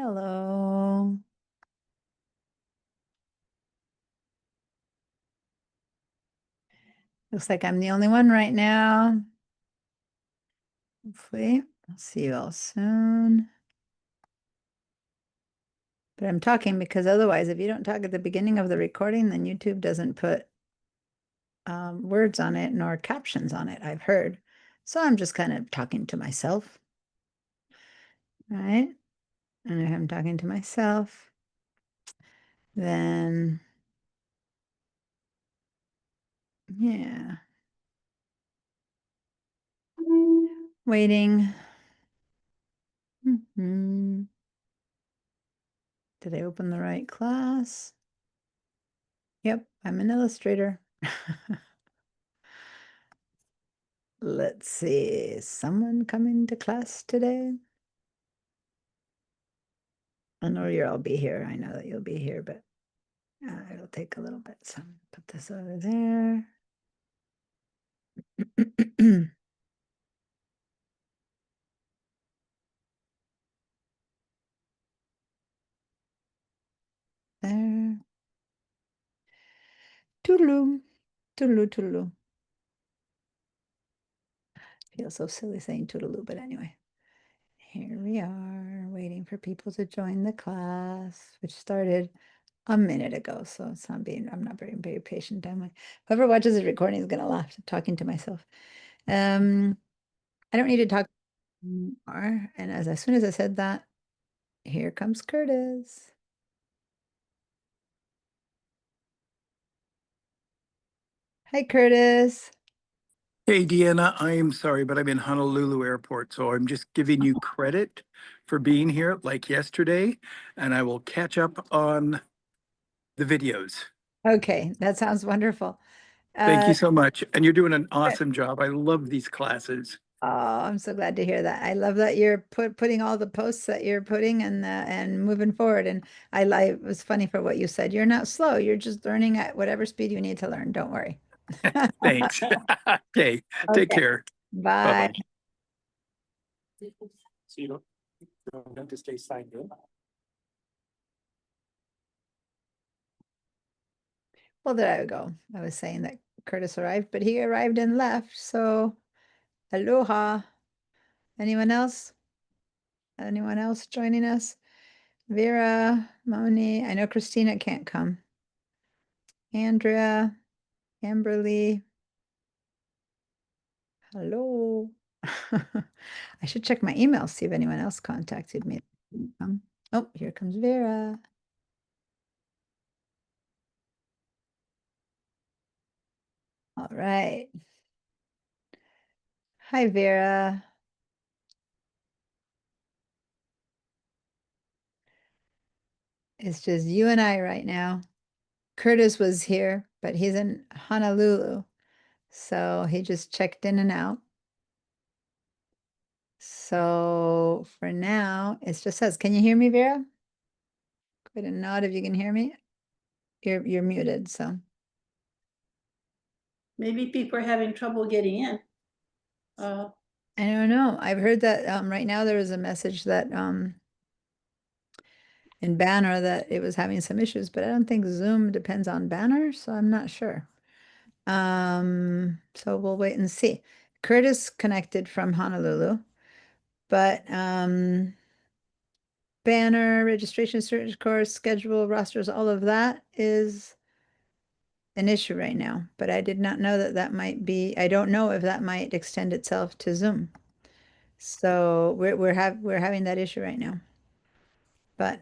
Hello. Looks like I'm the only one right now. Hopefully, I'll see you all soon. But I'm talking because otherwise, if you don't talk at the beginning of the recording, then YouTube doesn't put words on it nor captions on it, I've heard. So I'm just kind of talking to myself, right? And if I'm talking to myself, then yeah, waiting. Mhm. Did I open the right class? Yep, I'm an illustrator. Let's see, is someone coming to class today? I know you'll all be here. I know that you'll be here, but it'll take a little bit. So put this over there. There. Toodaloo. Toodaloo, toodaloo. Feels so silly saying toodaloo, but anyway. Here we are, waiting for people to join the class, which started a minute ago. So I'm not very patient, am I? Whoever watches the recording is gonna laugh talking to myself. I don't need to talk more. And as soon as I said that, here comes Curtis. Hi, Curtis. Hey, Deanna, I am sorry, but I'm in Honolulu Airport, so I'm just giving you credit for being here like yesterday, and I will catch up on the videos. Okay, that sounds wonderful. Thank Uh, you so much. And you're doing an awesome job. I love these classes. oh, I'm so glad to hear that. I love that you're putting all the posts that you're putting and moving forward. And it was funny for what you said. You're not slow. You're just learning at whatever speed you need to learn. Don't worry. Thanks. Okay, take Okay, care. bye. Bye-bye. So you don't have to stay signed in? Well, there I go. I was saying that Curtis arrived, but he arrived and left. So aloha. Anyone else? Anyone else joining us? Vera, Moni. I know Christina can't come. Andrea, Amberly. Hello. I should check my email, see if anyone else contacted me. Oh, here comes Vera. All right. Hi, Vera. It's just you and I right now. Curtis was here, but he's in Honolulu. So he just checked in and out. So for now, it just says, can you hear me, Vera? Go ahead and nod if you can hear me. You're muted, so. Maybe people are having trouble getting in. I don't know. I've heard that right now there is a message that in Banner that it was having some issues, but I don't think Zoom depends on Banner, so I'm not sure. So we'll wait and see. Curtis connected from Honolulu, but Banner, registration, search course, schedule, rosters, all of that is an issue right now. But I did not know that that might be, I don't know if that might extend itself to Zoom. So we're having that issue right now. But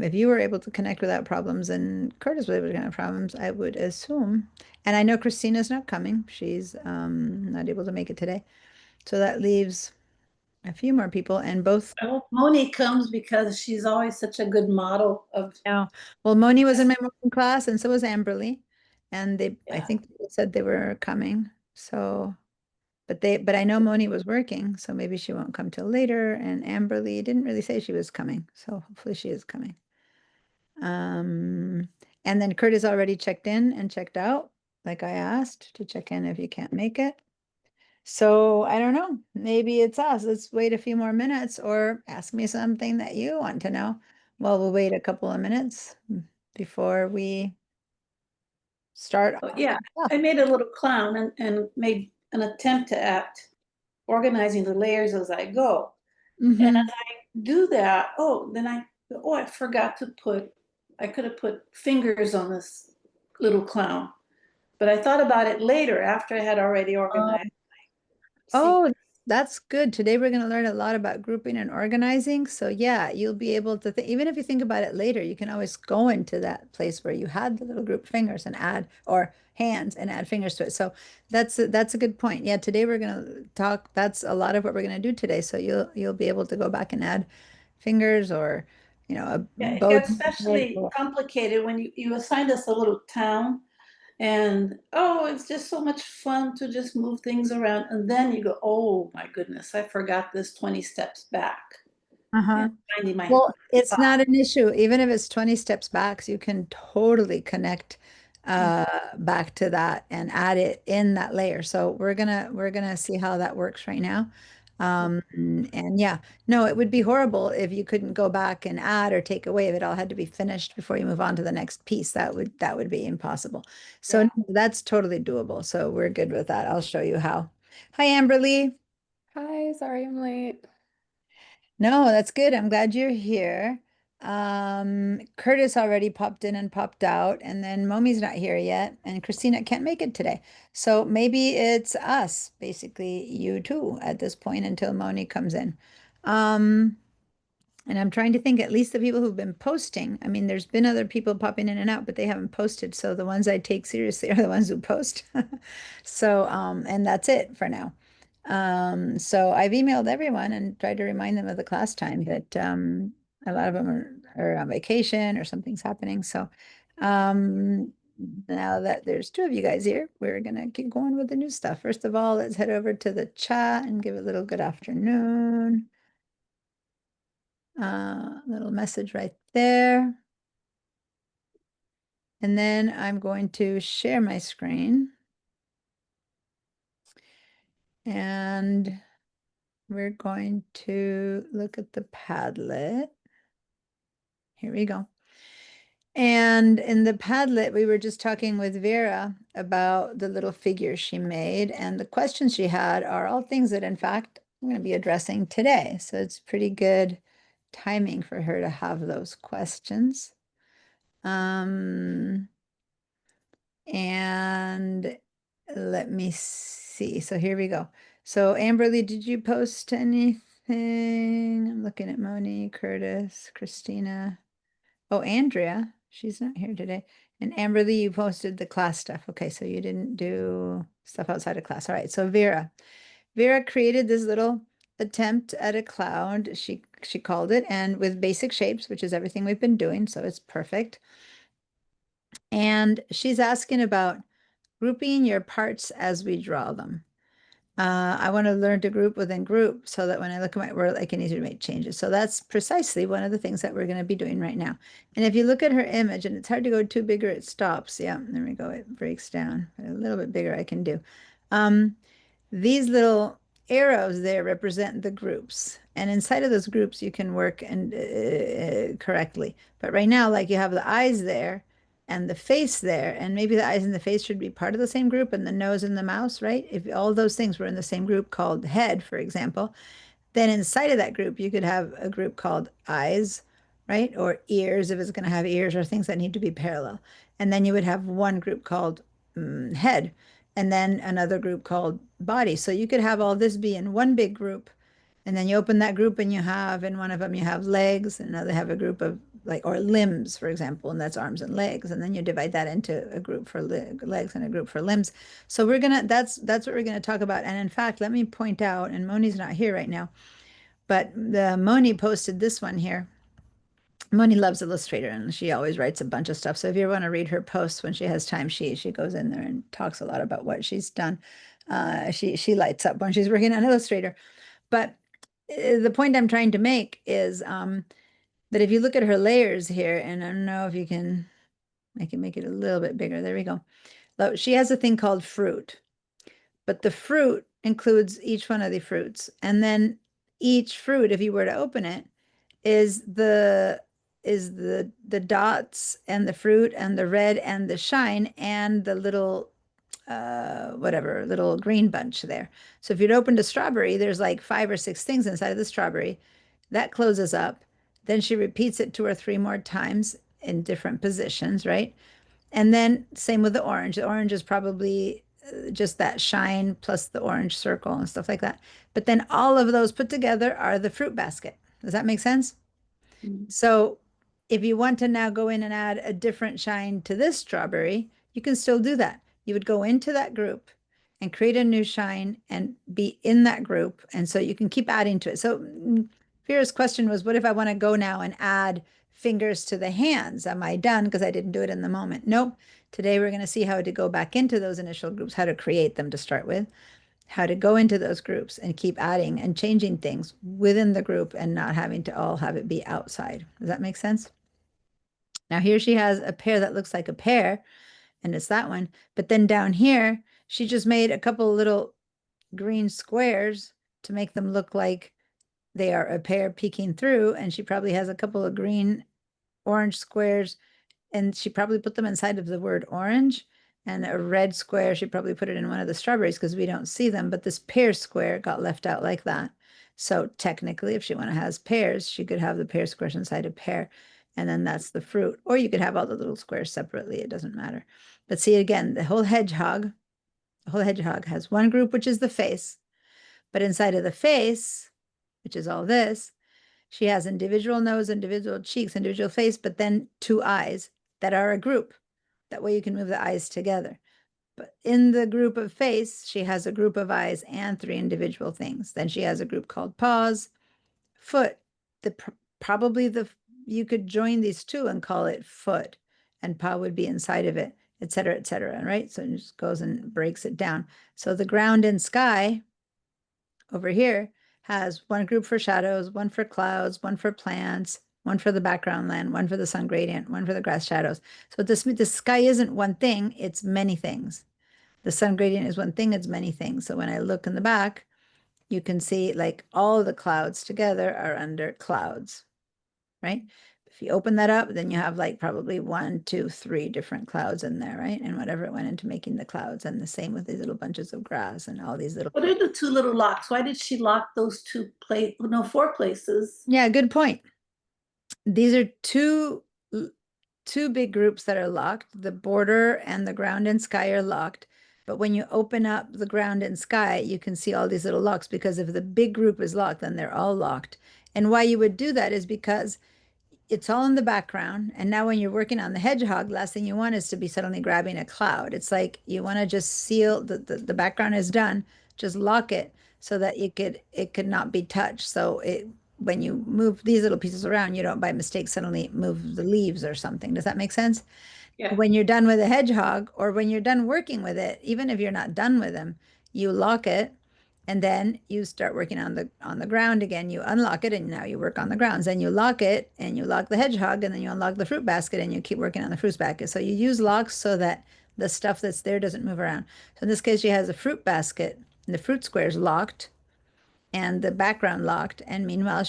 if you were able to connect without problems and Curtis was able to connect without problems, I would assume. And I know Christina's not coming. She's not able to make it today. So that leaves a few more people and both. I hope Moni comes because she's always such a good model of. Now, well, Moni was in my morning class and so was Amberly. And I Yeah. think they said they were coming. So, but I know Moni was working, so maybe she won't come till later. And Amberly didn't really say she was coming. So hopefully she is coming. And then Curtis already checked in and checked out, like I asked to check in if you can't make it. So I don't know. Maybe it's us. Let's wait a few more minutes or ask me something that you want to know. Well, we'll wait a couple of minutes before we start. Oh, yeah, Yeah. I made a little clown and made an attempt to act organizing the layers as I go. And Mhm. as I do that, I forgot to I could have put fingers on this little clown. But I thought about it later after I had already organized. See, Oh, that's good. Today we're going to learn a lot about grouping and organizing. So yeah, you'll be able to think, even if you think about it later, you can always go into that place where you had the little group fingers and add, or hands and add fingers to it. So that's a good point. Yeah, today we're going to talk, that's a lot of what we're going to do today. So you'll be able to go back and add fingers, or a yeah, it bow. got especially complicated when you assigned us a little town. And oh, it's just so much fun to just move things around. And then you go, oh my goodness, I forgot this 20 steps back. Uh-huh. And finding my Well, it's spot. not an issue. Even if it's 20 steps back, so you can totally connect back to that and add it in that layer. So we're gonna see how that works right now. And yeah, no, it would be horrible if you couldn't go back and add or take away, if it all had to be finished before you move on to the next piece. That would be impossible. So Yeah. no, that's totally doable. So we're good with that. I'll show you how. Hi, Amberly. Hi, sorry I'm late. No, that's good. I'm glad you're here. Curtis already popped in and popped out, and then Momi's not here yet, and Christina can't make it today. So maybe it's us, basically you two at this point until Moni comes in. Um, and I'm trying to think, at least the people who've been posting. I mean, there's been other people popping in and out, but they haven't posted. So the ones I take seriously are the ones who post. So, and that's it for now. So I've emailed everyone and tried to remind them of the class time, that a lot of them are on vacation or something's happening. So um, now that there's two of you guys here, we're gonna keep going with the new stuff. First of all, let's head over to the chat and give a little good afternoon. Little message right there. And then I'm going to share my screen. And we're going to look at the Padlet. Here we go. And in the Padlet, we were just talking with Vera about the little figures she made. And the questions she had are all things that, in fact, I'm going to be addressing today. So it's pretty good timing for her to have those questions. And let me see. So here we go. So Amberly, did you post anything? I'm looking at Moni, Curtis, Christina. Oh, Andrea, she's not here today. And Amberly, you posted the class stuff. Okay, so you didn't do stuff outside of class. All right, so Vera. Vera created this little attempt at a cloud, she called it, and with basic shapes, which is everything we've been doing, so it's perfect. And she's asking about grouping your parts as we draw them. I want to learn to group within group so that when I look at my work, I can easily make changes. So that's precisely one of the things that we're going to be doing right now. And if you look at her image, and it's hard to go too big or it stops. Yeah, there we go. It breaks down. A little bit bigger I can do. These little arrows there represent the groups. And inside of those groups, you can work and correctly. But right now, like you have the eyes there and the face there, and maybe the eyes and the face should be part of the same group, and the nose and the mouse, right? If all those things were in the same group called head, for example, then inside of that group, you could have a group called eyes, right? Or ears, if it's going to have ears, or things that need to be parallel. And then you would have one group called head, and then another group called body. So you could have all this be in one big group. And then you open that group and you have, in one of them, you have legs, and another have a group of like, or limbs, for example, and that's arms and legs. And then you divide that into a group for legs and a group for limbs. So that's what we're gonna talk about. And in fact, let me point out, and Moni's not here right now, but the Moni posted this one here. Moni loves Illustrator, and she always writes a bunch of stuff. So if you want to read her posts when she has time, she goes in there and talks a lot about what she's done. She lights up when she's working on Illustrator. But the point I'm trying to make is that if you look at her layers here, and I don't know if you can, I can make it a little bit bigger. There we go. So she has a thing called fruit, but the fruit includes each one of the fruits. And then each fruit, if you were to open it, is is the dots and the fruit and the red and the shine and the little whatever little green bunch there. So if you'd opened a strawberry, there's like 5 or 6 things inside of the strawberry. That closes up. Then she repeats it 2 or 3 more times in different positions, right? And then same with the orange. The orange is probably just that shine plus the orange circle and stuff like that. But then all of those put together are the fruit basket. Does that make sense? Mhm. So if you want to now go in and add a different shine to this strawberry, you can still do that. You would go into that group and create a new shine and be in that group. And so you can keep adding to it. So Vera's question was, what if I want to go now and add fingers to the hands? Am I done because I didn't do it in the moment? Nope. Today we're going to see how to go back into those initial groups, how to create them to start with, how to go into those groups and keep adding and changing things within the group and not having to all have it be outside. Does that make sense? Now here she has a pear that looks like a pear, and it's that one. But then down here, she just made a couple little green squares to make them look like they are a pear peeking through. And she probably has a couple of green orange squares, and she probably put them inside of the word orange. And a red square, she probably put it in one of the strawberries because we don't see them, but this pear square got left out like that. So technically, if she want to has pears, she could have the pear squares inside a pear, and then that's the fruit. Or you could have all the little squares separately. It doesn't matter. But see, again, the whole hedgehog has one group, which is the face. But inside of the face, which is all this, she has individual nose, individual cheeks, individual face, but then 2 eyes that are a group. That way you can move the eyes together. But in the group of face, she has a group of eyes and 3 individual things. Then she has a group called paws, foot. The probably the you could join these 2 and call it foot, and paw would be inside of it, et cetera, right? So it just goes and breaks it down. So the ground and sky over here has one group for shadows, one for clouds, one for plants, one for the background land, one for the sun gradient, one for the grass shadows. So the sky isn't one thing, it's many things. The sun gradient is one thing, it's many things. So when I look in the back, you can see like all the clouds together are under clouds, right? If you open that up, then you have like probably 1, 2, 3 different clouds in there, right? And whatever it went into making the clouds. And the same with these little bunches of grass and all these little. What are the 2 little locks? Why did she lock those 4 places? Yeah, good point. These are two big groups that are locked. The border and the ground and sky are locked. But when you open up the ground and sky, you can see all these little locks, because if the big group is locked, then they're all locked. And why you would do that is because it's all in the background. And now when you're working on the hedgehog, last thing you want is to be suddenly grabbing a cloud. It's like you want to just seal the background is done, just lock it so that it could not be touched. So when you move these little pieces around, you don't by mistake suddenly move the leaves or something. Does that make sense? Yeah. When you're done with a hedgehog, or when you're done working with it, even if you're not done with them, you lock it, and then you start working on the ground again. You unlock it, and now you work on the grounds. Then you lock it, and you lock the hedgehog, and then you unlock the fruit basket, and you keep working on the fruit basket. So you use locks so that the stuff that's there doesn't move around. So in this case, she has a fruit basket, and the fruit squares locked, and the background locked. And meanwhile,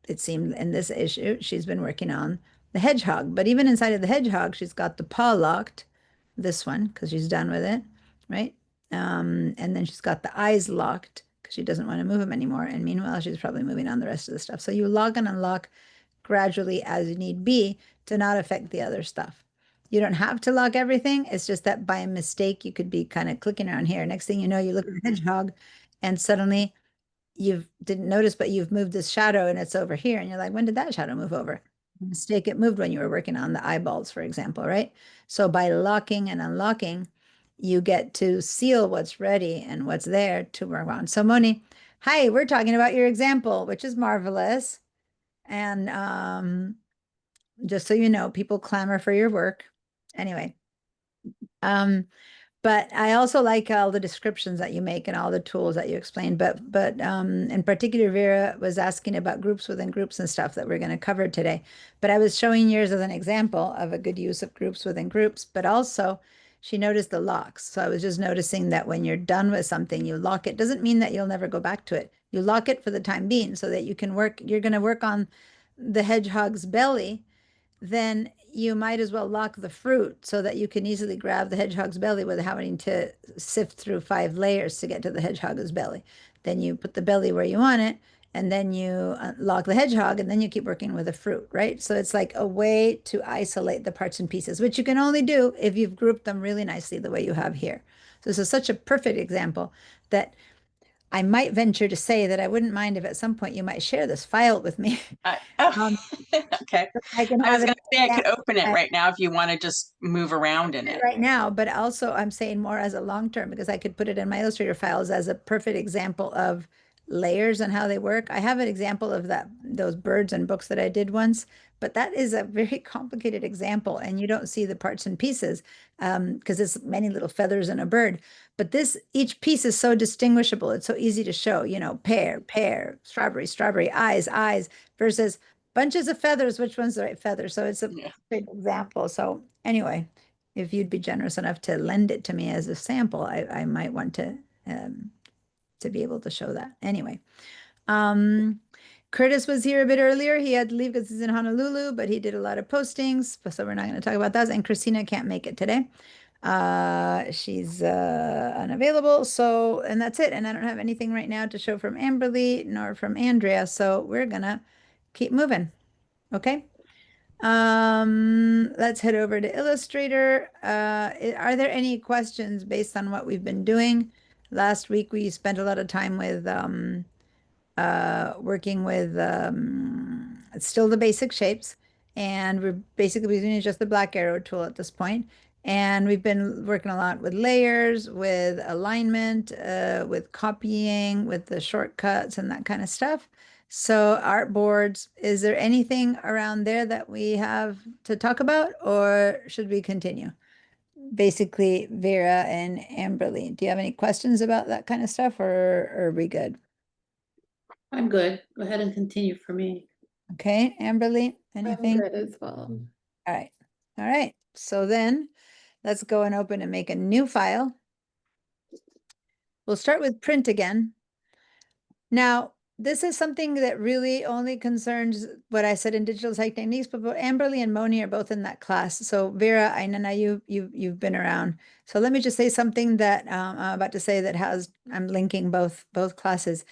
it seemed in this issue, she's been working on the hedgehog. But even inside of the hedgehog, she's got the paw locked, this one, because she's done with it, right? And then she's got the eyes locked because she doesn't want to move them anymore. And meanwhile, she's probably moving on the rest of the stuff. So you lock and unlock gradually as you need be to not affect the other stuff. You don't have to lock everything. It's just that by mistake, you could be kind of clicking around here. Next thing you know, you look at the hedgehog, and suddenly you didn't notice, but you've moved this shadow and it's over here. And you're like, when did that shadow move over? Mistake, it moved when you were working on the eyeballs, for example, right? So by locking and unlocking, you get to seal what's ready and what's there to work on. So Moni, hi, we're talking about your example, which is marvelous. And just so you know, people clamor for your work. Anyway, but I also like all the descriptions that you make and all the tools that you explain. But in particular, Vera was asking about groups within groups and stuff that we're going to cover today. But I was showing yours as an example of a good use of groups within groups. But also, she noticed the locks. So I was just noticing that when you're done with something, you lock it. Doesn't mean that you'll never go back to it. You lock it for the time being so that you can work. You're going to work on the hedgehog's belly. then you might as well lock the fruit so that you can easily grab the hedgehog's belly without having to sift through 5 layers to get to the hedgehog's belly. Then you put the belly where you want it, and then you lock the hedgehog, and then you keep working with the fruit, right? So it's like a way to isolate the parts and pieces, which you can only do if you've grouped them really nicely the way you have here. So this is such a perfect example that I might venture to say that I wouldn't mind if at some point you might share this file with me. Oh, Um, okay. I can I have was it going to say I down could open it right now if you want to just move around in it. right now, but also I'm saying more as a long term because I could put it in my Illustrator files as a perfect example of layers and how they work. I have an example of those birds and books that I did once, but that is a very complicated example, and you don't see the parts and pieces because it's many little feathers in a bird. But each piece is so distinguishable. It's so easy to show, pear, pear, strawberry, strawberry, eyes, versus bunches of feathers. Which one's the right feather? So it's a Yeah. great example. So anyway, if you'd be generous enough to lend it to me as a sample, I might want to be able to show that. Anyway, Curtis was here a bit earlier. He had to leave because he's in Honolulu, but he did a lot of postings, so we're not going to talk about that. And Christina can't make it today. She's unavailable. So, and that's it. And I don't have anything right now to show from Amberly nor from Andrea. So we're gonna keep moving. Okay. Let's head over to Illustrator. Are there any questions based on what we've been doing? Last week we spent a lot of time with working with still the basic shapes, and we're basically using just the black arrow tool at this point. And we've been working a lot with layers, with alignment, with copying, with the shortcuts and that kind of stuff. So artboards, is there anything around there that we have to talk about, or should we continue? Basically, Vera and Amberly, do you have any questions about that kind of stuff, or are we good? I'm good. Go ahead and continue for me. Okay, Amberly, I'm anything? good as well. All right. All right. So then let's go and open and make a new file. We'll start with print again. Now, this is something that really only concerns what I said in digital techniques, but Amberly and Moni are both in that class. So Vera, I know you've been around. So let me just say something that I'm about to say that I'm linking both classes.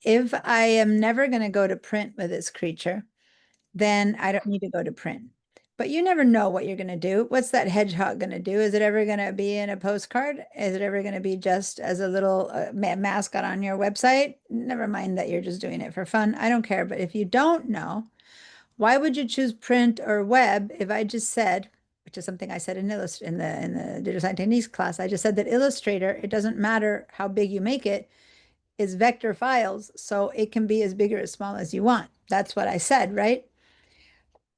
If I am never going to go to print with this creature, then I don't need to go to print. But you never know what you're going to do. What's that hedgehog going to do? Is it ever going to be in a postcard? Is it ever going to be just as a little mascot on your website? Never mind that you're just doing it for fun. I don't care. But if you don't know, why would you choose print or web? If I just said, which is something I said in the digital science techniques class, I just said that Illustrator, it doesn't matter how big you make it, is vector files, so it can be as big or as small as you want. That's what I said, right?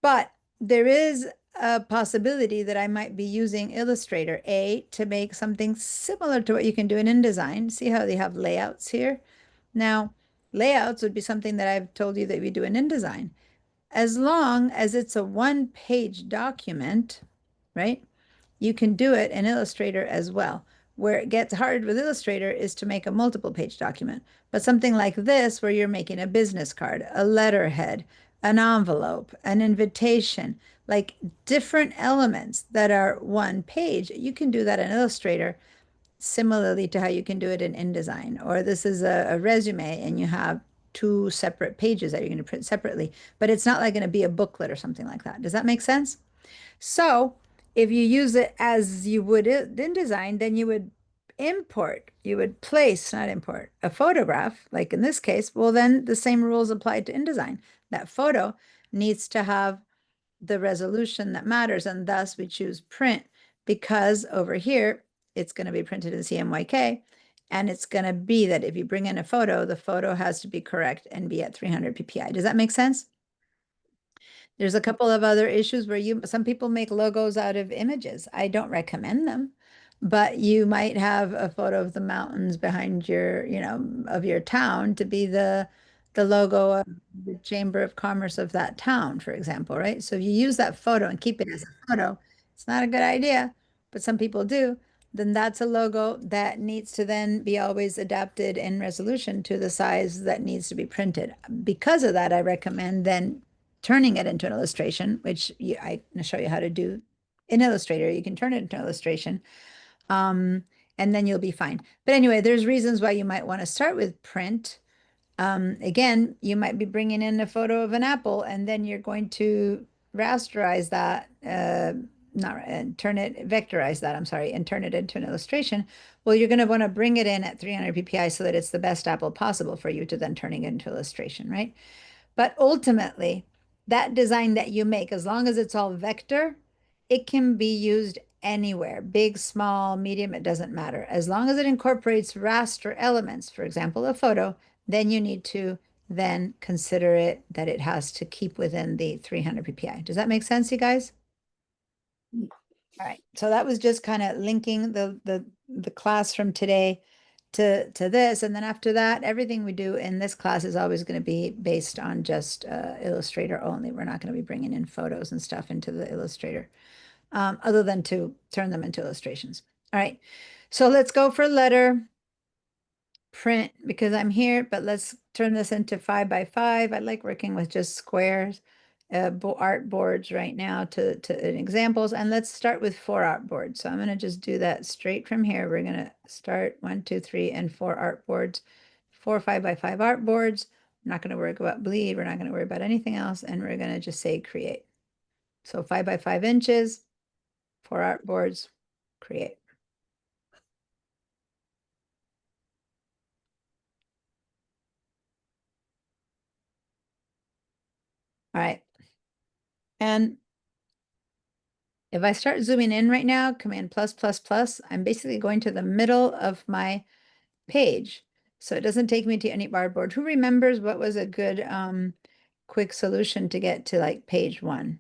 But there is a possibility that I might be using Illustrator A to make something similar to what you can do in InDesign. See how they have layouts here? Now, layouts would be something that I've told you that we do in InDesign. As long as it's a one-page document, right? You can do it in Illustrator as well. Where it gets hard with Illustrator is to make a multiple page document. But something like this, where you're making a business card, a letterhead, an envelope, an invitation, like different elements that are one page, you can do that in Illustrator similarly to how you can do it in InDesign. Or this is a resume and you have two separate pages that you're going to print separately, but it's not like going to be a booklet or something like that. Does that make sense? So if you use it as you would in InDesign, then you would place, not import, a photograph, like in this case. Well, then the same rules apply to InDesign. That photo needs to have the resolution that matters, and thus we choose print because over here, it's going to be printed in CMYK, and it's going to be that if you bring in a photo, the photo has to be correct and be at 300 PPI. Does that make sense? There's a couple of other issues where some people make logos out of images. I don't recommend them, but you might have a photo of the mountains behind of your town to be the logo of the Chamber of Commerce of that town, for example, right? So if you use that photo and keep it as a photo, it's not a good idea, but some people do. Then that's a logo that needs to then be always adapted in resolution to the size that needs to be printed. Because of that, I recommend then turning it into an illustration, which I'm going to show you how to do in Illustrator. You can turn it into an illustration, and then you'll be fine. But anyway, there's reasons why you might want to start with print. Again, you might be bringing in a photo of an apple, and then you're going to rasterize that, vectorize that, I'm sorry, and turn it into an illustration. Well, you're going to want to bring it in at 300 ppi so that it's the best apple possible for you to then turning it into illustration, right? But ultimately, that design that you make, as long as it's all vector, it can be used anywhere, big, small, medium, it doesn't matter. As long as it incorporates raster elements, for example, a photo, then you need to then consider it that it has to keep within the 300 ppi. Does that make sense, you guys? All right, so that was just kind of linking the class from today to this, and then after that, everything we do in this class is always going to be based on just Illustrator only. We're not going to be bringing in photos and stuff into the Illustrator, other than to turn them into illustrations. All right, so let's go for letter print because I'm here, but let's turn this into 5 by 5. I like working with just squares, art boards right now to examples, and let's start with 4 art boards. So I'm going to just do that straight from here. We're going to start 1, 2, 3, and 4 art boards, 4 5 by 5 art boards. We're not going to worry about bleed. We're not going to worry about anything else, and we're going to just say create. So 5 by 5 inches, 4 art boards, create. All right. And if I start zooming in right now, Command plus, plus, plus, I'm basically going to the middle of my page. So it doesn't take me to any artboard. Who remembers what was a good quick solution to get to like page 1?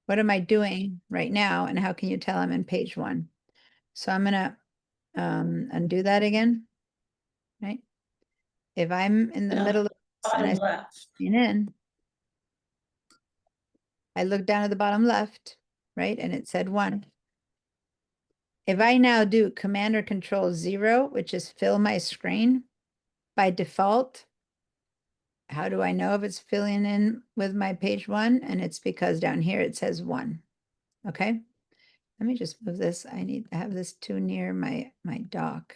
What am I doing right now? And how can you tell I'm in page 1? So I'm gonna undo that again, right? If I'm in the middle of this and I Bottom left. in, I look down at the bottom left, right? And it said 1. If I now do Command or Control 0, which is fill my screen, by default, how do I know if it's filling in with my page 1? And it's because down here it says 1. Okay. Let me just move this. I need to have this too near my dock.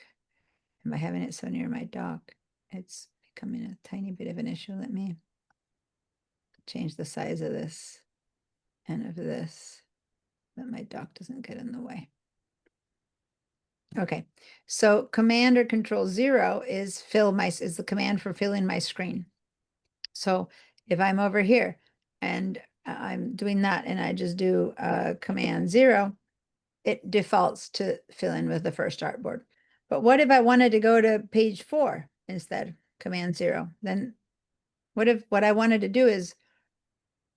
And by having it so near my dock, it's becoming a tiny bit of an issue. Let me change the size of this and of this, so that my dock doesn't get in the way. Okay, so Command or Control 0 is the command for filling my screen. So if I'm over here and I'm doing that and I just do Command 0, it defaults to fill in with the first artboard. But what if I wanted to go to page 4 instead, Command 0? Then what if what I wanted to do is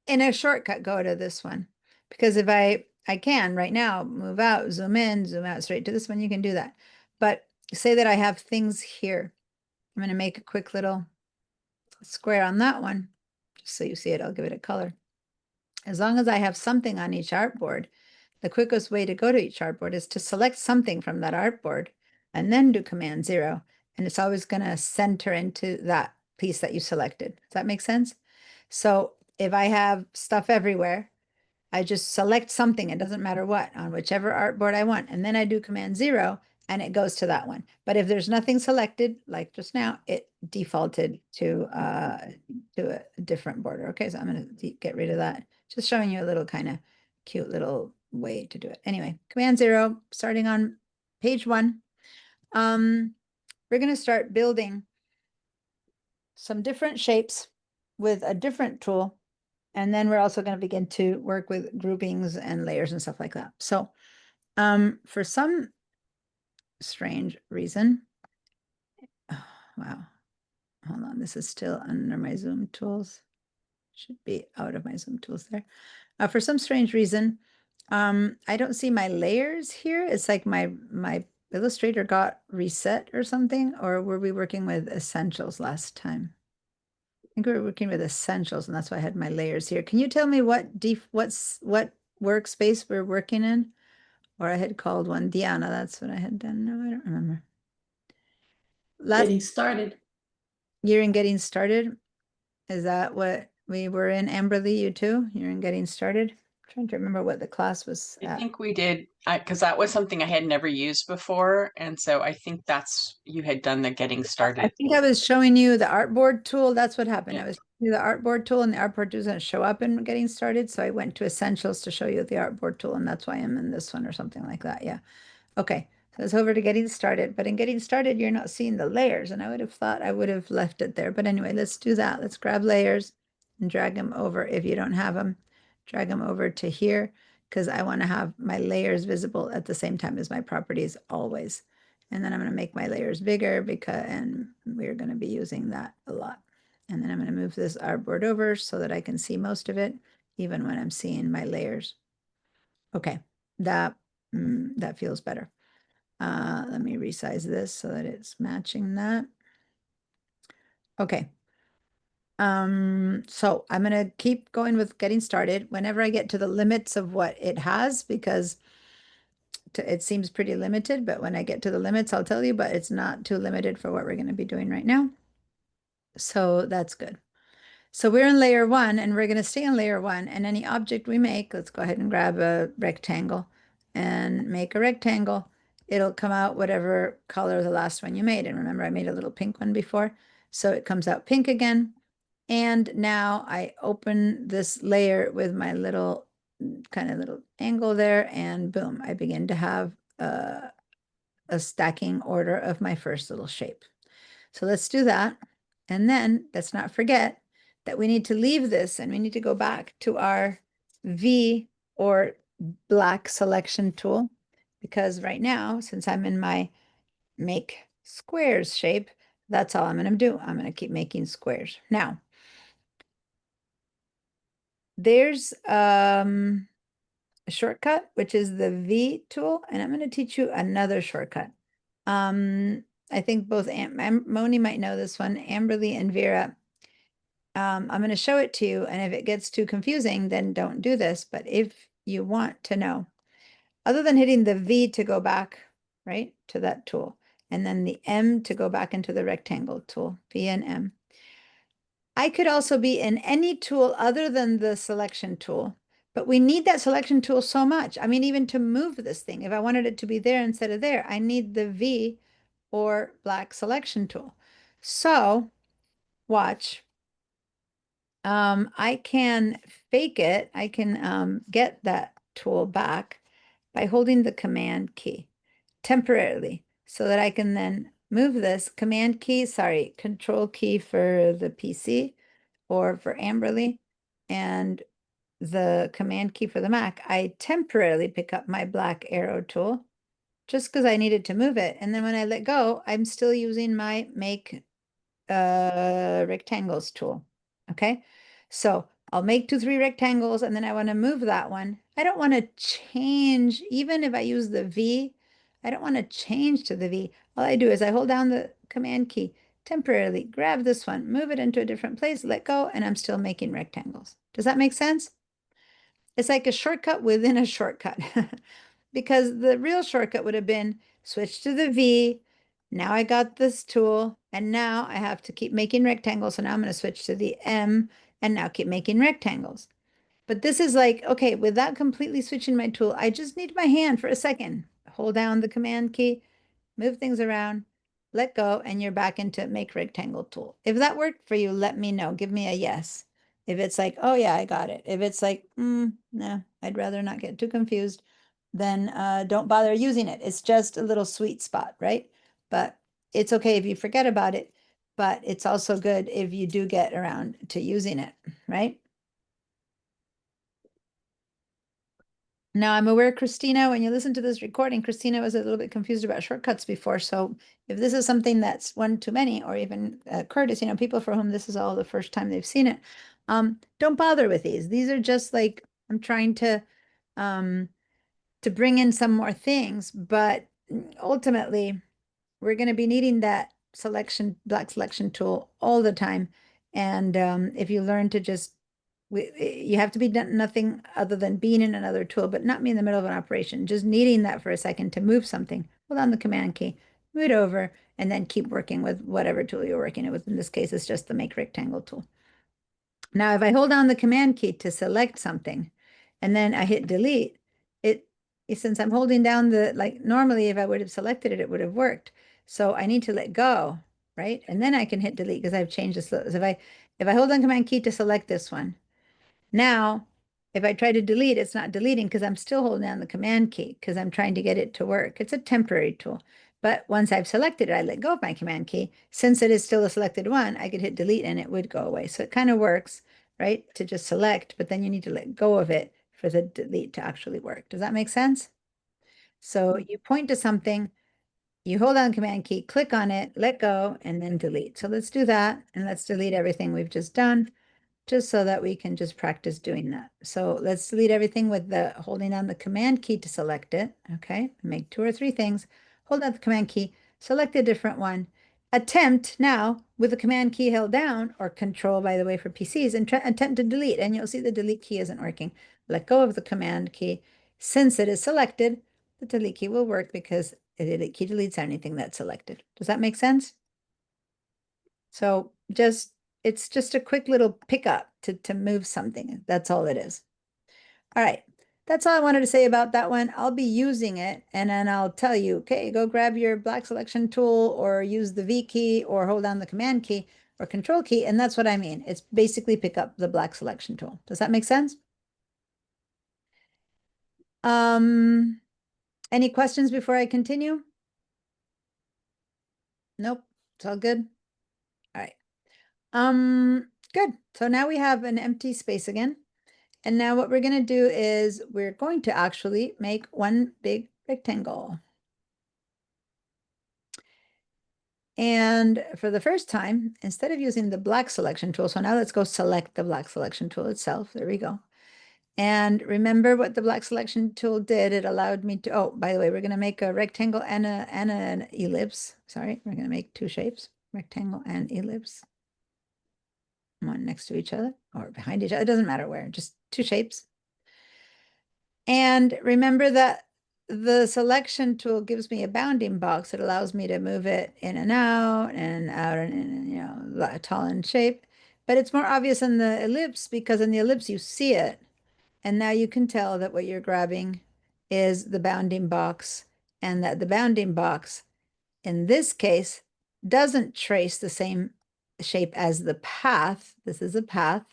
in a shortcut go to this one? Because if I can right now move out, zoom in, zoom out straight to this one, you can do that. But say that I have things here. I'm going to make a quick little square on that one, just so you see it. I'll give it a color. As long as I have something on each artboard, the quickest way to go to each artboard is to select something from that artboard and then do Command 0. And it's always going to center into that piece that you selected. Does that make sense? So if I have stuff everywhere, I just select something, it doesn't matter what, on whichever artboard I want. And then I do Command 0 and it goes to that one. But if there's nothing selected, like just now, it defaulted to a different border. Okay, so I'm going to get rid of that. Just showing you a little kind of cute little way to do it. Anyway, Command 0, starting on page 1. We're going to start building some different shapes with a different tool. And then we're also going to begin to work with groupings and layers and stuff like that. So for some strange reason, oh, wow, hold on, this is still under my Zoom tools. Should be out of my Zoom tools there. For some strange reason, I don't see my layers here. It's like my Illustrator got reset or something, or were we working with Essentials last time? I think we were working with Essentials, and that's why I had my layers here. Can you tell me what workspace we're working in? Or I had called one Diana. That's what I had done. No, I don't remember. Last Getting started. year in getting started. Is that what We were in Amberley, you too? You're in Getting Started? Trying to remember what the class was I at. think we did, because that was something I had never used before. And so I think that's, you had done the getting I started. think I was showing you the artboard tool. That's what happened. Yeah. I was showing you the artboard tool and the artboard tool doesn't show up in Getting Started. So I went to Essentials to show you the artboard tool, and that's why I'm in this one or something like that. Yeah. Okay. So it's over to Getting Started. But in Getting Started, you're not seeing the layers. And I would have thought I would have left it there. But anyway, let's do that. Let's grab layers and drag them over. If you don't have them, drag them over to here because I want to have my layers visible at the same time as my properties always. And then I'm going to make my layers bigger and we're going to be using that a lot. And then I'm going to move this artboard over so that I can see most of it, even when I'm seeing my layers. Okay, that feels better. Let me resize this so that it's matching that. Okay. So I'm going to keep going with Getting Started whenever I get to the limits of what it has, because it seems pretty limited, but when I get to the limits, I'll tell you, but it's not too limited for what we're going to be doing right now. So that's good. So we're in layer one and we're going to stay in layer one, and any object we make, let's go ahead and grab a rectangle and make a rectangle. It'll come out whatever color the last one you made. And remember, I made a little pink one before. So it comes out pink again. And now I open this layer with my little kind of little angle there, and boom, I begin to have a stacking order of my first little shape. So let's do that. And then let's not forget that we need to leave this and we need to go back to our V or black selection tool, because right now, since I'm in my make squares shape, that's all I'm going to do. I'm going to keep making squares. Now, there's a shortcut, which is the V tool, and I'm going to teach you another shortcut. I think both Moni might know this one, Amberly and Vera. I'm going to show it to you, and if it gets too confusing, then don't do this. But if you want to know, other than hitting the V to go back, right, to that tool, and then the M to go back into the rectangle tool, V and M, I could also be in any tool other than the selection tool, but we need that selection tool so much. I mean, even to move this thing, if I wanted it to be there instead of there, I need the V or black selection tool. So watch. I can fake it. I can get that tool back by holding the command key temporarily so that I can then move this command key, sorry, control key for the PC or for Amberly, and the command key for the Mac. I temporarily pick up my black arrow tool just because I needed to move it. And then when I let go, I'm still using my make rectangles tool. Okay, so I'll make 2, 3 rectangles and then I want to move that one. I don't want to change, even if I use the V, I don't want to change to the V. All I do is I hold down the command key, temporarily grab this one, move it into a different place, let go, and I'm still making rectangles. Does that make sense? It's like a shortcut within a shortcut. Because the real shortcut would have been switch to the V. Now I got this tool, and now I have to keep making rectangles. So now I'm going to switch to the M and now keep making rectangles. But this is like, okay, without completely switching my tool, I just need my hand for a second. Hold down the command key, move things around, let go, and you're back into make rectangle tool. If that worked for you, let me know. Give me a yes. If it's like, oh yeah, I got it. If it's like, no, I'd rather not get too confused, then don't bother using it. It's just a little sweet spot, right? But it's okay if you forget about it, but it's also good if you do get around to using it, right? Now, I'm aware, Christina, when you listen to this recording, Christina was a little bit confused about shortcuts before. So if this is something that's one too many, or even Curtis, people for whom this is all the first time they've seen it, don't bother with these. These are just like, I'm trying to bring in some more things, but ultimately, we're going to be needing that black selection tool all the time. And if you learn to just you have to be nothing other than being in another tool, but not be in the middle of an operation, just needing that for a second to move something. Hold on the command key, move it over, and then keep working with whatever tool you're working with. In this case, it's just the make rectangle tool. Now, if I hold down the command key to select something and then I hit delete, since I'm holding down like normally if I would have selected it, it would have worked. So I need to let go, right? And then I can hit delete because I've changed this. So if I hold down command key to select this one, now if I try to delete, it's not deleting because I'm still holding down the command key because I'm trying to get it to work. It's a temporary tool. But once I've selected it, I let go of my command key. Since it is still a selected one, I could hit delete and it would go away. So it kind of works, right? To just select, but then you need to let go of it for the delete to actually work. Does that make sense? So you point to something, you hold down the command key, click on it, let go, and then delete. So let's do that. And let's delete everything we've just done, just so that we can just practice doing that. So let's delete everything with the holding down the command key to select it. Okay, make 2 or 3 things. Hold down the command key, select a different one. Attempt now with the command key held down, or control, by the way, for PCs, and attempt to delete. And you'll see the delete key isn't working. Let go of the command key. Since it is selected, the delete key will work because the delete key deletes anything that's selected. Does that make sense? So it's just a quick little pickup to move something. That's all it is. All right. That's all I wanted to say about that one. I'll be using it and then I'll tell you, okay, go grab your black selection tool or use the V key or hold down the command key or control key. And that's what I mean. It's basically pick up the black selection tool. Does that make sense? Any questions before I continue? Nope. It's all good. All right. Good. So now we have an empty space again. And now what we're going to do is we're going to actually make one big rectangle. And for the first time, instead of using the black selection tool, so now let's go select the black selection tool itself. There we go. And remember what the black selection tool did. It allowed me to, oh, by the way, we're going to make a rectangle and an ellipse. Sorry, we're going to make 2 shapes, rectangle and ellipse. One next to each other or behind each other. It doesn't matter where, just 2 shapes. And remember that the selection tool gives me a bounding box. It allows me to move it in and out and out and you know, tall and shape. But it's more obvious in the ellipse because in the ellipse you see it. And now you can tell that what you're grabbing is the bounding box and that the bounding box in this case doesn't trace the same shape as the path. This is a path.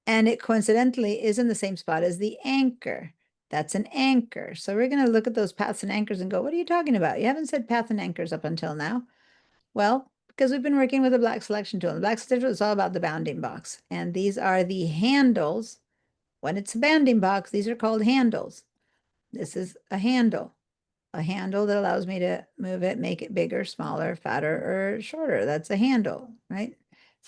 And it coincidentally is in the same spot as the anchor. That's an anchor. So we're going to look at those paths and anchors and go, what are you talking about? You haven't said path and anchors up until now. Well, because we've been working with the black selection tool. The black selection tool is all about the bounding box. And these are the handles. When it's a bounding box, these are called handles. This is a handle that allows me to move it, make it bigger, smaller, fatter, or shorter. That's a handle, right?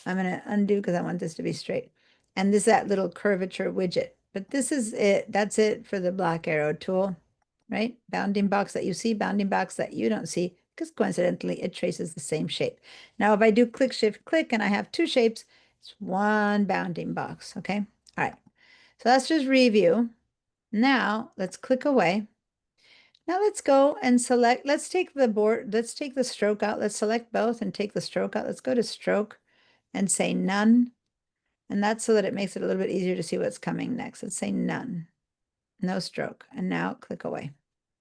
I'm going to undo because I want this to be straight. And this is that little curvature widget. But this is it. That's it for the black arrow tool, right? Bounding box that you see, bounding box that you don't see, because coincidentally, it traces the same shape. Now, if I do click, shift, click, and I have 2 shapes, it's one bounding box, okay? All right. So let's just review. Now, let's click away. Now let's go and select, let's take the stroke out. Let's select both and take the stroke out. Let's go to stroke and say none. And that's so that it makes it a little bit easier to see what's coming next. Let's say none, no stroke. And now click away.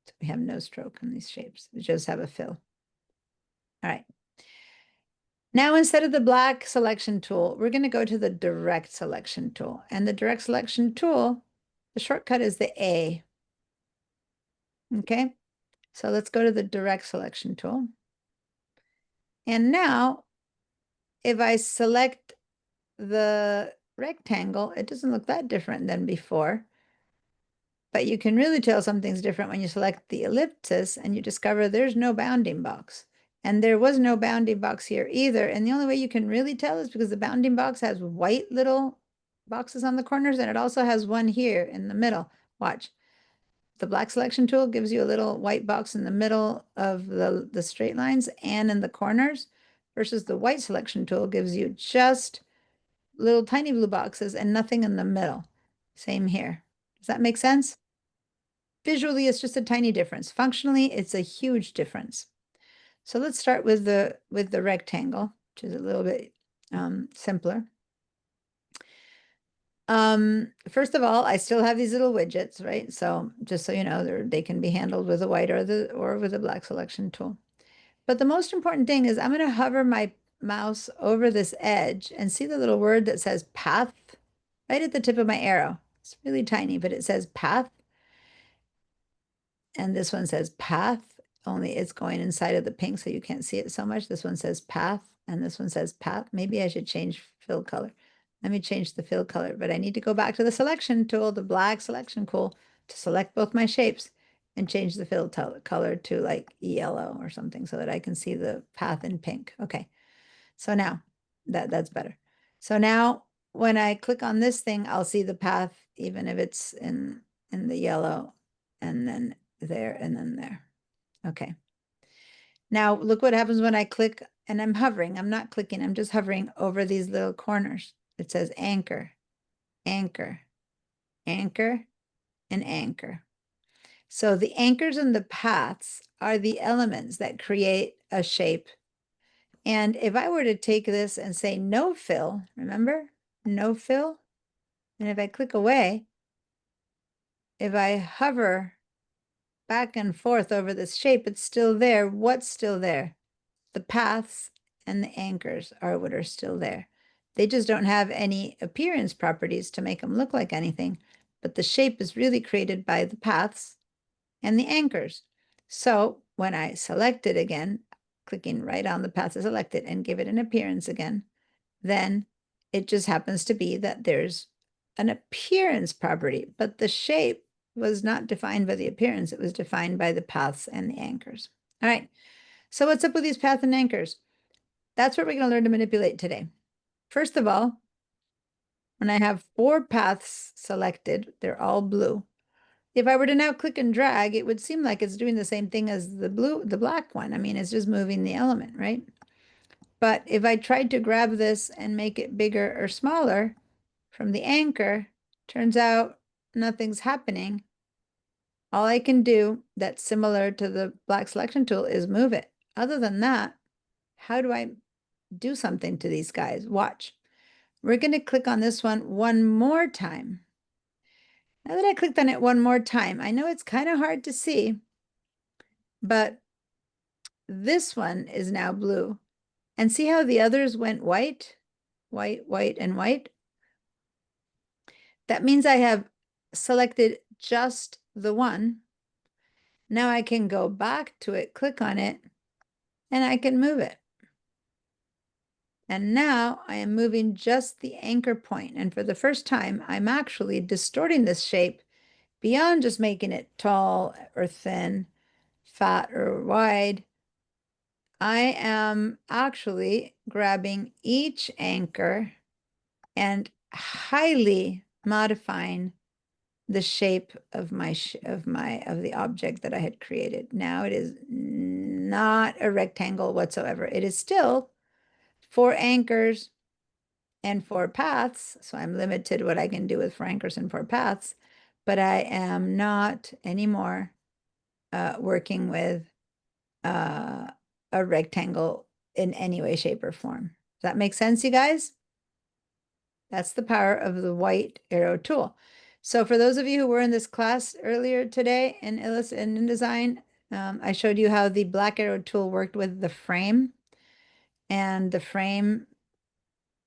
So we have no stroke in these shapes. We just have a fill. All right. Now, instead of the black selection tool, we're going to go to the direct selection tool. And the direct selection tool, the shortcut is the A. Okay. So let's go to the direct selection tool. And now, if I select the rectangle, it doesn't look that different than before. But you can really tell something's different when you select the ellipsis and you discover there's no bounding box. And there was no bounding box here either. And the only way you can really tell is because the bounding box has white little boxes on the corners and it also has one here in the middle. Watch. The black selection tool gives you a little white box in the middle of the straight lines and in the corners, versus the white selection tool gives you just little tiny blue boxes and nothing in the middle. Same here. Does that make sense? Visually, it's just a tiny difference. Functionally, it's a huge difference. So let's start with the rectangle, which is a little bit simpler. First of all, I still have these little widgets, right? So just so you know, they can be handled with a white or with a black selection tool. But the most important thing is I'm going to hover my mouse over this edge and see the little word that says path right at the tip of my arrow. It's really tiny, but it says path. And this one says path, only it's going inside of the pink, so you can't see it so much. This one says path, and this one says path. Maybe I should change fill color. Let me change the fill color, but I need to go back to the selection tool, the black selection tool, to select both my shapes and change the fill color to like yellow or something so that I can see the path in pink. Okay, so now that's better. So now when I click on this thing, I'll see the path even if it's in the yellow, and then there, and then there. Okay. Now look what happens when I click, and I'm hovering. I'm not clicking, I'm just hovering over these little corners. It says anchor, anchor, anchor, and anchor. So the anchors and the paths are the elements that create a shape. And if I were to take this and say no fill, remember? No fill. And if I click away, if I hover back and forth over this shape, it's still there. What's still there? The paths and the anchors are what are still there. They just don't have any appearance properties to make them look like anything, but the shape is really created by the paths and the anchors. So when I select it again, clicking right on the path to select it and give it an appearance again, then it just happens to be that there's an appearance property, but the shape was not defined by the appearance. It was defined by the paths and the anchors. All right. So what's up with these paths and anchors? That's what we're going to learn to manipulate today. First of all, when I have 4 paths selected, they're all blue. If I were to now click and drag, it would seem like it's doing the same thing as the black one. I mean, it's just moving the element, right? But if I tried to grab this and make it bigger or smaller from the anchor, turns out nothing's happening. All I can do that's similar to the black selection tool is move it. Other than that, how do I do something to these guys? Watch. We're going to click on this one more time. Now that I clicked on it one more time, I know it's kind of hard to see, but this one is now blue. And see how the others went white, white, white, and white? That means I have selected just the one. Now I can go back to it, click on it, and I can move it. And now I am moving just the anchor point. And for the first time, I'm actually distorting this shape beyond just making it tall or thin, fat or wide. I am actually grabbing each anchor and highly modifying the shape of the object that I had created. Now it is not a rectangle whatsoever. It is still 4 anchors and 4 paths. So I'm limited what I can do with 4 anchors and 4 paths, but I am not anymore working with a rectangle in any way, shape, or form. Does that make sense, you guys? That's the power of the white arrow tool. So for those of you who were in this class earlier today in InDesign, I showed you how the black arrow tool worked with the frame, and the frame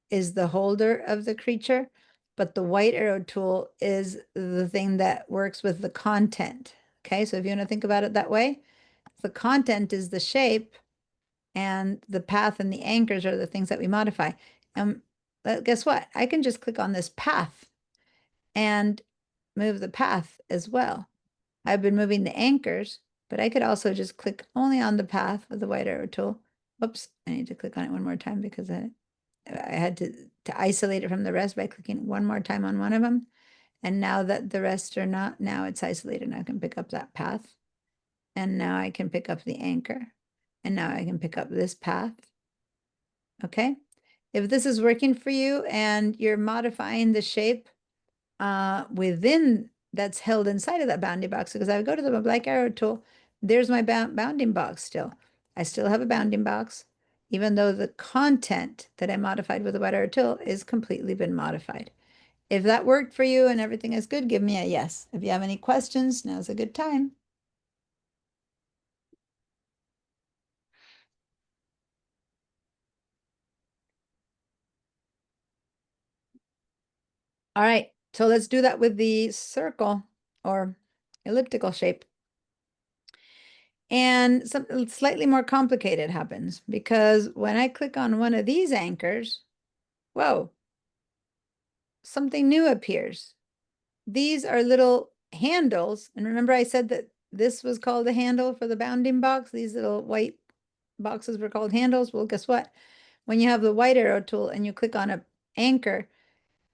is the holder of the creature, but the white arrow tool is the thing that works with the content. Okay, so if you want to think about it that way, the content is the shape, and the path and the anchors are the things that we modify. Guess what? I can just click on this path and move the path as well. I've been moving the anchors, but I could also just click only on the path with the white arrow tool. Oops, I need to click on it one more time because I had to isolate it from the rest by clicking one more time on one of them. And now that the rest are not, now it's isolated. Now I can pick up that path. And now I can pick up the anchor. And now I can pick up this path. Okay. If this is working for you and you're modifying the shape within that's held inside of that bounding box, because I would go to the black arrow tool, there's my bounding box still. I still have a bounding box, even though the content that I modified with the white arrow tool is completely been modified. If that worked for you and everything is good, give me a yes. If you have any questions, now's a good time. All right, so let's do that with the circle or elliptical shape. And something slightly more complicated happens because when I click on one of these anchors, whoa, something new appears. These are little handles. And remember I said that this was called a handle for the bounding box? These little white boxes were called handles. Well, guess what? When you have the white arrow tool and you click on an anchor,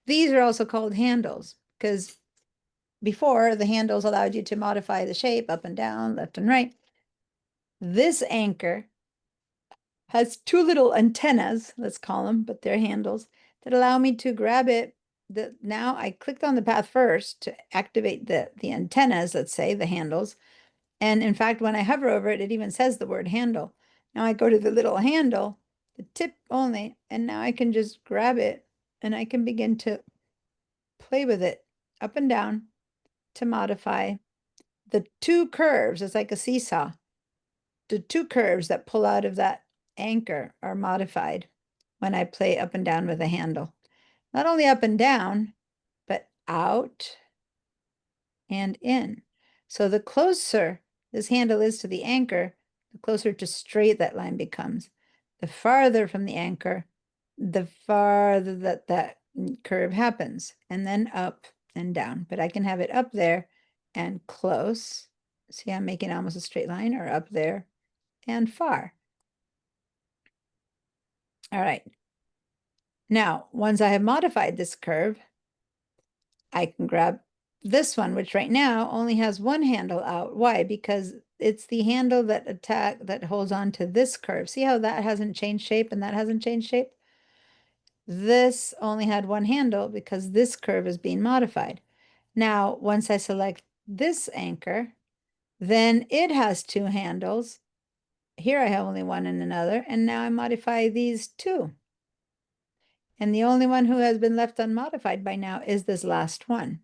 these are also called handles because before the handles allowed you to modify the shape up and down, left and right. This anchor has two little antennas, let's call them, but they're handles that allow me to grab it. Now I clicked on the path first to activate the antennas, let's say the handles. And in fact, when I hover over it, it even says the word handle. Now I go to the little handle, the tip only, and now I can just grab it and I can begin to play with it up and down to modify the two curves. It's like a seesaw. The two curves that pull out of that anchor are modified when I play up and down with the handle. Not only up and down, but out and in. So the closer this handle is to the anchor, the closer to straight that line becomes. The farther from the anchor, the farther that curve happens, and then up and down. But I can have it up there and close. See, I'm making almost a straight line, or up there and far. All right. Now, once I have modified this curve, I can grab this one, which right now only has one handle out. Why? Because it's the handle that holds on to this curve. See how that hasn't changed shape and that hasn't changed shape? This only had one handle because this curve is being modified. Now, once I select this anchor, then it has two handles. Here I have only one and another, and now I modify these two. And the only one who has been left unmodified by now is this last one.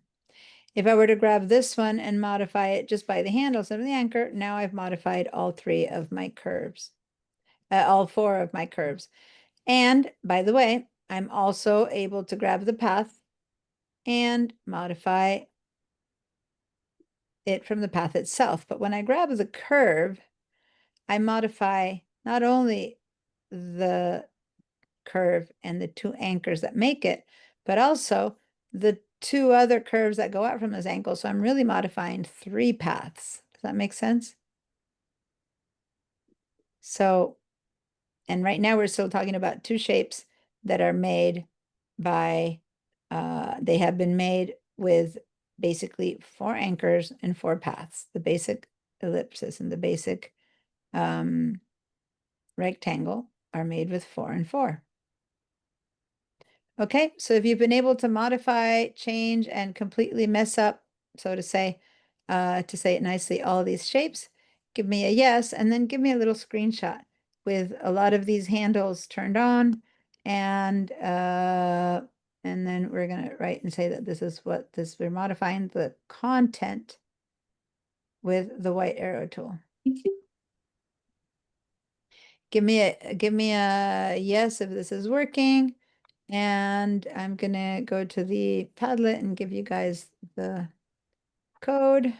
If I were to grab this one and modify it just by the handles of the anchor, now I've modified all three of my curves, all four of my curves. And by the way, I'm also able to grab the path and modify it from the path itself. But when I grab the curve, I modify not only the curve and the two anchors that make it, but also the two other curves that go out from this angle. So I'm really modifying three paths. Does that make sense? So, and right now we're still talking about two shapes that are made by, they have been made with basically four anchors and four paths, the basic ellipsis and the basic rectangle are made with 4 and 4. Okay, so if you've been able to modify, change, and completely mess up, so to say it nicely, all these shapes, give me a yes, and then give me a little screenshot with a lot of these handles turned on, and then we're gonna write and say that this is what we're modifying the content with the white arrow tool. Give me a yes if this is working. And I'm gonna go to the Padlet and give you guys the code.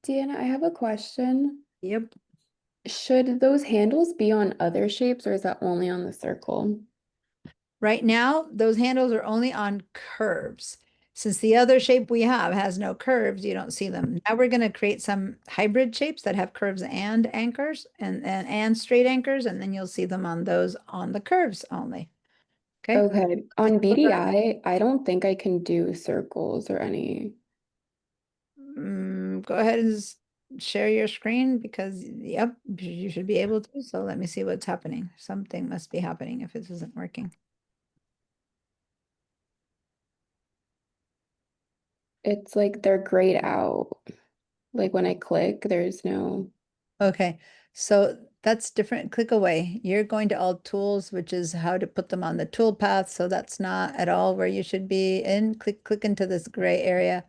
Deanna, I have a question. Yep. Should those handles be on other shapes or is that only on the circle? Right now, those handles are only on curves. Since the other shape we have has no curves, you don't see them. Now we're gonna create some hybrid shapes that have curves and anchors and straight anchors, and then you'll see them on those on the curves only. Okay. Okay, on BDI, I don't think I can do circles or any. Go ahead and share your screen because, yep, you should be able to. So let me see what's happening. Something must be happening if this isn't working. It's like they're grayed out. Like when I click, there's no. Okay, so that's different. Click away. You're going to all tools, which is how to put them on the tool path. So that's not at all where you should be. And click into this gray area.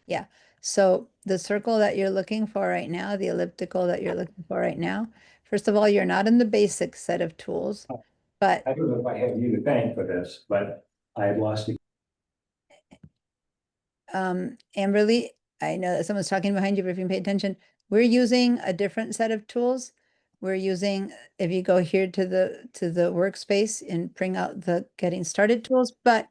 Yeah. So the circle that you're looking for right now, the elliptical that you're looking for right now, first of all, you're not in the basic set of tools, but I don't know if I have you to thank for this, but I had lost it. Amberly, I know that someone's talking behind you, but if you can pay attention, we're using a different set of tools. We're using, if you go here to the workspace and bring out the getting started tools, but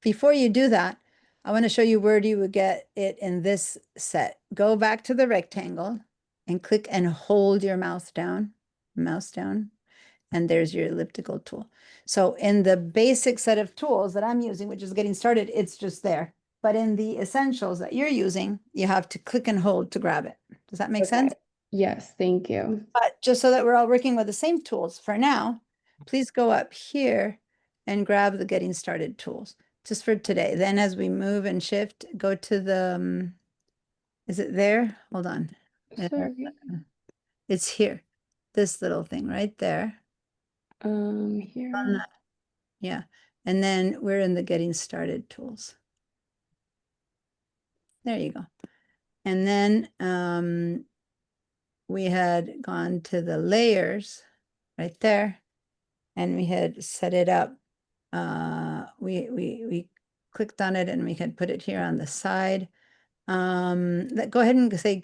before you do that, I want to show you where you would get it in this set. Go back to the rectangle and click and hold your mouse down, and there's your elliptical tool. So in the basic set of tools that I'm using, which is getting started, it's just there. But in the essentials that you're using, you have to click and hold to grab it. Does that make sense? Okay. Yes, thank you. But just so that we're all working with the same tools for now, please go up here and grab the getting started tools just for today. Then as we move and shift, go to the, is it there? Hold on. Sorry. It's here. This little thing right there. Here. Yeah. And then we're in the getting started tools. There you go. And then we had gone to the layers right there, and we had set it up. We clicked on it and we had put it here on the side. Go ahead and say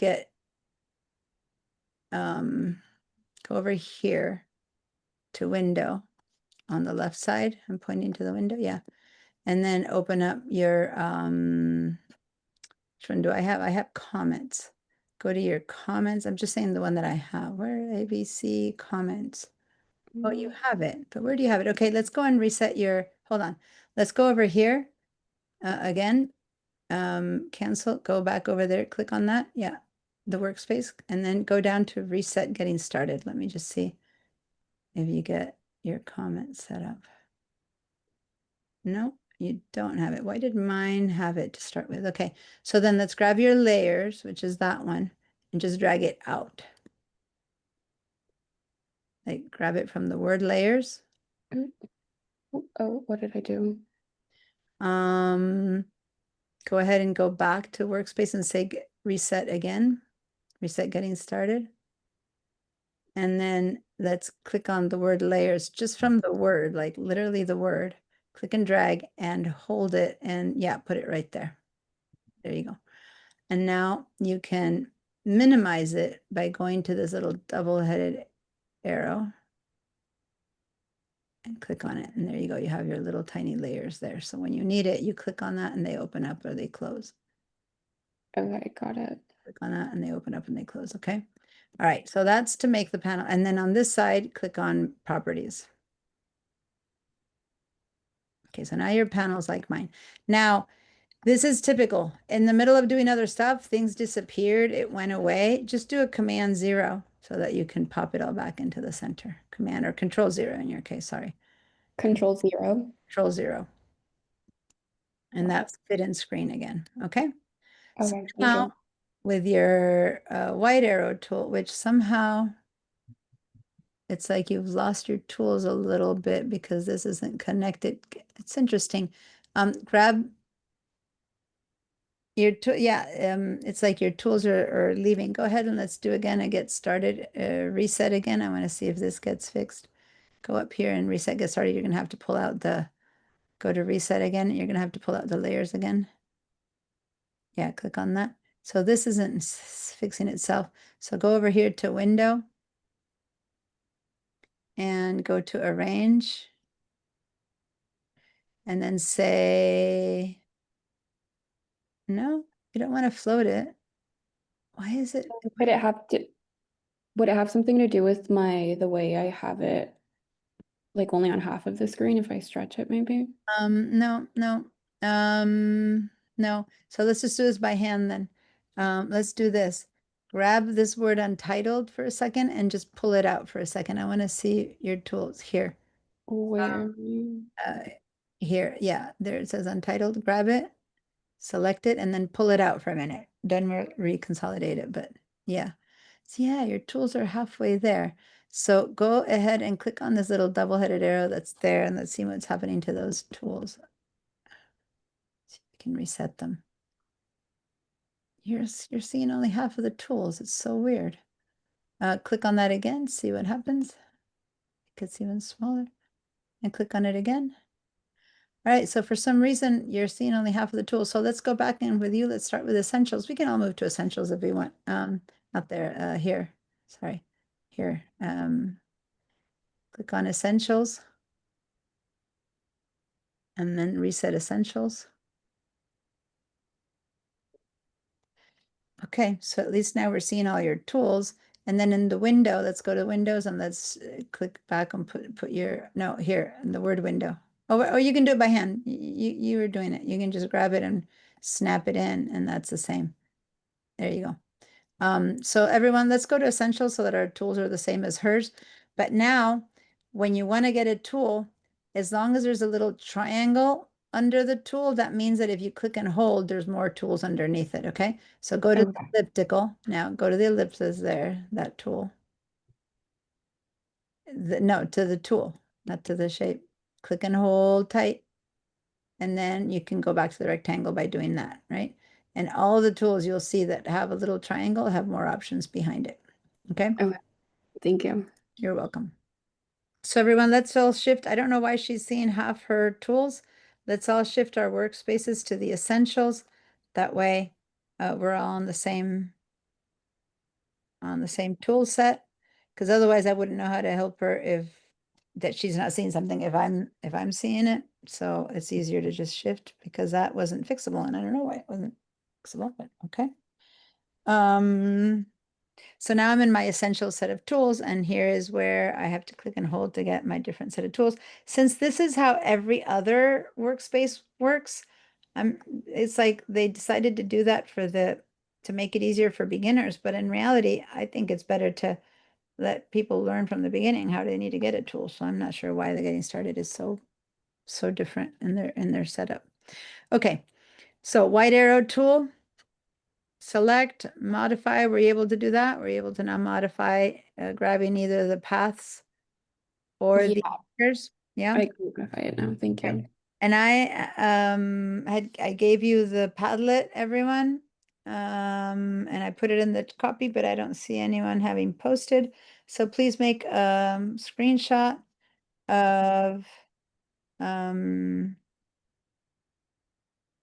go over here to window on the left side. I'm pointing to the window, yeah. And then open up your which one do I have? I have comments. Go to your comments. I'm just saying the one that I have. Where ABC comments? Oh, you have it, but where do you have it? Okay, let's go and reset your, hold on. Let's go over here again. Cancel, go back over there, click on that. Yeah, the workspace, and then go down to reset getting started. Let me just see if you get your comments set up. No, you don't have it. Why did mine have it to start with? Okay, so then let's grab your layers, which is that one, and just drag it out. Like grab it from the word layers. Oh, what did I do? Go ahead and go back to workspace and say reset again. Reset getting started. And then let's click on the word layers just from the word, like literally the word. Click and drag and hold it and yeah, put it right there. There you go. And now you can minimize it by going to this little double-headed arrow and click on it. And there you go. You have your little tiny layers there. So when you need it, you click on that and they open up or they close. Okay, got it. Click on that and they open up and they close. Okay. All right. So that's to make the panel. And then on this side, click on properties. Okay. So now your panel's like mine. Now, this is typical. In the middle of doing other stuff, things disappeared. It went away. Just do a Command 0 so that you can pop it all back into the center. Command or Control 0 in your case. Sorry. Control 0. Control 0. And that's fit in screen again. Okay. So Okay, thank now you. with your white arrow tool, which somehow it's like you've lost your tools a little bit because this isn't connected. It's interesting. Grab your tool. Yeah, it's like your tools are leaving. Go ahead and let's do again and get started. Reset again. I want to see if this gets fixed. Go up here and reset, get started. You're going to have to pull out go to reset again. You're going to have to pull out the layers again. Yeah, click on that. So this isn't fixing itself. So go over here to window and go to arrange and then say, no, you don't want to float it. Why is it? Would it have something to do with the way I have it, like only on half of the screen if I stretch it maybe? No. No. So let's just do this by hand then. Let's do this. Grab this word untitled for a second and just pull it out for a second. I want to see your tools here. Where? Here, yeah, there it says untitled. Grab it, select it, and then pull it out for a minute. Then reconsolidate it, but yeah. So yeah, your tools are halfway there. So go ahead and click on this little double-headed arrow that's there, and let's see what's happening to those tools. See if we can reset them. You're seeing only half of the tools. It's so weird. Click on that again, see what happens. It gets even smaller. And click on it again. All right, so for some reason, you're seeing only half of the tools. So let's go back in with you. Let's start with essentials. We can all move to essentials if we want. Not there, here, sorry, here. Click on essentials. And then reset essentials. Okay, so at least now we're seeing all your tools. And then in the window, let's go to Windows and let's click back and put your, no, here, in the word window. Oh, you can do it by hand. You were doing it. You can just grab it and snap it in, and that's the same. There you go. So everyone, let's go to Essentials so that our tools are the same as hers. But now, when you want to get a tool, as long as there's a little triangle under the tool, that means that if you click and hold, there's more tools underneath it, okay? So go to the Okay. elliptical. Now go to the ellipses there, that tool. No, to the tool, not to the shape. Click and hold tight. And then you can go back to the rectangle by doing that, right? And all the tools you'll see that have a little triangle have more options behind it, okay? Okay. Thank you. You're welcome. So everyone, let's all shift. I don't know why she's seeing half her tools. Let's all shift our workspaces to the essentials. That way, we're all on the same tool set. Because otherwise, I wouldn't know how to help her if that she's not seeing something if I'm seeing it. So it's easier to just shift because that wasn't fixable, and I don't know why it wasn't fixable, but okay. So now I'm in my essential set of tools, and here is where I have to click and hold to get my different set of tools. Since this is how every other workspace works, it's like they decided to do that to make it easier for beginners, but in reality, I think it's better to let people learn from the beginning how they need to get a tool. So I'm not sure why the getting started is so different in their setup. Okay, so white arrow tool. Select, modify, were you able to do that? Were you able to now modify, grabbing either the paths or the Yeah, anchors? Yeah. I can modify it now. Thank Okay. you. And I gave you the Padlet, everyone. And I put it in the copy, but I don't see anyone having posted. So please make screenshot of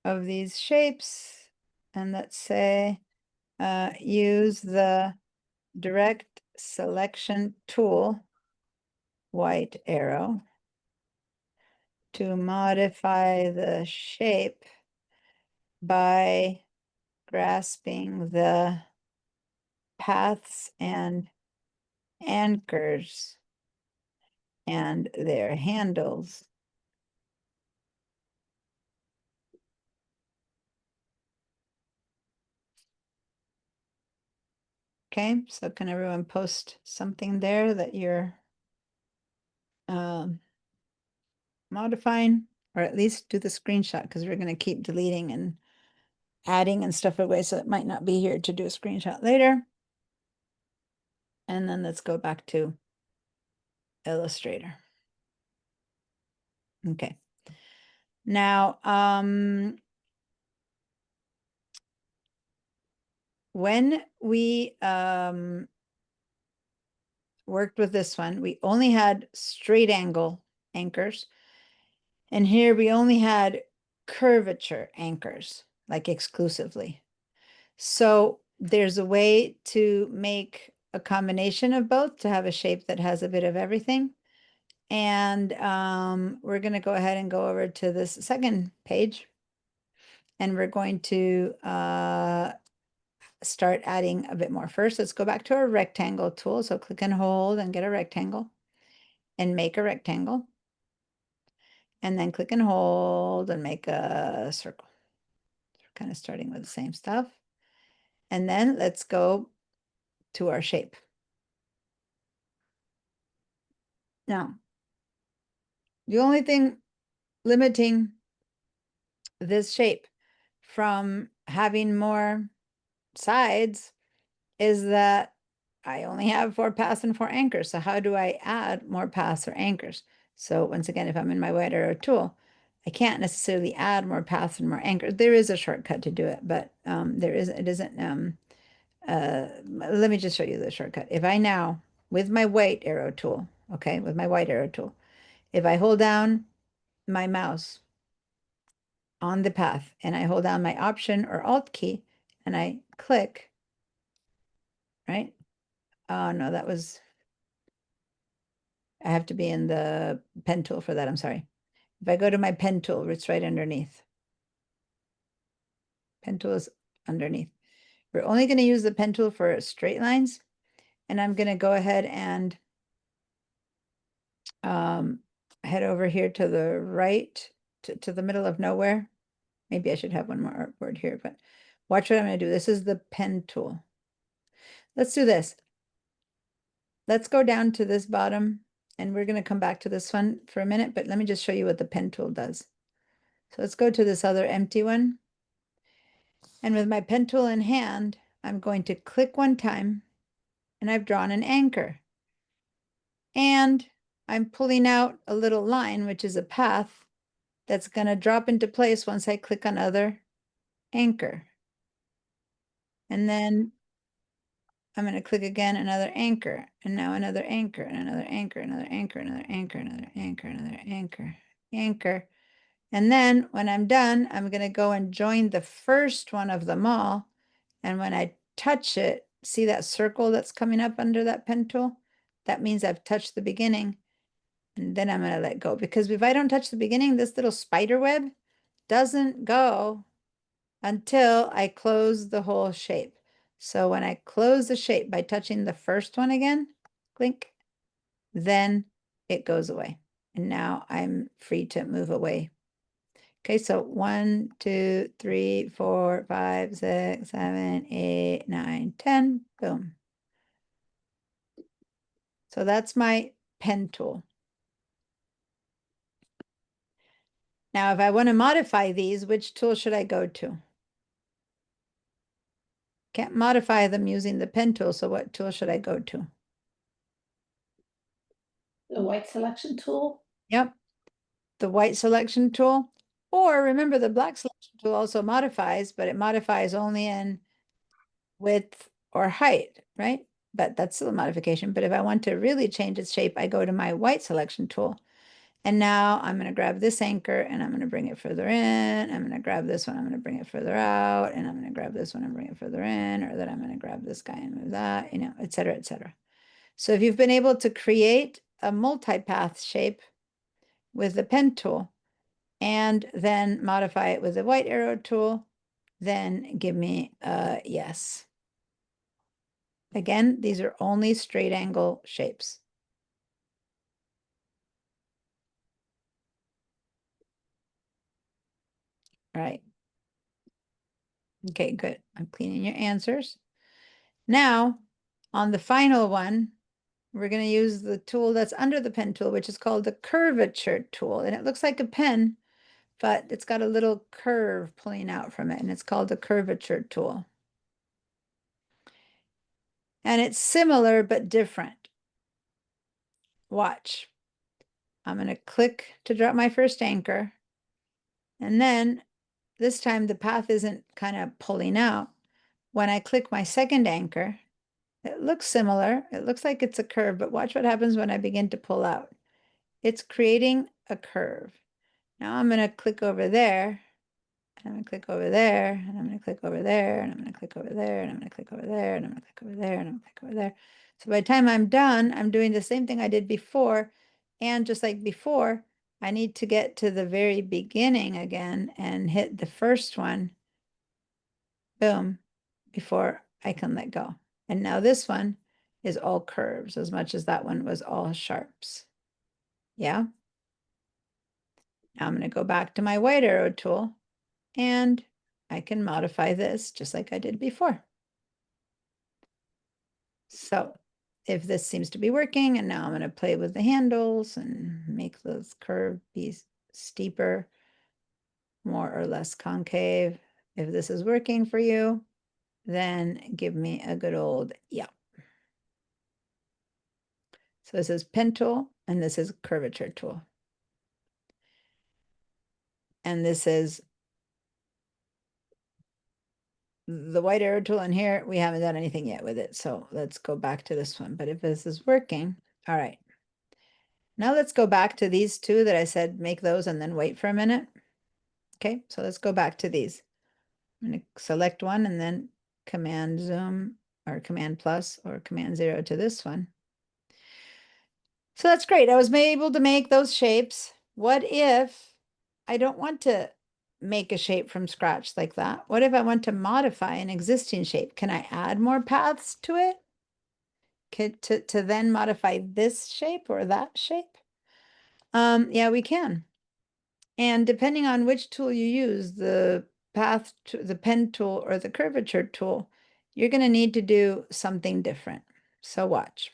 these shapes, and let's say use the direct selection tool, white arrow, to modify the shape by grasping the paths and anchors and their handles. Okay, so can everyone post something there that you're modifying, or at least do the screenshot, because we're going to keep deleting and adding and stuff away, so it might not be here to do a screenshot later. And then let's go back to Illustrator. Okay. Now, when we worked with this one, we only had straight angle anchors. And here we only had curvature anchors, like exclusively. So there's a way to make a combination of both to have a shape that has a bit of everything. And we're going to go ahead and go over to this second page. And we're going to start adding a bit more. First, let's go back to our rectangle tool. So click and hold and get a rectangle and make a rectangle. And then click and hold and make a circle. We're kind of starting with the same stuff. And then let's go to our shape. Now, the only thing limiting this shape from having more sides is that I only have 4 paths and 4 anchors. So how do I add more paths or anchors? So once again, if I'm in my white arrow tool, I can't necessarily add more paths and more anchors. There is a shortcut to do it, but it isn't, let me just show you the shortcut. If I now, with my white arrow tool, okay, with my white arrow tool, if I hold down my mouse on the path and I hold down my Option or Alt key and I click, right? Oh no, that was, I have to be in the pen tool for that. I'm sorry. If I go to my pen tool, it's right underneath. Pen tool is underneath. We're only going to use the pen tool for straight lines. And I'm going to go ahead and head over here to the right, to the middle of nowhere. Maybe I should have one more artboard here, but watch what I'm going to do. This is the pen tool. Let's do this. Let's go down to this bottom, and we're going to come back to this one for a minute, but let me just show you what the pen tool does. So let's go to this other empty one. And with my pen tool in hand, I'm going to click one time, and I've drawn an anchor. And I'm pulling out a little line, which is a path that's going to drop into place once I click another anchor. And then I'm going to click again, another anchor, and now another anchor, and another anchor, another anchor, another anchor, another anchor, another anchor, anchor. And then when I'm done, I'm going to go and join the first one of them all. And when I touch it, see that circle that's coming up under that pen tool? That means I've touched the beginning. And then I'm going to let go, because if I don't touch the beginning, this little spider web doesn't go until I close the whole shape. So when I close the shape by touching the first one again, clink, then it goes away. And now I'm free to move away. Okay, so 1, 2, 3, 4, 5, 6, 7, 8, 9, 10, boom. So that's my pen tool. Now, if I want to modify these, which tool should I go to? Can't modify them using the pen tool, so what tool should I go to? The white selection tool. Yep, the white selection tool. Or remember, the black selection tool also modifies, but it modifies only in width or height, right? But that's still a modification. But if I want to really change its shape, I go to my white selection tool. And now I'm going to grab this anchor and I'm going to bring it further in. I'm going to grab this one, I'm going to bring it further out. And I'm going to grab this one and bring it further in. Or then I'm going to grab this guy and move that, you know, et cetera, et cetera. So if you've been able to create a multi-path shape with the pen tool and then modify it with the white arrow tool, then give me a yes. Again, these are only straight angle shapes. All right. Okay, good. I'm cleaning your answers. Now, on the final one, we're going to use the tool that's under the pen tool, which is called the curvature tool. And it looks like a pen, but it's got a little curve pulling out from it, and it's called the curvature tool. And it's similar but different. Watch. I'm going to click to drop my first anchor. And then this time the path isn't kind of pulling out. When I click my second anchor, it looks similar. It looks like it's a curve, but watch what happens when I begin to pull out. It's creating a curve. Now I'm going to click over there, and I'm going to click over there, and I'm going to click over there, and I'm going to click over there, and I'm going to click over there, and I'm going to click over there, and I'm going to click over there. So by the time I'm done, I'm doing the same thing I did before. And just like before, I need to get to the very beginning again and hit the first one, boom, before I can let go. And now this one is all curves as much as that one was all sharps. Yeah. Now I'm going to go back to my white arrow tool and I can modify this just like I did before. So if this seems to be working, and now I'm going to play with the handles and make those curve be steeper, more or less concave. If this is working for you, then give me a good old yeah. So this is pen tool, and this is curvature tool. And this is the white arrow tool in here. We haven't done anything yet with it. So let's go back to this one. But if this is working, all right. Now let's go back to these two that I said, make those and then wait for a minute. Okay, so let's go back to these. I'm going to select one and then Command Zoom or Command Plus or Command 0 to this one. So that's great. I was able to make those shapes. What if I don't want to make a shape from scratch like that? What if I want to modify an existing shape? Can I add more paths to it? To then modify this shape or that shape? Yeah, we can. And depending on which tool you use, the pen tool or the curvature tool, you're going to need to do something different. So watch.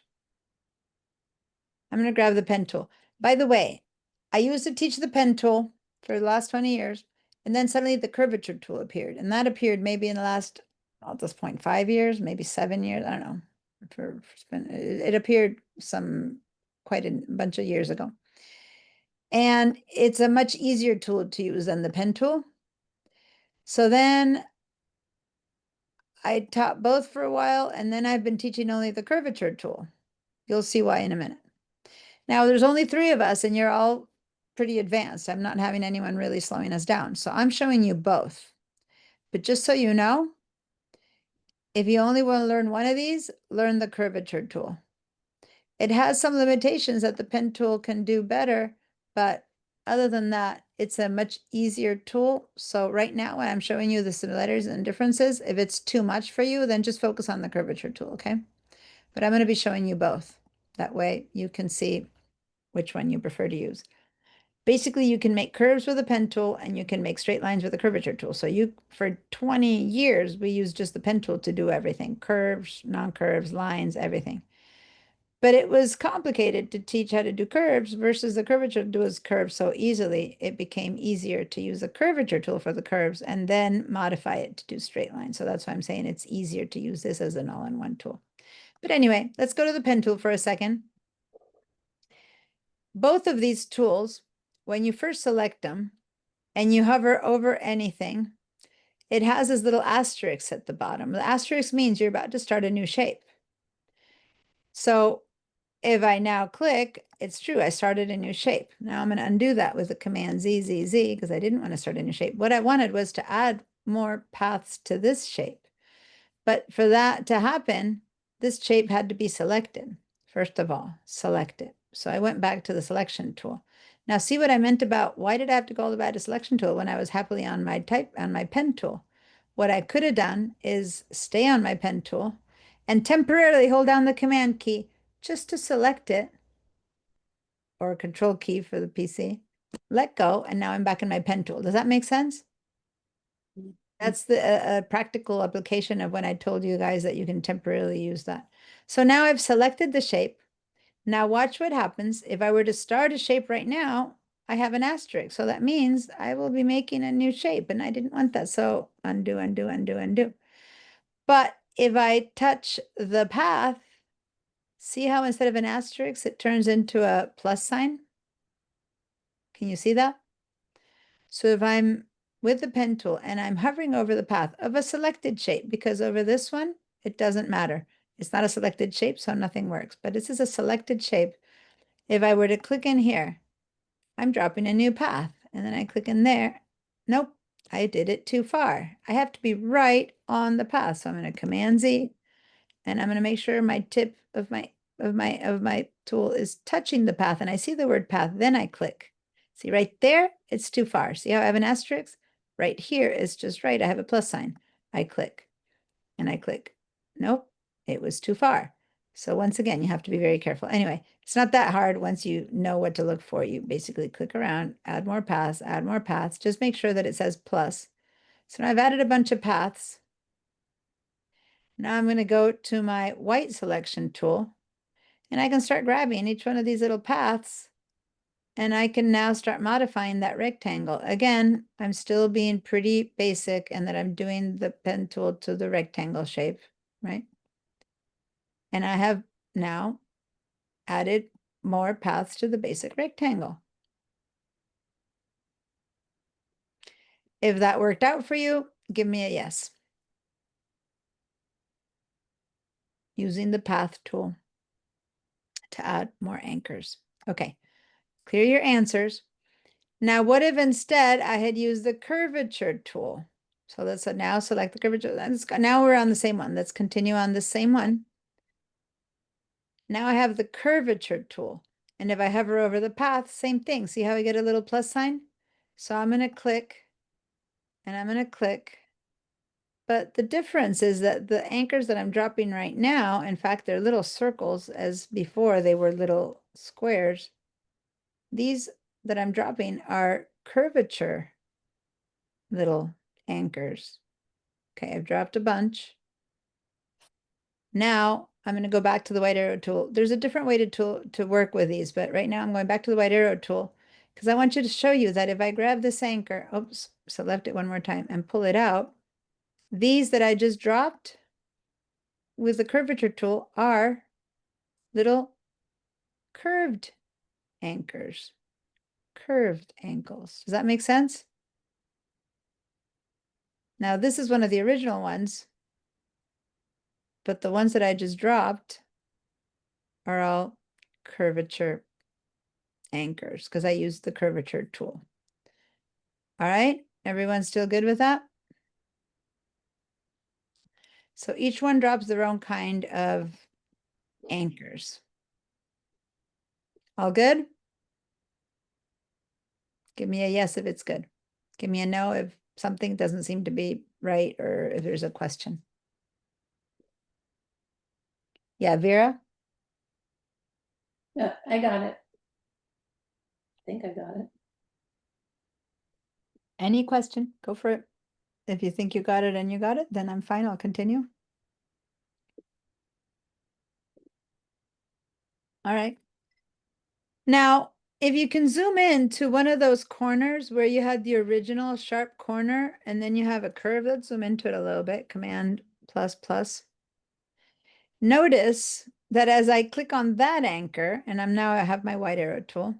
I'm going to grab the pen tool. By the way, I used to teach the pen tool for the last 20 years, and then suddenly the curvature tool appeared. And that appeared maybe in the last, at this point, 5 years, maybe 7 years. I don't know. It appeared quite a bunch of years ago. And it's a much easier tool to use than the pen tool. So then I taught both for a while, and then I've been teaching only the curvature tool. You'll see why in a minute. Now, there's only 3 of us, and you're all pretty advanced. I'm not having anyone really slowing us down. So I'm showing you both. But just so you know, if you only want to learn one of these, learn the curvature tool. It has some limitations that the pen tool can do better, but other than that, it's a much easier tool. So right now, when I'm showing you the similarities and differences, if it's too much for you, then just focus on the curvature tool, okay? But I'm going to be showing you both. That way you can see which one you prefer to use. Basically, you can make curves with a pen tool and you can make straight lines with a curvature tool. So for 20 years, we used just the pen tool to do everything, curves, non-curves, lines, everything. But it was complicated to teach how to do curves versus the curvature does curves so easily. It became easier to use a curvature tool for the curves and then modify it to do straight lines. So that's why I'm saying it's easier to use this as an all-in-one tool. But anyway, let's go to the pen tool for a second. Both of these tools, when you first select them and you hover over anything, it has this little asterisk at the bottom. The asterisk means you're about to start a new shape. So if I now click, it's true, I started a new shape. Now I'm going to undo that with the Command Z, because I didn't want to start a new shape. What I wanted was to add more paths to this shape. But for that to happen, this shape had to be selected. First of all, select it. So I went back to the selection tool. Now see what I meant about why did I have to go all the way to selection tool when I was happily on my pen tool? What I could have done is stay on my pen tool and temporarily hold down the Command key just to select it, or Control key for the PC, let go, and now I'm back in my pen tool. Does that make sense? That's the practical application of when I told you guys that you can temporarily use that. So now I've selected the shape. Now watch what happens. If I were to start a shape right now, I have an asterisk. So that means I will be making a new shape, and I didn't want that. So undo, undo, undo, undo. But if I touch the path, see how instead of an asterisk, it turns into a plus sign? Can you see that? So if I'm with the pen tool and I'm hovering over the path of a selected shape, because over this one, it doesn't matter. It's not a selected shape, so nothing works. But this is a selected shape. If I were to click in here, I'm dropping a new path. And then I click in there. Nope, I did it too far. I have to be right on the path. So I'm going to Command Z, and I'm going to make sure my tip of my tool is touching the path. And I see the word path, then I click. See right there, it's too far. See how I have an asterisk? Right here is just right. I have a plus sign. I click and I click. Nope, it was too far. So once again, you have to be very careful. Anyway, it's not that hard once you know what to look for. You basically click around, add more paths, add more paths. Just make sure that it says plus. So now I've added a bunch of paths. Now I'm going to go to my white selection tool, and I can start grabbing each one of these little paths, and I can now start modifying that rectangle. Again, I'm still being pretty basic and that I'm doing the pen tool to the rectangle shape, right? And I have now added more paths to the basic rectangle. If that worked out for you, give me a yes. Using the path tool to add more anchors. Okay, clear your answers. Now, what if instead I had used the curvature tool? So let's now select the curvature. Now we're on the same one. Let's continue on the same one. Now I have the curvature tool. And if I hover over the path, same thing. See how I get a little plus sign? So I'm going to click and I'm going to click. But the difference is that the anchors that I'm dropping right now, in fact, they're little circles, as before they were little squares. These that I'm dropping are curvature little anchors. Okay, I've dropped a bunch. Now I'm going to go back to the white arrow tool. There's a different way to work with these, but right now I'm going back to the white arrow tool because I want you to show you that if I grab this anchor, oops, select it one more time and pull it out, these that I just dropped with the curvature tool are little curved anchors, curved ankles. Does that make sense? Now this is one of the original ones, but the ones that I just dropped are all curvature anchors because I used the curvature tool. All right, everyone's still good with that? So each one drops their own kind of anchors. All good? Give me a yes if it's good. Give me a no if something doesn't seem to be right or if there's a question. Yeah, Vera? Yeah, I got it. I think I got it. Any question? Go for it. If you think you got it and you got it, then I'm fine. I'll continue. All right. Now, if you can zoom in to one of those corners where you had the original sharp corner and then you have a curve, let's zoom into it a little bit, Command plus plus. Notice that as I click on that anchor, and I have my white arrow tool,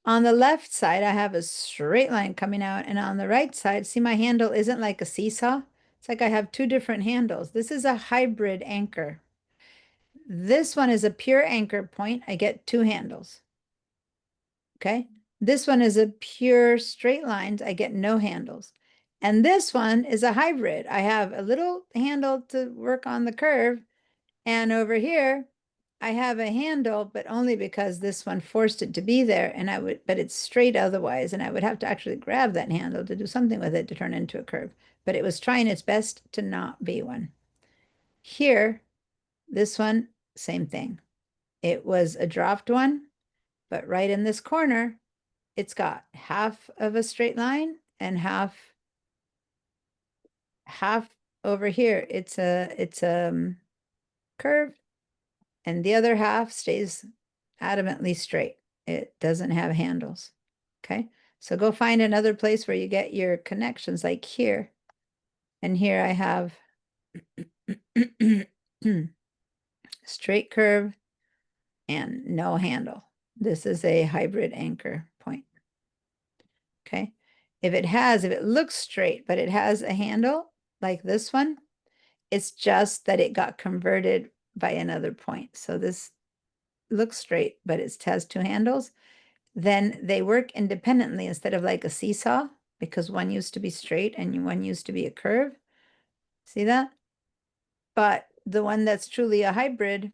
on the left side, I have a straight line coming out, and on the right side, see my handle isn't like a seesaw? It's like I have two different handles. This is a hybrid anchor. This one is a pure anchor point. I get two handles. Okay. This one is a pure straight lines. I get no handles. And this one is a hybrid. I have a little handle to work on the curve. And over here, I have a handle, but only because this one forced it to be there. And but it's straight otherwise. And I would have to actually grab that handle to do something with it to turn it into a curve. But it was trying its best to not be one. Here, this one, same thing. It was a dropped one, but right in this corner, it's got half of a straight line and half over here. It's a curve, and the other half stays adamantly straight. It doesn't have handles. Okay, so go find another place where you get your connections, like here. And here I have straight curve and no handle. This is a hybrid anchor point. Okay. If it looks straight, but it has a handle like this one, it's just that it got converted by another point. So this looks straight, but it has two handles. Then they work independently instead of like a seesaw, because one used to be straight and one used to be a curve. See that? But the one that's truly a hybrid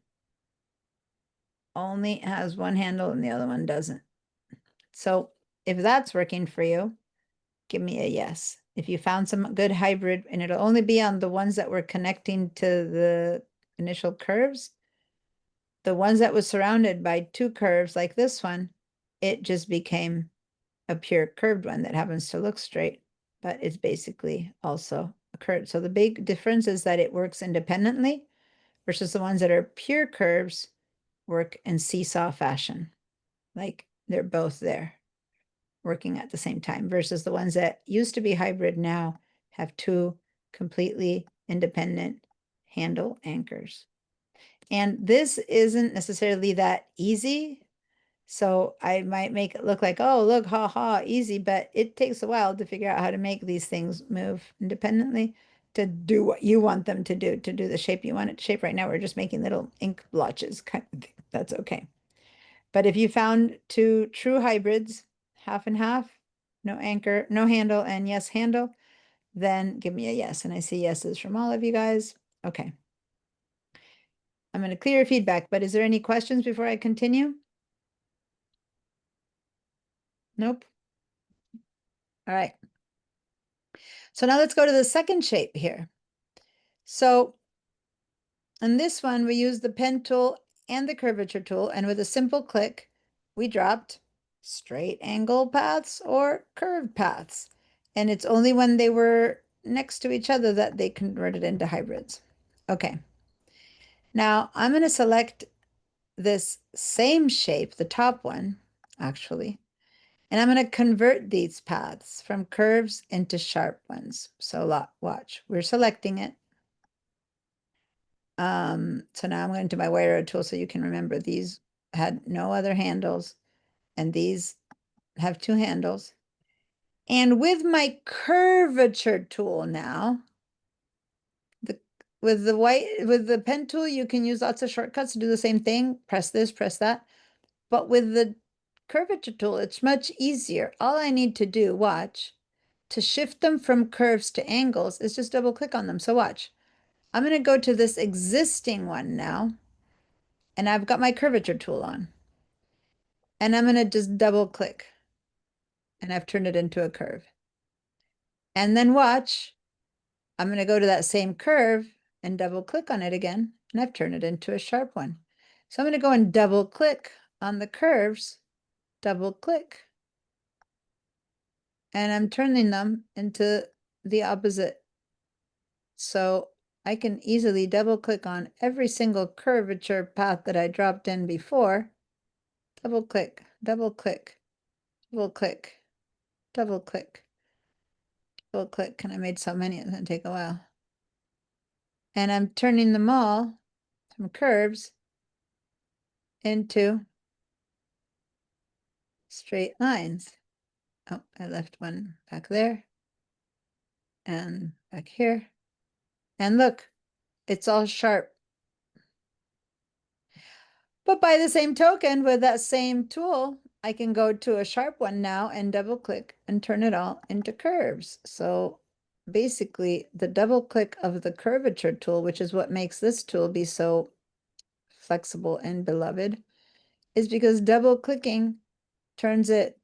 only has one handle and the other one doesn't. So if that's working for you, give me a yes. If you found some good hybrid, and it'll only be on the ones that were connecting to the initial curves, the ones that was surrounded by two curves like this one, it just became a pure curved one that happens to look straight, but it's basically also a curve. So the big difference is that it works independently versus the ones that are pure curves work in seesaw fashion. Like they're both there working at the same time versus the ones that used to be hybrid now have two completely independent handle anchors. And this isn't necessarily that easy. So I might make it look like, oh, look, ha ha, easy, but it takes a while to figure out how to make these things move independently to do what you want them to do the shape you want it to shape. Right now, we're just making little ink blotches kind of thing. That's okay. But if you found two true hybrids, half and half, no anchor, no handle, and yes handle, then give me a yes. And I see yeses from all of you guys. Okay. I'm going to clear your feedback, but is there any questions before I continue? Nope. All right. So now let's go to the second shape here. So in this one, we use the pen tool and the curvature tool, and with a simple click, we dropped straight angle paths or curved paths. And it's only when they were next to each other that they converted into hybrids. Okay. Now I'm going to select this same shape, the top one, actually, and I'm going to convert these paths from curves into sharp ones. So watch, we're selecting it. So now I'm going to my white arrow tool so you can remember these had no other handles and these have two handles. And with my curvature tool now, with the pen tool, you can use lots of shortcuts to do the same thing. Press this, press that. But with the curvature tool, it's much easier. All I need to do, watch, to shift them from curves to angles is just double click on them. So watch. I'm going to go to this existing one now, and I've got my curvature tool on. And I'm going to just double click, and I've turned it into a curve. And then watch, I'm going to go to that same curve and double click on it again, and I've turned it into a sharp one. So I'm going to go and double click on the curves, double click, and I'm turning them into the opposite. So I can easily double click on every single curvature path that I dropped in before. Double click, double click, double click, double click, double click. And I made so many, it's gonna take a while. And I'm turning them all from curves into straight lines. Oh, I left one back there and back here. And look, it's all sharp. But by the same token, with that same tool, I can go to a sharp one now and double click and turn it all into curves. So basically the double click of the curvature tool, which is what makes this tool be so flexible and beloved, is because double clicking turns it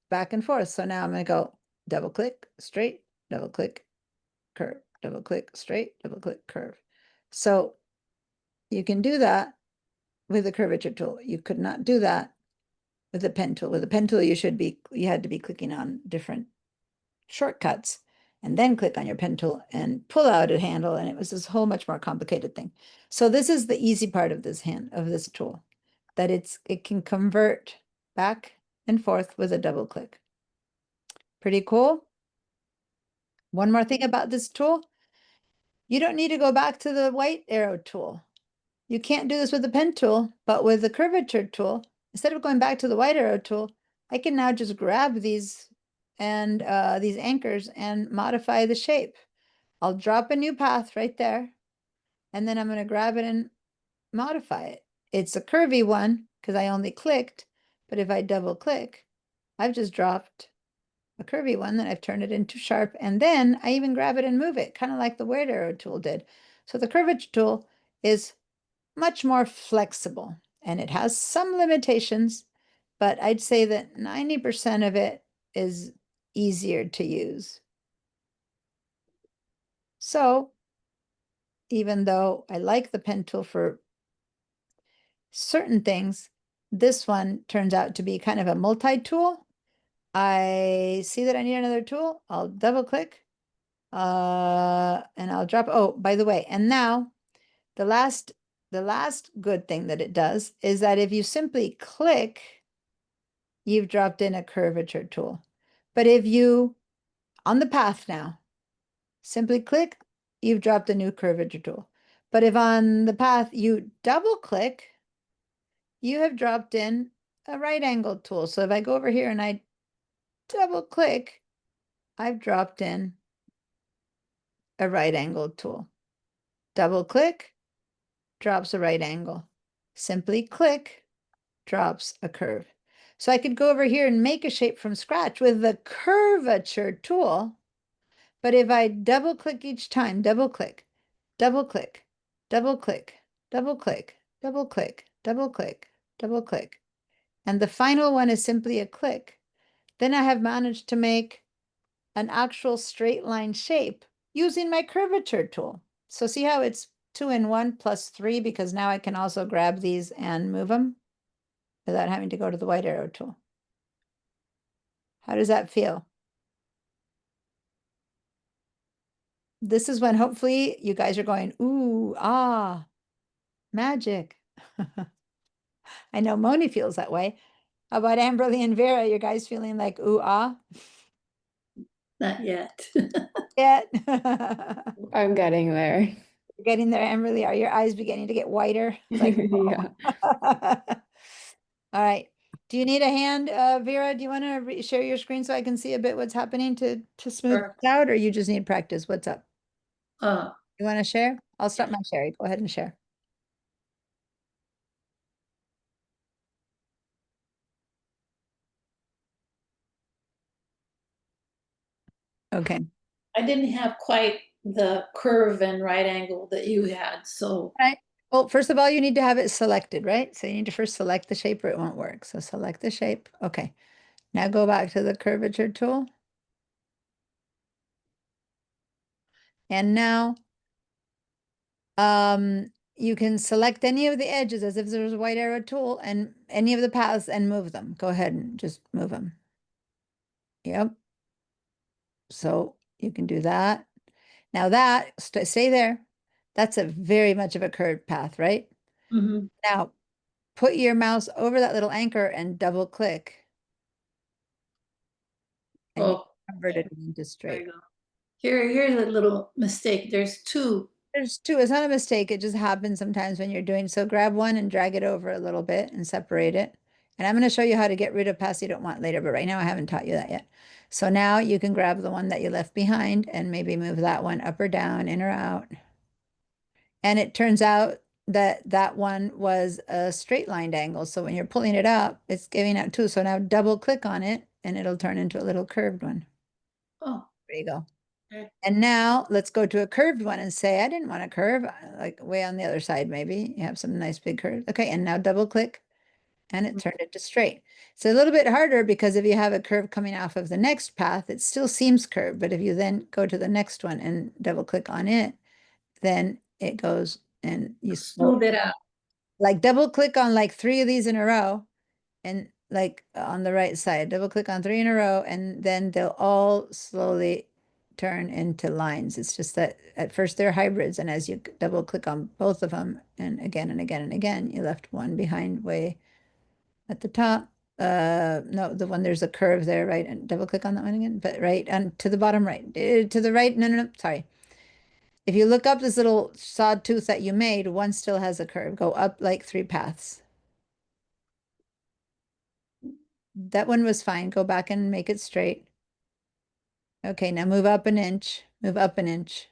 back and forth. So now I'm going to go double click, straight, double click, curve, double click, straight, double click, curve. So you can do that with the curvature tool. You could not do that with the pen tool. With the pen tool, you had to be clicking on different shortcuts and then click on your pen tool and pull out a handle. And it was this whole much more complicated thing. So this is the easy part of this tool, that it can convert back and forth with a double click. Pretty cool. One more thing about this tool. You don't need to go back to the white arrow tool. You can't do this with the pen tool, but with the curvature tool, instead of going back to the white arrow tool, I can now just grab these and these anchors and modify the shape. I'll drop a new path right there, and then I'm going to grab it and modify it. It's a curvy one because I only clicked, but if I double click, I've just dropped a curvy one, then I've turned it into sharp, and then I even grab it and move it, kind of like the white arrow tool did. So the curvature tool is much more flexible, and it has some limitations, but I'd say that 90% of it is easier to use. So even though I like the pen tool for certain things, this one turns out to be kind of a multi-tool. I see that I need another tool. I'll double click and I'll drop. Oh, by the way, and now the last good thing that it does is that if you simply click, you've dropped in a curvature tool. But if you, on the path now, simply click, you've dropped a new curvature tool. But if on the path you double click, you have dropped in a right angle tool. So if I go over here and I double click, I've dropped in a right angle tool. Double click, drops a right angle. Simply click, drops a curve. So I could go over here and make a shape from scratch with the curvature tool. But if I double click each time, double click, double click, double click, double click, double click, double click, double click, and the final one is simply a click, then I have managed to make an actual straight line shape using my curvature tool. So see how it's 2 in 1 plus 3, because now I can also grab these and move them without having to go to the white arrow tool. How does that feel? This is when hopefully you guys are going, ooh, ah, magic. I know Moni feels that way. How about Amberly and Vera? You guys feeling like, ooh, ah? Not yet. Yet? I'm getting there. Getting there, Amberly. Are your eyes beginning to get whiter? Like, Yeah. all right. Do you need a hand, Vera? Do you want to share your screen so I can see a bit what's happening to smooth Sure. it out, or you just need practice? What's up? Uh, You want to share? I'll start my sharing. Go ahead and share. Okay. I didn't have quite the curve and right angle that you had, so, All right. Well, first of all, you need to have it selected, right? So you need to first select the shape or it won't work. So select the shape. Okay. Now go back to the curvature tool. And now you can select any of the edges as if there was a white arrow tool and any of the paths and move them. Go ahead and just move them. Yep. So you can do that. Now that, stay there. That's a very much of a curved path, right? mhm. Now put your mouse over that little anchor and double click. And you Oh, convert it into there straight. you go. Here's a little mistake. There's two. There's two. It's not a mistake. It just happens sometimes when you're doing. So grab one and drag it over a little bit and separate it. And I'm going to show you how to get rid of paths you don't want later, but right now I haven't taught you that yet. So now you can grab the one that you left behind and maybe move that one up or down, in or out. And it turns out that that one was a straight lined angle. So when you're pulling it up, it's giving out two. So now double click on it and it'll turn into a little curved one. Oh, There you go. okay. And now let's go to a curved one and say, I didn't want a curve, like way on the other side, maybe. You have some nice big curves. Okay, and now double click and it turned it to straight. It's a little bit harder because if you have a curve coming off of the next path, it still seems curved. But if you then go to the next one and double click on it, then it goes and you Smooth it out. like double click on like 3 of these in a row and like on the right side, double click on 3 in a row, and then they'll all slowly turn into lines. It's just that at first they're hybrids, and as you double click on both of them, and again and again and again, you left one behind way at the top. No, the one there's a curve there, right? And double click on that one again, but right, and to the bottom right, to the right. No, sorry. If you look up this little sawtooth that you made, one still has a curve. Go up like 3 paths. That one was fine. Go back and make it straight. Okay, now move up an inch, move up an inch.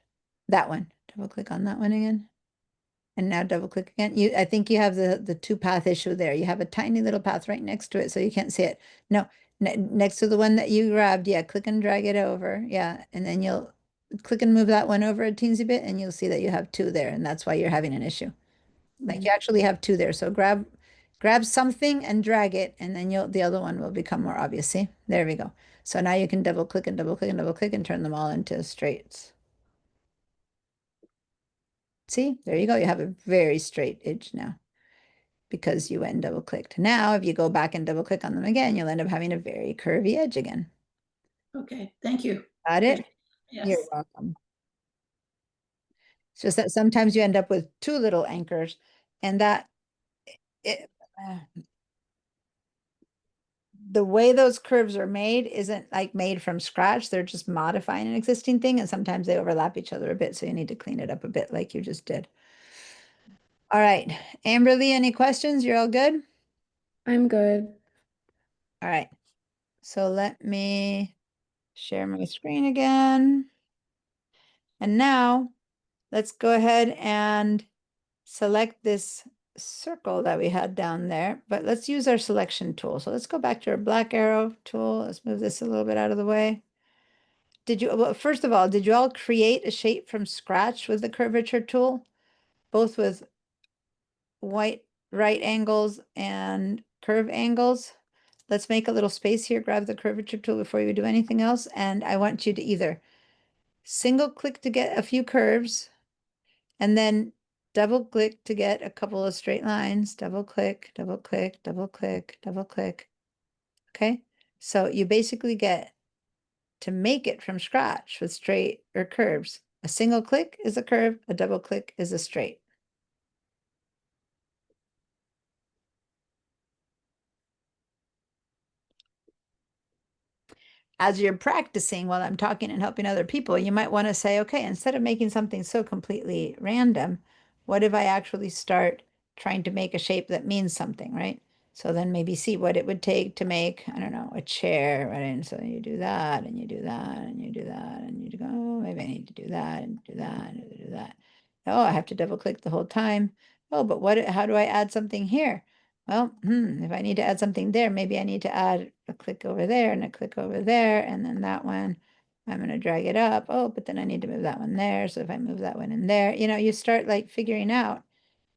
That one, double click on that one again. And now double click again. I think you have the 2 path issue there. You have a tiny little path right next to it, so you can't see it. No, next to the one that you grabbed. Yeah, click and drag it over. Yeah, and then you'll click and move that one over a teensy bit, and you'll see that you have 2 there, and that's why you're having an issue. Like you actually have 2 there. So grab something and drag it, and then the other one will become more obvious. See, there we go. So now you can double click and double click and double click and turn them all into straights. See, there you go. You have a very straight edge now because you went and double clicked. Now, if you go back and double click on them again, you'll end up having a very curvy edge again. Okay, thank you. Got it? You're Yes. welcome. It's just that sometimes you end up with 2 little anchors, and that it, the way those curves are made isn't like made from scratch. They're just modifying an existing thing, and sometimes they overlap each other a bit, so you need to clean it up a bit like you just did. All right. Amberly, any questions? You're all good? I'm good. All right. So let me share my screen again. And now let's go ahead and select this circle that we had down there, but let's use our selection tool. So let's go back to our black arrow tool. Let's move this a little bit out of the way. Well, first of all, did you all create a shape from scratch with the curvature tool, both with white right angles and curve angles? Let's make a little space here, grab the curvature tool before you do anything else. And I want you to either single click to get a few curves and then double click to get a couple of straight lines, double click, double click, double click, double click. Okay. So you basically get to make it from scratch with straight or curves. A single click is a curve, a double click is a straight. As you're practicing while I'm talking and helping other people, you might want to say, okay, instead of making something so completely random, what if I actually start trying to make a shape that means something, right? So then maybe see what it would take to make, I don't know, a chair, right? And so you do that and you do that and you do that and you go, oh, maybe I need to do that and do that and do that. Oh, I have to double click the whole time. Oh, but how do I add something here? Well, if I need to add something there, maybe I need to add a click over there and a click over there, and then that one, I'm going to drag it up. Oh, but then I need to move that one there. So if I move that one in there, you start like figuring out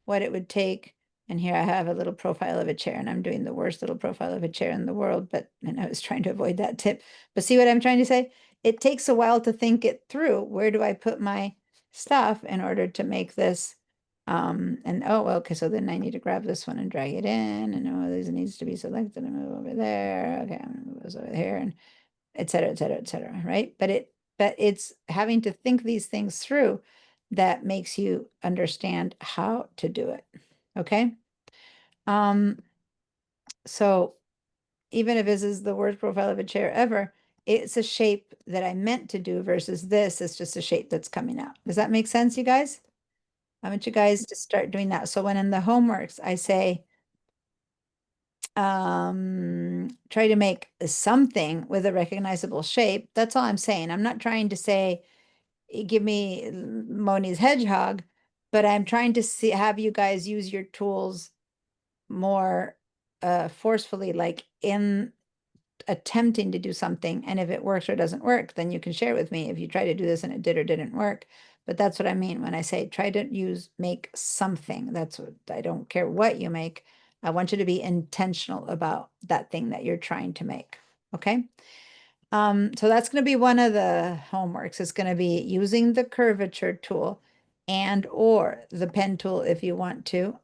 what it would take. And here I have a little profile of a chair, and I'm doing the worst little profile of a chair in the world, and I was trying to avoid that tip. But see what I'm trying to say? It takes a while to think it through. Where do I put my stuff in order to make this? And oh, well, okay, so then I need to grab this one and drag it in, and oh, this needs to be selected and move over there. Okay, I'm gonna move this over here, and et cetera, et cetera, et cetera, right? But it's having to think these things through that makes you understand how to do it. Okay. So even if this is the worst profile of a chair ever, it's a shape that I meant to do versus this is just a shape that's coming out. Does that make sense, you guys? I want you guys to start doing that. So when in the homeworks, I say, try to make something with a recognizable shape. That's all I'm saying. I'm not trying to say, give me Moni's hedgehog, but I'm trying to have you guys use your tools more forcefully, like in attempting to do something. And if it works or doesn't work, then you can share with me if you try to do this and it did or didn't work. But that's what I mean when I say try to make something. That's what I don't care what you make. I want you to be intentional about that thing that you're trying to make. Okay. So that's going to be one of the homeworks. It's going to be using the curvature tool and or the pen tool if you want to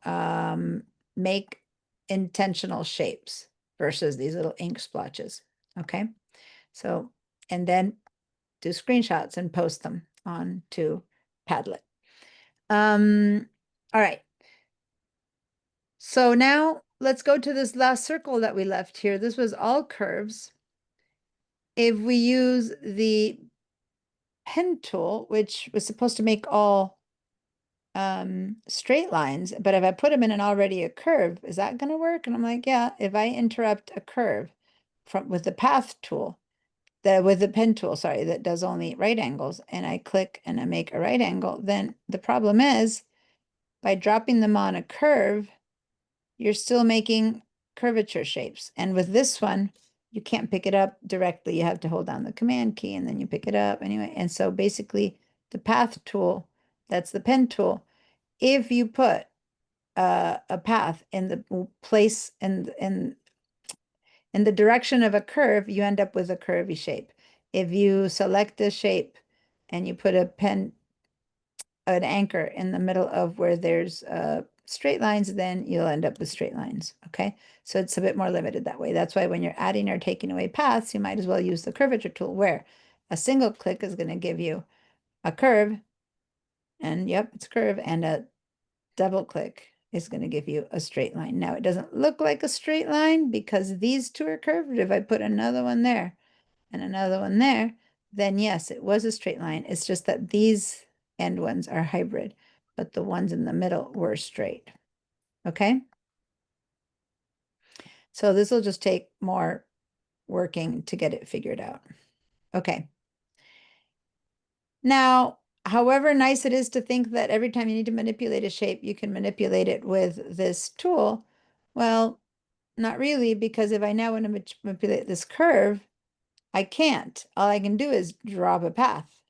make intentional shapes versus these little ink splotches. Okay. So, and then do screenshots and post them on to Padlet. All right. So now let's go to this last circle that we left here. This was all curves. If we use the pen tool, which was supposed to make all straight lines, but if I put them in an already a curve, is that going to work? And I'm like, yeah, if I interrupt a curve with the path tool, with the pen tool, sorry, that does only right angles, and I click and I make a right angle, then the problem is by dropping them on a curve, you're still making curvature shapes. And with this one, you can't pick it up directly. You have to hold down the command key and then you pick it up anyway. And so basically the path tool, that's the pen tool. If you put a path in the place in the direction of a curve, you end up with a curvy shape. If you select a shape and you put an anchor in the middle of where there's straight lines, then you'll end up with straight lines. Okay. So it's a bit more limited that way. That's why when you're adding or taking away paths, you might as well use the curvature tool where a single click is going to give you a curve. And yep, it's curve. And a double click is going to give you a straight line. Now it doesn't look like a straight line because these two are curved. If I put another one there and another one there, then yes, it was a straight line. It's just that these end ones are hybrid. but the ones in the middle were straight. Okay? So this will just take more working to get it figured out. Okay. Now, however nice it is to think that every time you need to manipulate a shape, you can manipulate it with this tool, well, not really, because if I now want to manipulate this curve, I can't. All I can do is drop a path.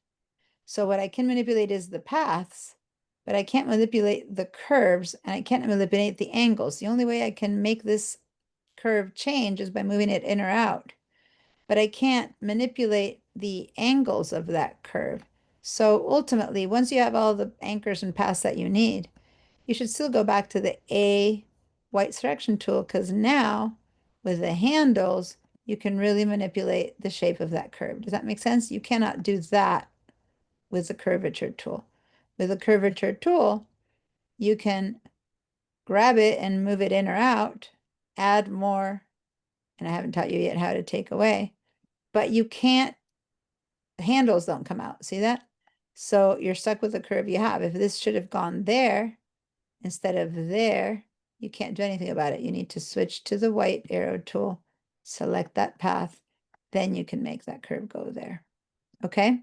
So what I can manipulate is the paths, but I can't manipulate the curves, and I can't manipulate the angles. The only way I can make this curve change is by moving it in or out, but I can't manipulate the angles of that curve. So ultimately, once you have all the anchors and paths that you need, you should still go back to the A white selection tool, because now with the handles, you can really manipulate the shape of that curve. Does that make sense? You cannot do that with the curvature tool. With the curvature tool, you can grab it and move it in or out, add more, and I haven't taught you yet how to take away, but you can't, the handles don't come out. See that? So you're stuck with the curve you have. If this should have gone there instead of there, you can't do anything about it. You need to switch to the white arrow tool, select that path, then you can make that curve go there. Okay?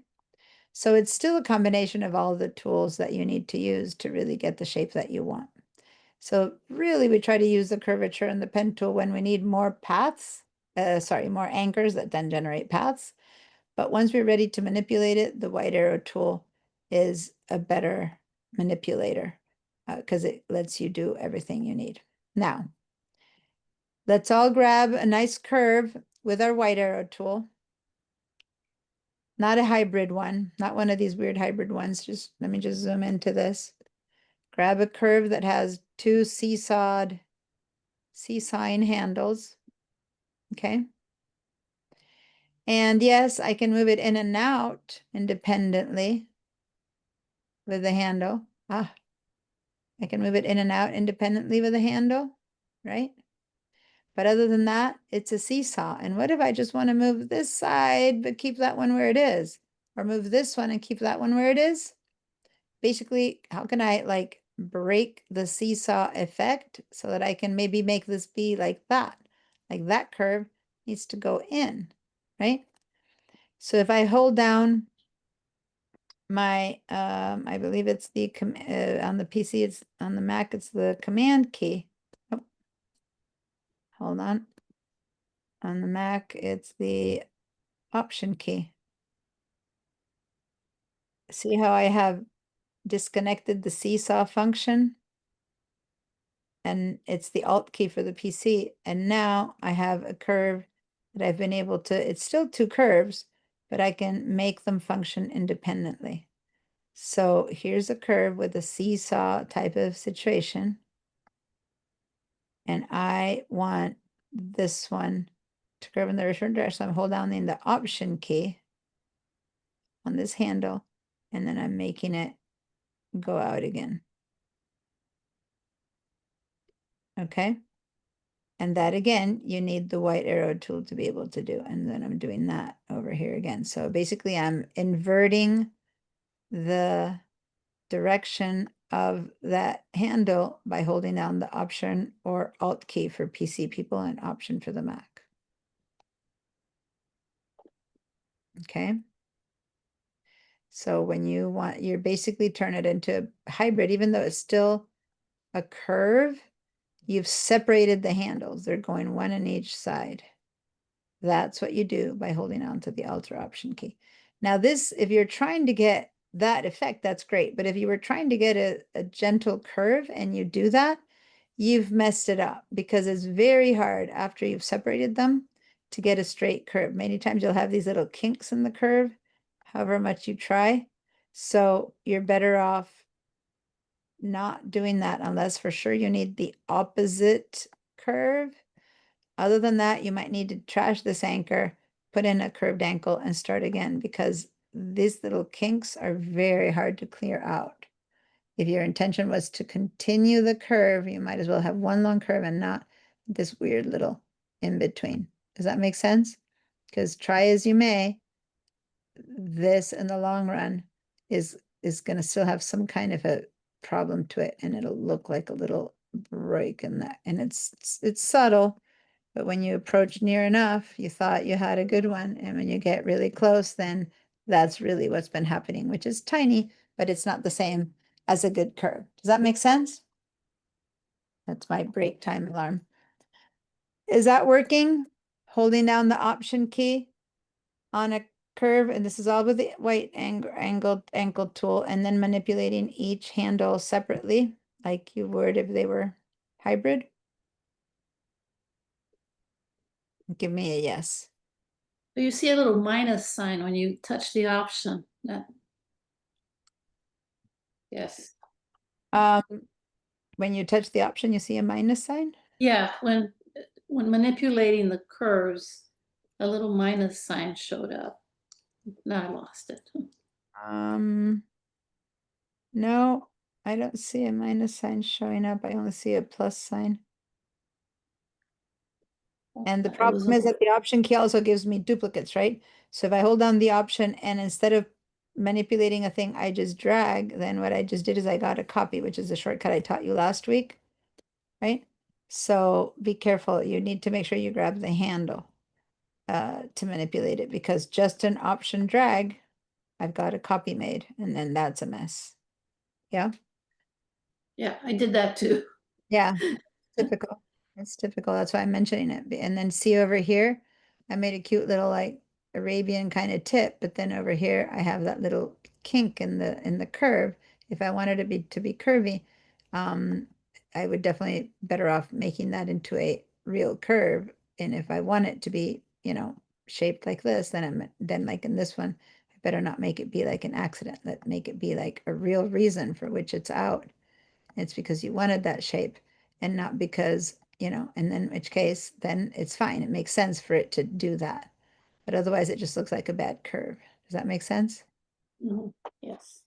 So it's still a combination of all the tools that you need to use to really get the shape that you want. So really we try to use the curvature and the pen tool when we need more paths, more anchors that then generate paths. But once we're ready to manipulate it, the white arrow tool is a better manipulator because it lets you do everything you need. Now, let's all grab a nice curve with our white arrow tool. Not a hybrid one, not one of these weird hybrid ones. Just let me just zoom into this. Grab a curve that has two seesawing handles. Okay. And yes, I can move it in and out independently with the handle. I can move it in and out independently with the handle, right? But other than that, it's a seesaw. And what if I just want to move this side, but keep that one where it is? Or move this one and keep that one where it is? Basically, how can I like break the seesaw effect so that I can maybe make this be like that? Like that curve needs to go in, right? So if I hold down my, I believe it's the, on the PC, it's on the Mac, it's the command key. Oh, hold on. On the Mac, it's the option key. See how I have disconnected the seesaw function? And it's the Alt key for the PC. And now I have a curve that I've been able to, it's still two curves, but I can make them function independently. So here's a curve with a seesaw type of situation. And I want this one to curve in the return direction. So I'm holding the option key on this handle, and then I'm making it go out again. Okay. And that again, you need the white arrow tool to be able to do. And then I'm doing that over here again. So basically I'm inverting the direction of that handle by holding down the Option or Alt key for PC people and Option for the Mac. Okay. So when you want, you're basically turn it into a hybrid, even though it's still a curve, you've separated the handles. They're going one in each side. That's what you do by holding on to the Alt or Option key. Now this, if you're trying to get that effect, that's great. But if you were trying to get a gentle curve and you do that, you've messed it up because it's very hard after you've separated them to get a straight curve. Many times you'll have these little kinks in the curve, however much you try. So you're better off not doing that unless for sure you need the opposite curve. Other than that, you might need to trash this anchor, put in a curved ankle and start again because these little kinks are very hard to clear out. If your intention was to continue the curve, you might as well have one long curve and not this weird little in between. Does that make sense? Because try as you may, this in the long run is going to still have some kind of a problem to it, and it'll look like a little break in that. And it's subtle, but when you approach near enough, you thought you had a good one. And when you get really close, then that's really what's been happening, which is tiny, but it's not the same as a good curve. Does that make sense? That's my break time alarm. Is that working? Holding down the Option key on a curve, and this is all with the white angled tool, and then manipulating each handle separately, like you would if they were hybrid. Give me a yes. So you see a little minus sign when you touch the option. Yes. When you touch the option, you see a minus sign? Yeah, when manipulating the curves, a little minus sign showed up. Now I lost it. No, I don't see a minus sign showing up. I only see a plus sign. And the It was problem is that the Option key also gives me duplicates, right? So if I hold down the Option and instead of manipulating a thing, I just drag, then what I just did is I got a copy, which is the shortcut I taught you last week, right? So be careful. You need to make sure you grab the handle to manipulate it, because just an Option drag, I've got a copy made, and then that's a mess. Yeah. Yeah, I did that too. Yeah, typical. It's typical. That's why I'm mentioning it. And then see over here, I made a cute little like Arabian kind of tip, but then over here I have that little kink in the curve. If I wanted to be curvy, I would definitely better off making that into a real curve. And if I want it to be, shaped like this, then like in this one, I better not make it be like an accident. Let make it be like a real reason for which it's out. It's because you wanted that shape and not because, and then in which case, then it's fine. It makes sense for it to do that. But otherwise, it just looks like a bad curve. Does that make sense? Mhm. Yes.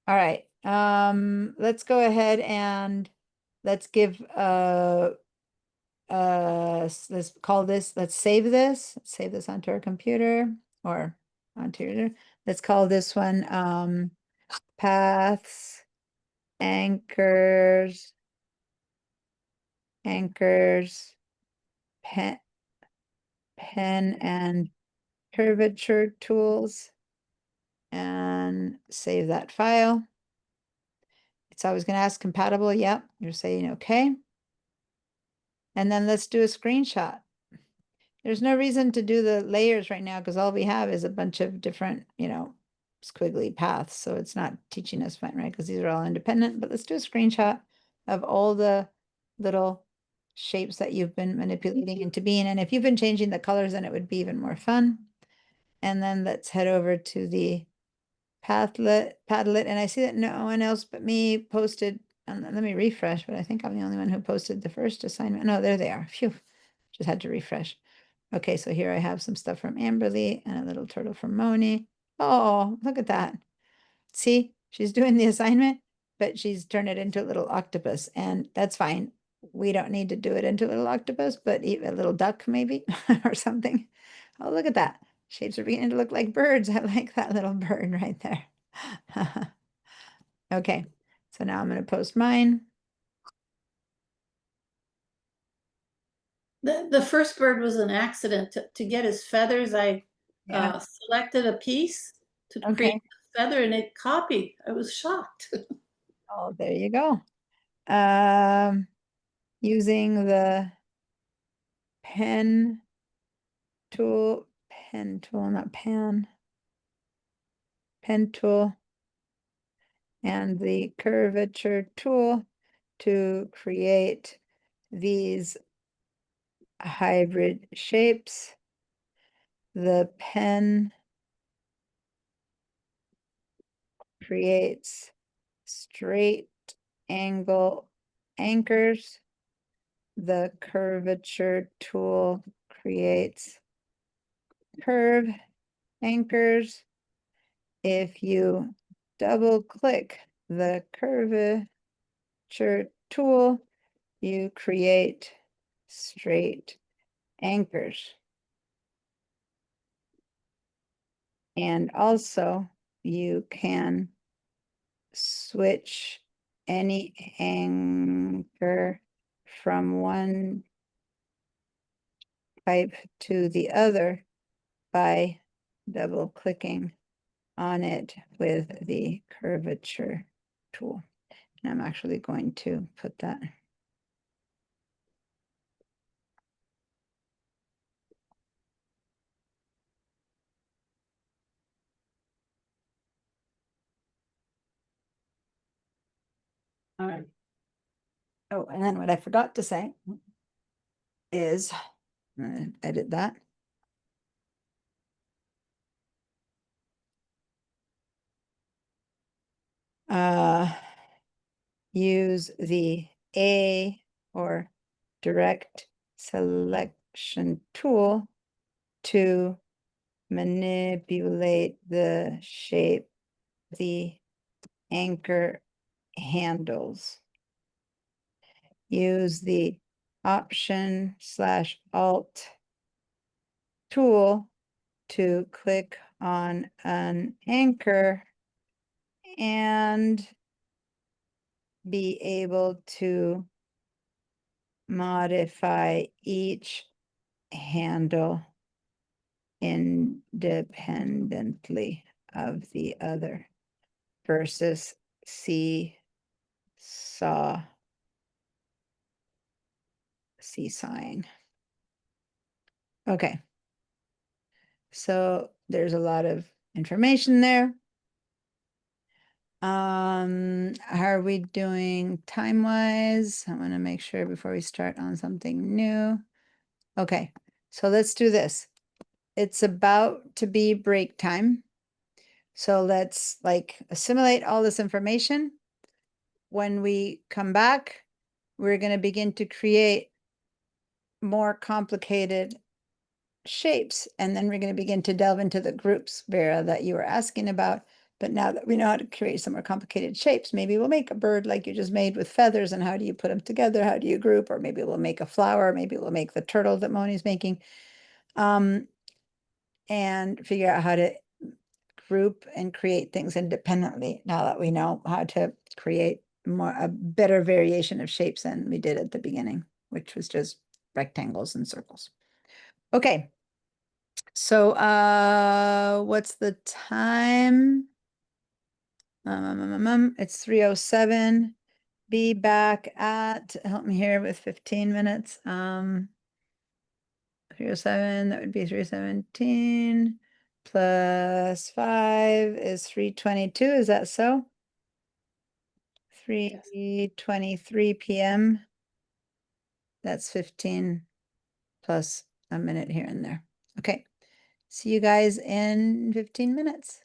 All right. Let's go ahead and let's give let's call this, let's save this onto our computer or onto your, let's call this one paths, anchors, pen and curvature tools, and save that file. It's always going to ask compatible. Yep, you're saying okay. And then let's do a screenshot. There's no reason to do the layers right now because all we have is a bunch of different, squiggly paths. So it's not teaching us fine, right? Because these are all independent. But let's do a screenshot of all the little shapes that you've been manipulating into being. And if you've been changing the colors, then it would be even more fun. And then let's head over to the Padlet. And I see that no one else but me posted. Let me refresh, but I think I'm the only one who posted the first assignment. No, there they are. Phew, just had to refresh. Okay, so here I have some stuff from Amberly and a little turtle from Moni. Oh, look at that. See, she's doing the assignment, but she's turned it into a little octopus, and that's fine. We don't need to do it into a little octopus, but a little duck maybe or something. Oh, look at that. Shapes are beginning to look like birds. I like that little bird right there. Okay, so now I'm going to post mine. The first bird was an accident. To get his feathers, I Yeah. selected a piece to Okay. create the feather and it copied. I was shocked. Oh, there you go. Using the pen tool, not pen tool, and the curvature tool to create these hybrid shapes. The pen creates straight angle anchors. The curvature tool creates curve anchors. If you double click the curvature tool, you create straight anchors. And also you can switch any anchor from one type to the other by double clicking on it with the curvature tool. And I'm actually going to put that. All right. Oh, and then what I forgot to say is, I'm gonna edit that. Use the A or direct selection tool to manipulate the shape the anchor handles. Use the Option/Alt tool to click on an anchor and be able to modify each handle independently of the other versus seesawing. Okay. So there's a lot of information there. How are we doing time-wise? I want to make sure before we start on something new. Okay, so let's do this. It's about to be break time. So let's like assimilate all this information. When we come back, we're going to begin to create more complicated shapes. And then we're going to begin to delve into the groups, Vera, that you were asking about. But now that we know how to create some more complicated shapes, maybe we'll make a bird like you just made with feathers. And how do you put them together? How do you group? Or maybe we'll make a flower. Maybe we'll make the turtle that Moni's making. And figure out how to group and create things independently now that we know how to create a better variation of shapes than we did at the beginning, which was just rectangles and circles. Okay. So what's the time? It's 3:07. Be back at, help me here with 15 minutes. 3:07, that would be 3:17 plus 5 is 3:22. Is that so? 3:23 p.m. That's 15 plus a minute here and there. Okay. See you guys in 15 minutes.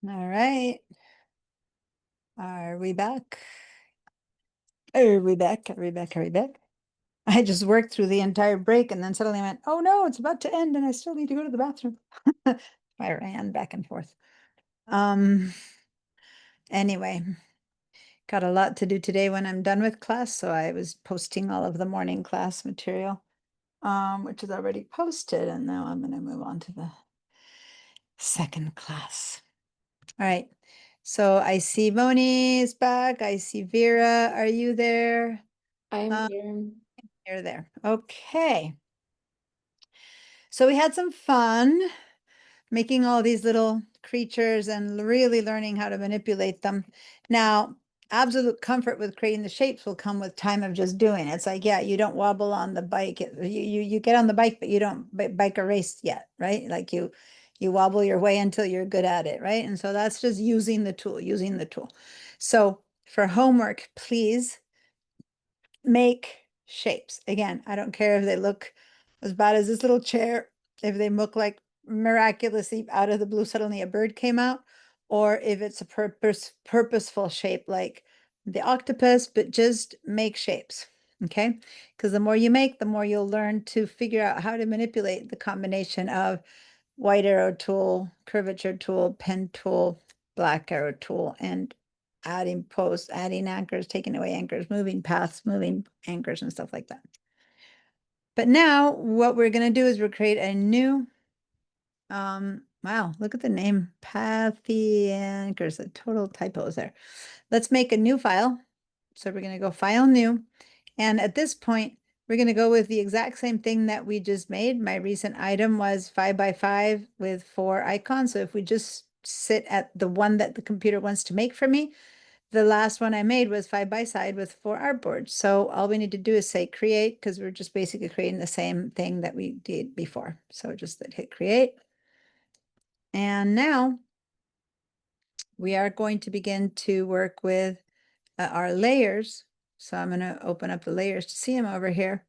All right. Are we back? Are we back? Are we back? Are we back? I just worked through the entire break and then suddenly I went, oh no, it's about to end and I still need to go to the bathroom. I ran back and forth. Anyway, got a lot to do today when I'm done with class, so I was posting all of the morning class material, which is already posted, and now I'm gonna move on to the second class. All right, so I see Moni is back. I see Vera. Are you there? I'm Um, here. You're there. Okay. So we had some fun making all these little creatures and really learning how to manipulate them. Now, absolute comfort with creating the shapes will come with time of just doing it. It's like, yeah, you don't wobble on the bike. You get on the bike, but you don't bike a race yet, right? Like you wobble your way until you're good at it, right? And so that's just using the tool, using the tool. So for homework, please make shapes. Again, I don't care if they look as bad as this little chair, if they look like miraculously out of the blue, suddenly a bird came out, or if it's a purposeful shape like the octopus, but just make shapes. Okay, because the more you make, the more you'll learn to figure out how to manipulate the combination of white arrow tool, curvature tool, pen tool, black arrow tool, and adding posts, adding anchors, taking away anchors, moving paths, moving anchors and stuff like that. But now what we're going to do is we'll create a new, wow, look at the name, Pathy Anchors, the total typos there. Let's make a new file. So we're going to go File New. And at this point, we're going to go with the exact same thing that we just made. My recent item was 5x5 with 4 icons. So if we just sit at the one that the computer wants to make for me, the last one I made was 5x5 with 4 artboards. So all we need to do is say create, because we're just basically creating the same thing that we did before. So just hit create. And now we are going to begin to work with our layers. So I'm going to open up the layers to see them over here.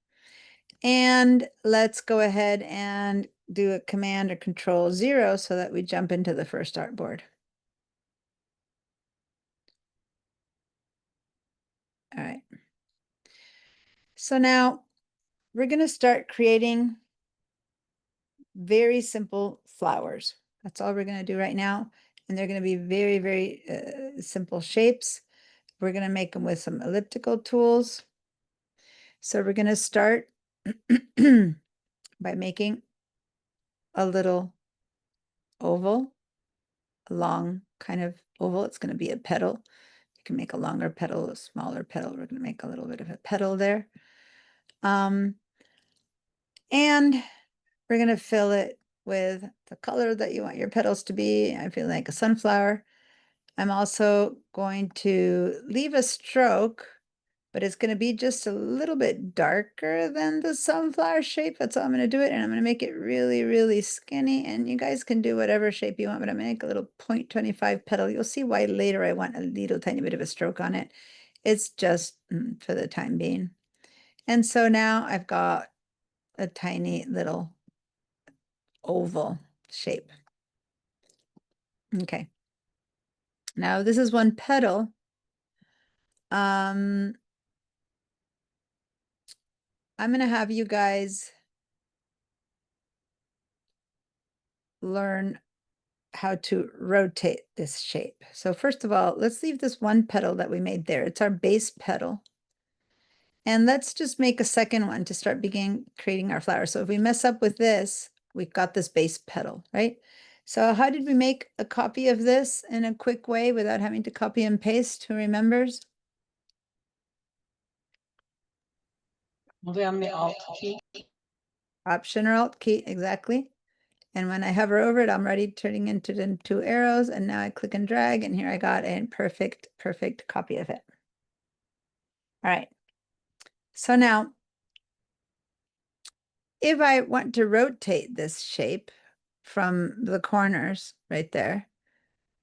And let's go ahead and do a Command or Control 0 so that we jump into the first artboard. All right. So now we're going to start creating very simple flowers. That's all we're going to do right now. And they're going to be very, very simple shapes. We're going to make them with some elliptical tools. So we're going to start by making a little oval, a long kind of oval. It's going to be a petal. You can make a longer petal, a smaller petal. We're going to make a little bit of a petal there. And we're going to fill it with the color that you want your petals to be. I feel like a sunflower. I'm also going to leave a stroke, but it's going to be just a little bit darker than the sunflower shape. That's how I'm going to do it. And I'm going to make it really, really skinny. And you guys can do whatever shape you want, but I'm going to make a little 0.25 petal. You'll see why later I want a little tiny bit of a stroke on it. It's just for the time being. And so now I've got a tiny little oval shape. Okay. Now this is one petal. I'm going to have you guys learn how to rotate this shape. So first of all, let's leave this one petal that we made there. It's our base petal. And let's just make a second one to start creating our flower. So if we mess up with this, we've got this base petal, right? So how did we make a copy of this in a quick way without having to copy and paste? Who remembers? Hold down the Alt key. Option or Alt key, exactly. And when I hover over it, I'm already turning into the 2 arrows. And now I click and drag, and here I got a perfect, perfect copy of it. All right. So now, if I want to rotate this shape from the corners right there,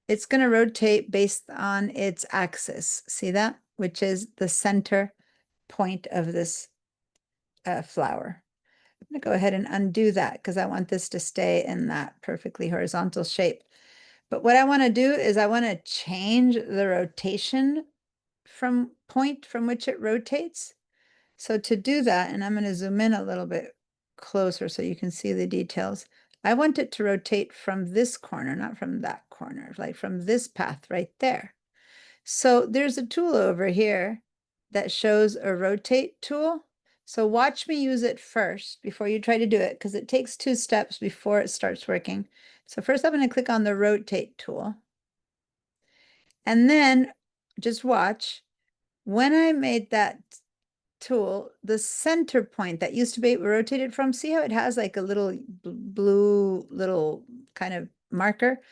it's going to rotate based on its axis. See that? Which is the center point of this flower. I'm going to go ahead and undo that because I want this to stay in that perfectly horizontal shape. But what I want to do is I want to change the rotation from point from which it rotates. So to do that, and I'm going to zoom in a little bit closer so you can see the details. I want it to rotate from this corner, not from that corner, like from this path right there. So there's a tool over here that shows a rotate tool. So watch me use it first before you try to do it, because it takes 2 steps before it starts working. So first I'm going to click on the rotate tool. And then just watch. When I made that tool, the center point that used to be rotated from, see how it has like a little blue little kind of marker?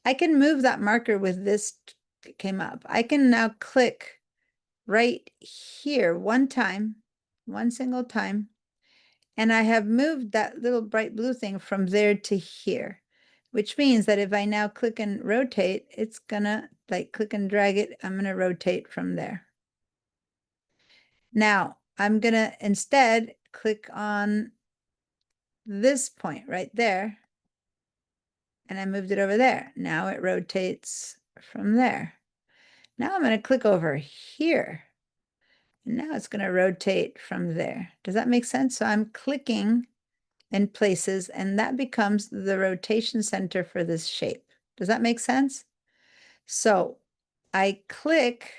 I can move that marker with this came up. I can now click right here one time, one single time, and I have moved that little bright blue thing from there to here, which means that if I now click and rotate, it's gonna like click and drag it, I'm gonna rotate from there. Now I'm gonna instead click on this point right there, and I moved it over there. Now it rotates from there. Now I'm going to click over here, and now it's going to rotate from there. Does that make sense? So I'm clicking in places, and that becomes the rotation center for this shape. Does that make sense? So I click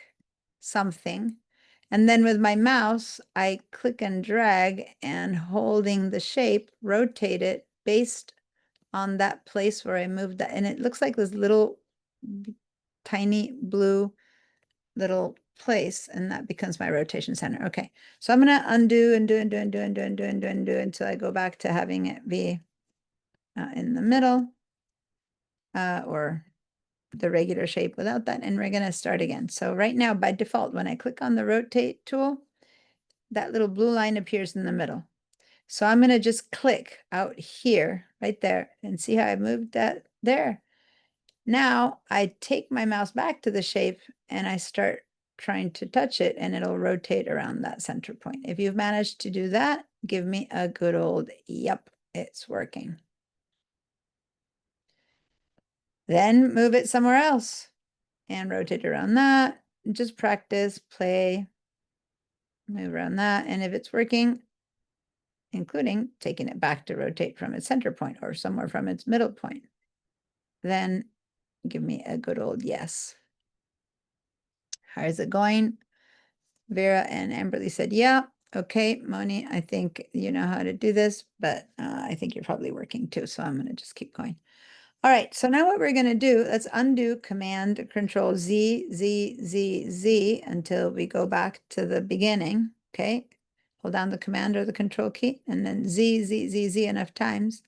something, and then with my mouse, I click and drag, and holding the shape, rotate it based on that place where I moved that. And it looks like this little tiny blue little place, and that becomes my rotation center. Okay, so I'm going to undo and do and do and do and do and do and do and do until I go back to having it be in the middle or the regular shape without that, and we're going to start again. So right now, by default, when I click on the rotate tool, that little blue line appears in the middle. So I'm going to just click out here, right there, and see how I moved that there. Now I take my mouse back to the shape and I start trying to touch it, and it'll rotate around that center point. If you've managed to do that, give me a good old, yep, it's working. Then move it somewhere else and rotate around that. Just practice, play, move around that. And if it's working, including taking it back to rotate from its center point or somewhere from its middle point, then give me a good old yes. How's it going? Vera and Amberly said, yeah. Okay, Moni, I think you know how to do this, but I think you're probably working too, so I'm going to just keep going. All right, so now what we're going to do, let's undo Command Control Z, Z, Z, Z until we go back to the beginning, okay? Hold down the Command or the Control key, and then Z, Z, Z, Z enough times.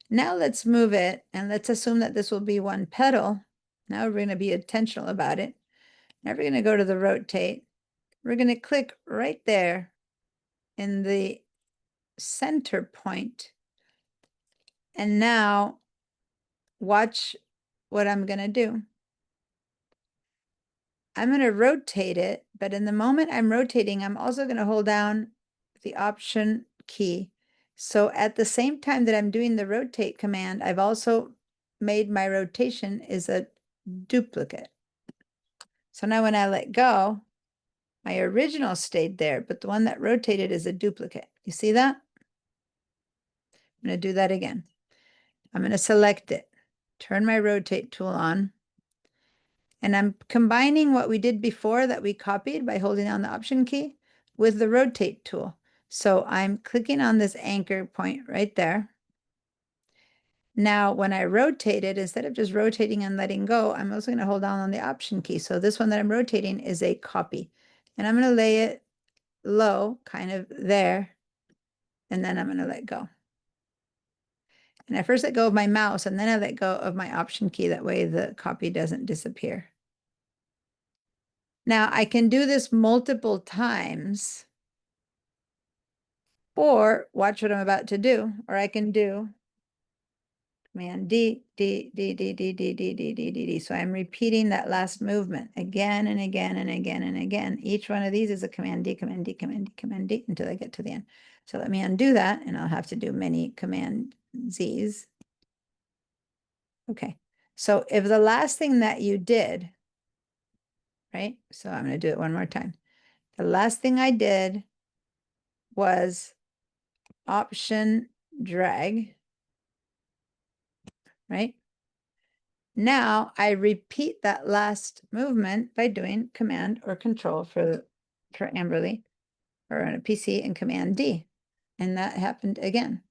Now let's move it, and let's assume that this will be one pedal. Now we're going to be intentional about it. Now we're going to go to the rotate. We're going to click right there in the center point. And now watch what I'm going to do. I'm going to rotate it, but in the moment I'm rotating, I'm also going to hold down the Option key. So at the same time that I'm doing the rotate command, I've also made my rotation is a duplicate. So now when I let go, my original stayed there, but the one that rotated is a duplicate. You see that? I'm going to do that again. I'm going to select it, turn my rotate tool on, and I'm combining what we did before that we copied by holding down the Option key with the rotate tool. So I'm clicking on this anchor point right there. Now, when I rotate it, instead of just rotating and letting go, I'm also going to hold down on the Option key. So this one that I'm rotating is a copy. And I'm going to lay it low, kind of there, and then I'm going to let go. And I first let go of my mouse, and then I let go of my Option key. That way the copy doesn't disappear. Now I can do this multiple times, or watch what I'm about to do, or I can do Command D, D, D, D, D, D, D, D, D, D, D. So I'm repeating that last movement again and again and again and again. Each one of these is a Command D, Command D, Command D, Command D until I get to the end. So let me undo that, and I'll have to do many Command Zs. Okay, So if the last thing that you did, right? So I'm going to do it one more time. The last thing I did was Option drag, right? Now I repeat that last movement by doing Command or Control for Amberly or on a PC and Command D. And that happened again.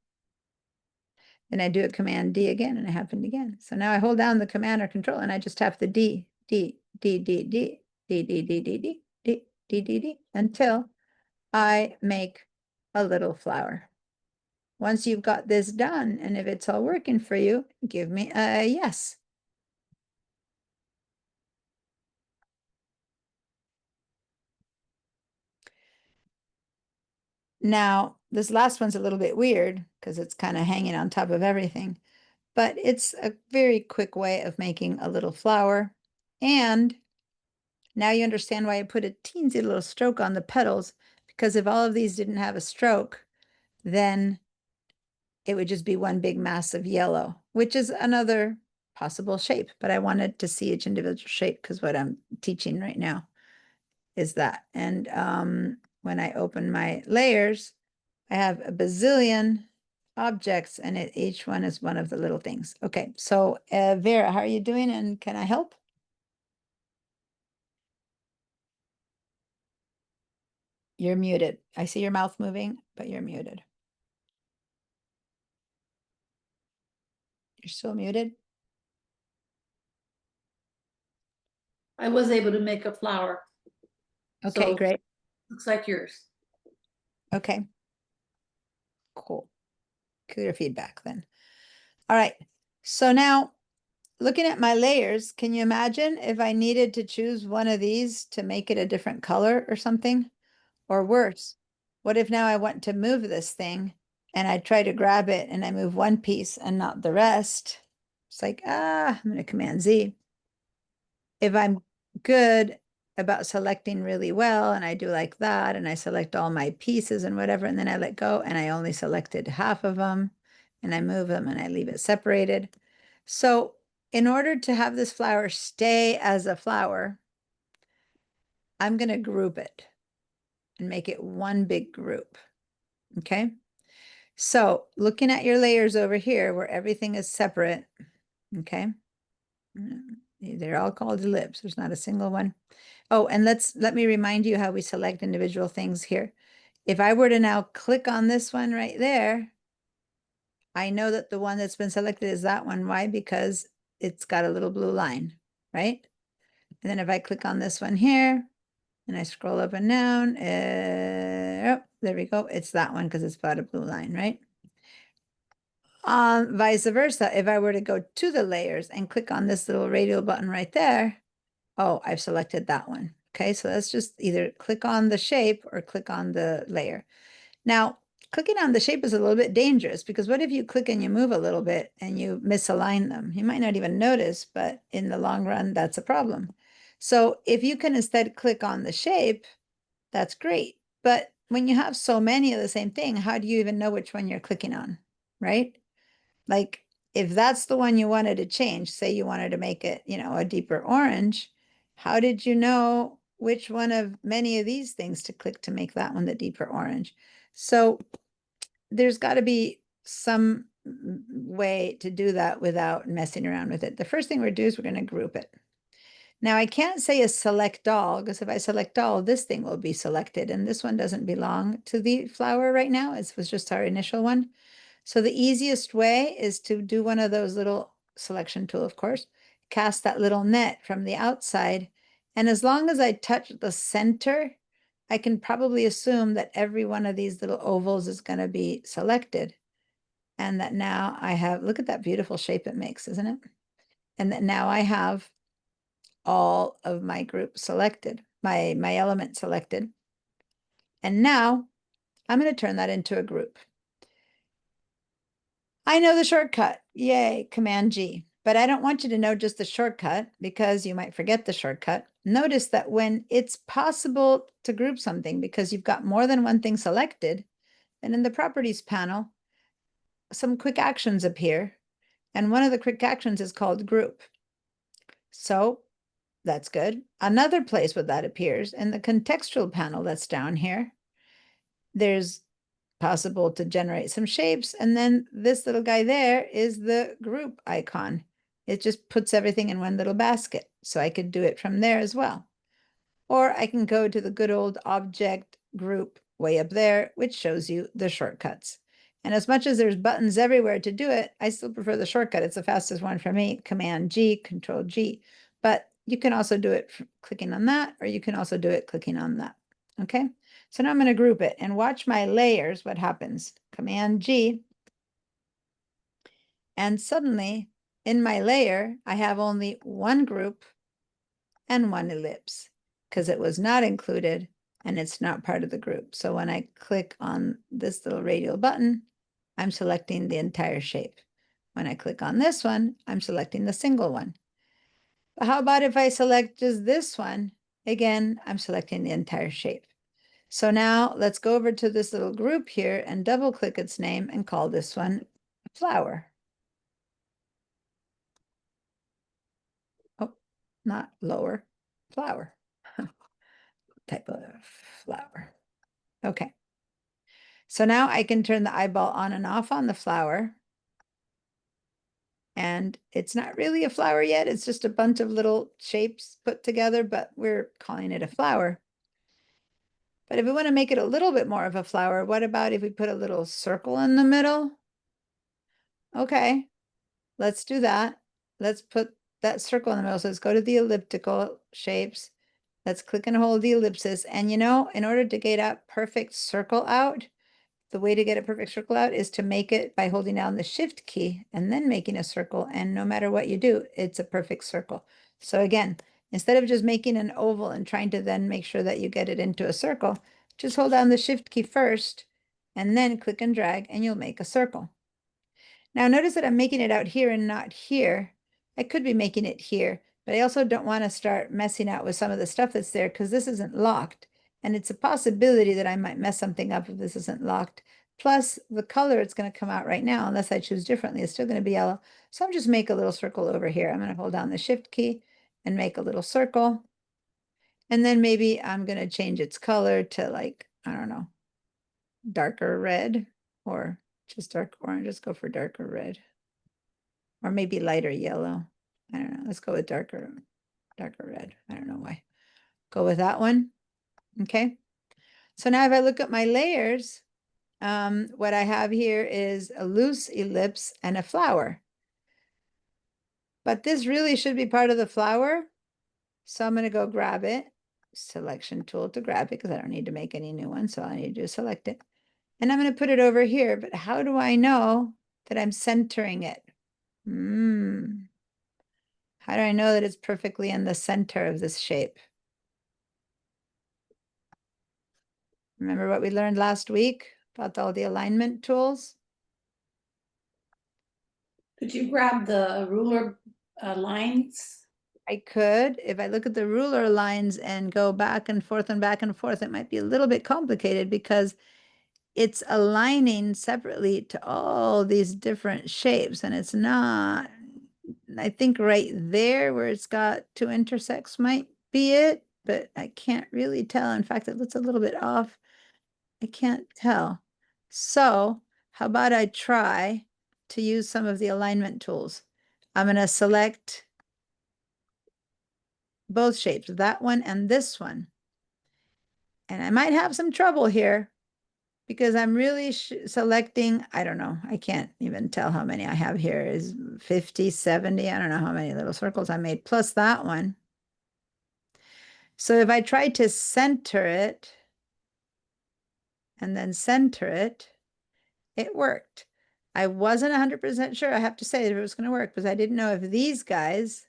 Then I do a Command D again and it happened again. So now I hold down the Command or Control and I just tap the D, D, D, D, D, D, D, D, D, D, D, D, D, D, until I make a little flower. Once you've got this done, and if it's all working for you, give me a yes. Now, this last one's a little bit weird because it's kind of hanging on top of everything, but it's a very quick way of making a little flower. And now you understand why I put a teensy little stroke on the petals, because if all of these didn't have a stroke, then it would just be one big mass of yellow, which is another possible shape. But I wanted to see each individual shape because what I'm teaching right now is that. And when I open my layers, I have a bazillion objects and each one is one of the little things. Okay, so Vera, how are you doing and can I help? You're muted. I see your mouth moving, but you're muted. You're still muted? I was able to make a flower. Okay, So, great. looks like yours. Okay. Cool. Clear feedback then. All right. So now looking at my layers, can you imagine if I needed to choose one of these to make it a different color or something? Or worse, what if now I want to move this thing and I try to grab it and I move one piece and not the rest? It's like, I'm going to Command Z. If I'm good about selecting really well and I do like that and I select all my pieces and whatever, and then I let go and I only selected half of them and I move them and I leave it separated. So in order to have this flower stay as a flower, I'm going to group it and make it one big group. Okay. So looking at your layers over here where everything is separate. Okay. They're all called ellipse. There's not a single one. Oh, and let me remind you how we select individual things here. If I were to now click on this one right there, I know that the one that's been selected is that one. Why? Because it's got a little blue line, right? And then if I click on this one here and I scroll up and down, oh, there we go. It's that one because it's got a blue line, right? Vice versa, if I were to go to the layers and click on this little radial button right there, oh, I've selected that one. Okay, so let's just either click on the shape or click on the layer. Now, clicking on the shape is a little bit dangerous because what if you click and you move a little bit and you misalign them? You might not even notice, but in the long run, that's a problem. So if you can instead click on the shape, that's great. But when you have so many of the same thing, how do you even know which one you're clicking on, right? Like if that's the one you wanted to change, say you wanted to make it, a deeper orange, how did you know which one of many of these things to click to make that one the deeper orange? So there's got to be some way to do that without messing around with it. The first thing we're doing is we're going to group it. Now I can't say a select all because if I select all, this thing will be selected and this one doesn't belong to the flower right now. It was just our initial one. So the easiest way is to do one of those little selection tool, of course, cast that little net from the outside. And as long as I touch the center, I can probably assume that every one of these little ovals is going to be selected. And that now I have, look at that beautiful shape it makes, isn't it? And that now I have all of my group selected, my element selected. And now I'm going to turn that into a group. I know the shortcut. Yay, Command G. But I don't want you to know just the shortcut because you might forget the shortcut. Notice that when it's possible to group something because you've got more than one thing selected, then in the Properties panel, some quick actions appear. And one of the quick actions is called Group. So that's good. Another place where that appears in the contextual panel that's down here, there's possible to generate some shapes. And then this little guy there is the group icon. It just puts everything in one little basket. So I could do it from there as well. Or I can go to the good old object group way up there, which shows you the shortcuts. And as much as there's buttons everywhere to do it, I still prefer the shortcut. It's the fastest one for me, Command G, Control G. But you can also do it clicking on that, or you can also do it clicking on that. Okay, so now I'm going to group it and watch my layers, what happens. Command G. And suddenly in my layer, I have only one group and one ellipse because it was not included and it's not part of the group. So when I click on this little radial button, I'm selecting the entire shape. When I click on this one, I'm selecting the single one. But how about if I select just this one? Again, I'm selecting the entire shape. So now let's go over to this little group here and double click its name and call this one flower. Oh, not lower, flower. Type of flower. Okay. So now I can turn the eyeball on and off on the flower. And it's not really a flower yet. It's just a bunch of little shapes put together, but we're calling it a flower. But if we want to make it a little bit more of a flower, what about if we put a little circle in the middle? Okay, let's do that. Let's put that circle in the middle. So let's go to the elliptical shapes. Let's click and hold the ellipsis. And you know, in order to get a perfect circle out, the way to get a perfect circle out is to make it by holding down the shift key and then making a circle. And no matter what you do, it's a perfect circle. So again, instead of just making an oval and trying to then make sure that you get it into a circle, just hold down the shift key first and then click and drag and you'll make a circle. Now notice that I'm making it out here and not here. I could be making it here, but I also don't want to start messing out with some of the stuff that's there because this isn't locked. And it's a possibility that I might mess something up if this isn't locked. Plus the color it's going to come out right now, unless I choose differently, it's still going to be yellow. So I'm just make a little circle over here. I'm going to hold down the shift key and make a little circle. And then maybe I'm going to change its color to like, I don't know, darker red or just dark orange. Let's go for darker red. Or maybe lighter yellow. I don't know. Let's go with darker red. I don't know why. Go with that one. Okay. So now if I look at my layers, what I have here is a loose ellipse and a flower. But this really should be part of the flower. So I'm going to go grab it. Selection tool to grab it because I don't need to make any new ones. So all I need to do is select it. And I'm going to put it over here. But how do I know that I'm centering it? How do I know that it's perfectly in the center of this shape? Remember what we learned last week about all the alignment tools? Could you grab the ruler lines? I could. If I look at the ruler lines and go back and forth, it might be a little bit complicated because it's aligning separately to all these different shapes. And it's not, I think right there where it's got two intersects might be it, but I can't really tell. In fact, it looks a little bit off. I can't tell. So how about I try to use some of the alignment tools? I'm going to select both shapes, that one and this one. And I might have some trouble here because I'm really selecting, I don't know, I can't even tell how many I have here is 50, 70, I don't know how many little circles I made, plus that one. So if I try to center it and then center it, it worked. I wasn't 100% sure, I have to say, if it was going to work because I didn't know if these guys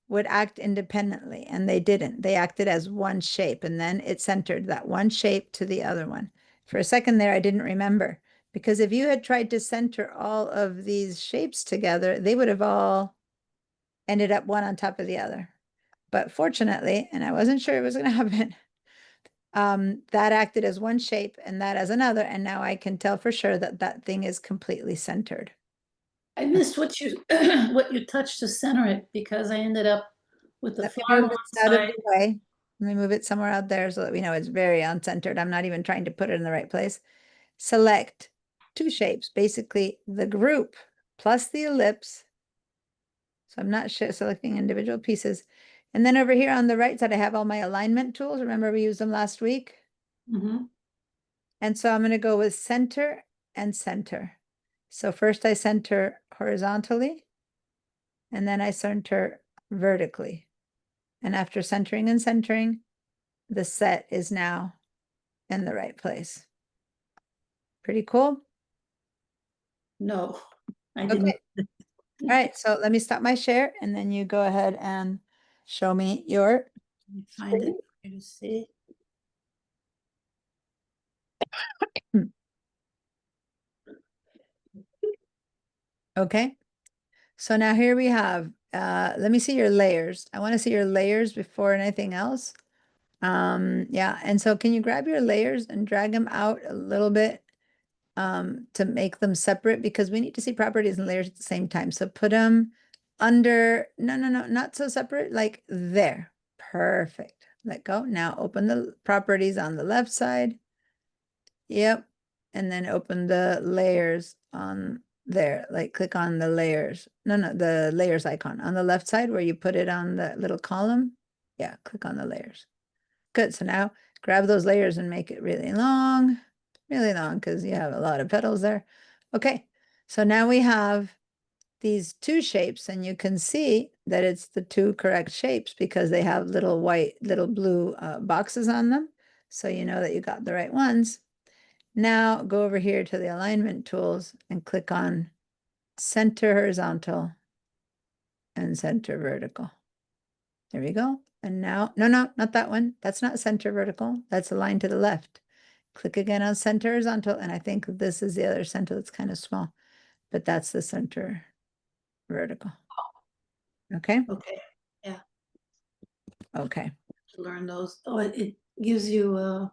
would act independently, and they didn't. They acted as one shape, and then it centered that one shape to the other one. For a second there, I didn't remember, because if you had tried to center all of these shapes together, they would have all ended up one on top of the other. But fortunately, and I wasn't sure it was going to happen, that acted as one shape and that as another, and now I can tell for sure that that thing is completely centered. I missed what you, what you touched to center it because I ended up with the Let me farm move on this out of side. the way. Let me move it somewhere out there so that we know it's very uncentered. I'm not even trying to put it in the right place. Select two shapes, basically the group plus the ellipse. So I'm not selecting individual pieces. And then over here on the right side, I have all my alignment tools. Remember we used them last week? Mhm. And so I'm going to go with center and center. So first I center horizontally, and then I center vertically. And after centering and centering, the set is now in the right place. Pretty cool. No, I Okay. didn't. All right. So let me stop my share and then you go ahead and show me your Let me find it for you to see. Okay. So now here we have, let me see your layers. I want to see your layers before anything else. Yeah. And so can you grab your layers and drag them out a little bit to make them separate because we need to see properties and layers at the same time. So put them under, no, not so separate, like there. Perfect. Let go. Now open the properties on the left side. Yep. And then open the layers on there, like click on the layers. No, the layers icon on the left side where you put it on the little column. Yeah, click on the layers. Good. So now grab those layers and make it really long because you have a lot of petals there. Okay. So now we have these two shapes and you can see that it's the two correct shapes because they have little white, little blue boxes on them. So you know that you got the right ones. Now go over here to the alignment tools and click on center horizontal and center vertical. There we go. And now, no, not that one. That's not center vertical. That's aligned to the left. Click again on center horizontal. And I think this is the other center that's kind of small, but that's the center vertical. Okay. Okay, Okay. to learn those. Oh, it gives you a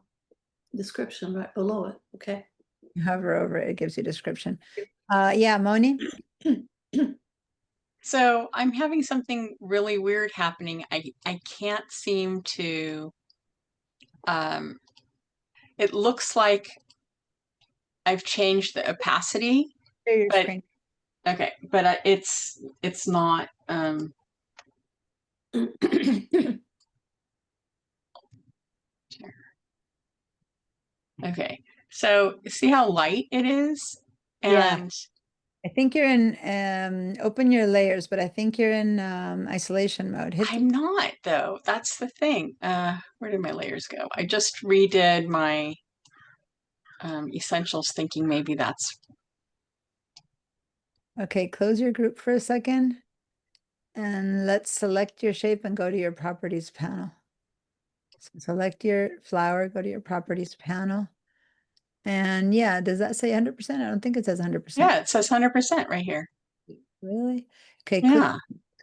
description right below it. Okay. You hover over it, it gives you description. Yeah, Moni. So I'm having something really weird happening. I can't seem to, it looks like I've changed the opacity, Share your but screen. okay, but it's not, okay. So see how light it is? Yeah. And I think you're in, open your layers, but I think you're in isolation mode. Hit I'm not though. That's the thing. Where did my layers go? I just redid my essentials thinking maybe that's, Okay, close your group for a second. And let's select your shape and go to your properties panel. So select your flower, go to your properties panel. And yeah, does that say 100%? I don't think it says 100%. yeah, it says 100% right here. Really? Okay, click Yeah.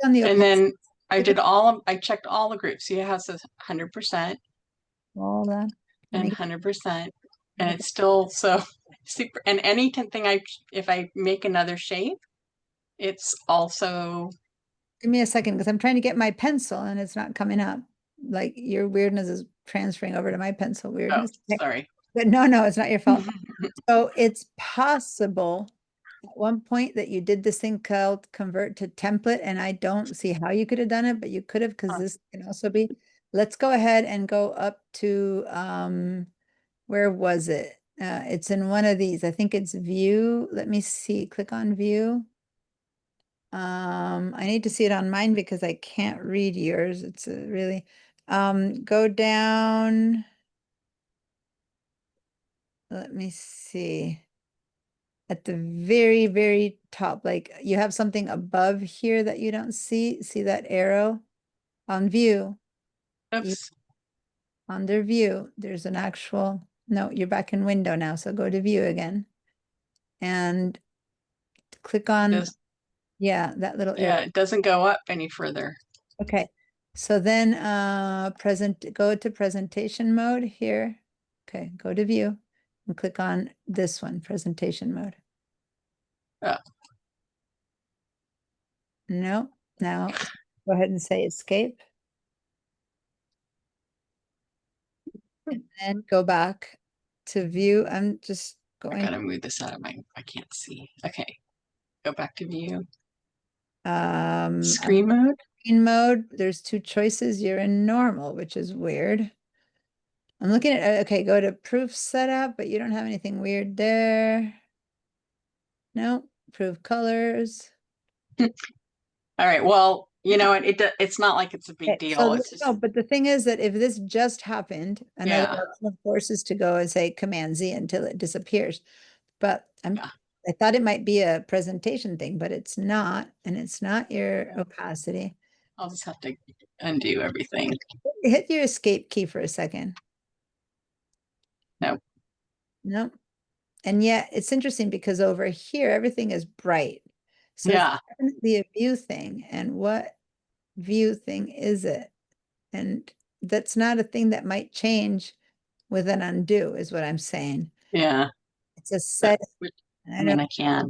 on the And opacity. then I Click did I checked all the groups. See, it has a 100% all that. Let and me 100%. And it's still so super. And anything if I make another shape, it's also, give me a second because I'm trying to get my pencil and it's not coming up. Like your weirdness is transferring over to my pencil oh, weirdness. Okay. sorry. But no, it's not your fault. So it's possible at one point that you did this thing called convert to template, and I don't see how you could have done it, but you could have because this can also be. Let's go ahead and go up to where was it? It's in one of these. I think it's view. Let me see. Click on view. I need to see it on mine because I can't read yours. It's a really go down. Let me see. At the very, very top, like you have something above here that you don't see. See that arrow on view? Oops. Under view, there's an actual, no, you're back in window now. So go to view again and click on, Does, yeah, that little yeah, arrow. it doesn't go up any further. Okay. So then go to presentation mode here. Okay, go to view and click on this one, presentation mode. Oh. No, now go ahead and say escape. And then go back to view. I'm just I going, gotta move this out of my, I can't see. Okay, go back to view. on Screen mode? screen mode. There's two choices. You're in normal, which is weird. I'm looking at, okay, go to proof setup, but you don't have anything weird there. No, proof colors. All right, well, you know what, it's not like it's a big Okay, so deal. It's just, no, but the thing is that if this just happened, another yeah, option, of course, is to go and say Command Z until it disappears. But Yeah. I thought it might be a presentation thing, but it's not, and it's not your opacity. I'll just have to undo everything. Hit your escape key for a second. Nope. No. And yet it's interesting because over here, everything is bright. So it's Yeah, definitely a view thing. And what view thing is it? And that's not a thing that might change with an undo, is what I'm saying. yeah. It's a set. I mean, I can.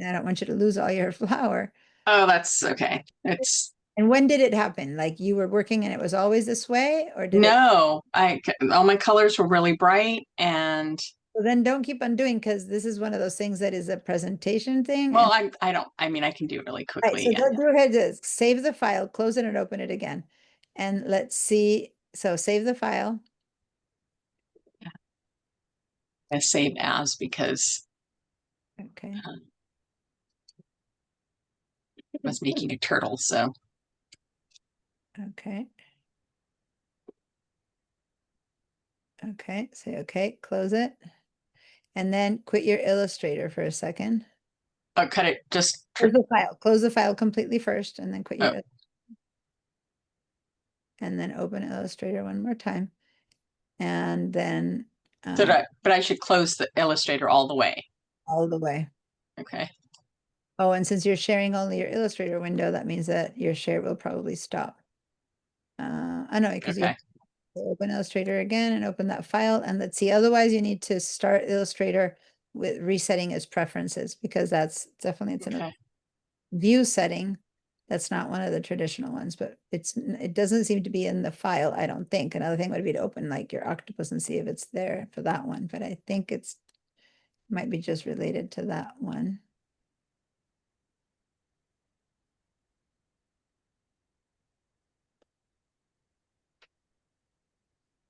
I don't want you to lose all your flour. Oh, that's okay. It's, And when did it happen? Like you were working and it was always this way, or did it? no, all my colors were really bright and, Well, then don't keep undoing because this is one of those things that is a presentation thing. well, And I don't, I mean, I can do it really right, so quickly. And go ahead, just save the file, close it and open it again. And let's see. So save the file. I save as because Okay. I was making a turtle, so. Okay. Okay. Say okay, close it. And then quit your Illustrator for a second. Oh, cut it, just, Close the file. Close the file completely first and then quit your Oh. and then open Illustrator one more time. And then but I should close the Illustrator all the way. all the way. Okay, Oh, and since you're sharing only your Illustrator window, that means that your share will probably stop. I know because you okay, open Illustrator again and open that file and let's see. Otherwise, you need to start Illustrator with resetting its preferences because that's definitely it's an okay. view setting. That's not one of the traditional ones, but it doesn't seem to be in the file, I don't think. Another thing would be to open like your octopus and see if it's there for that one, but I think it's might be just related to that one.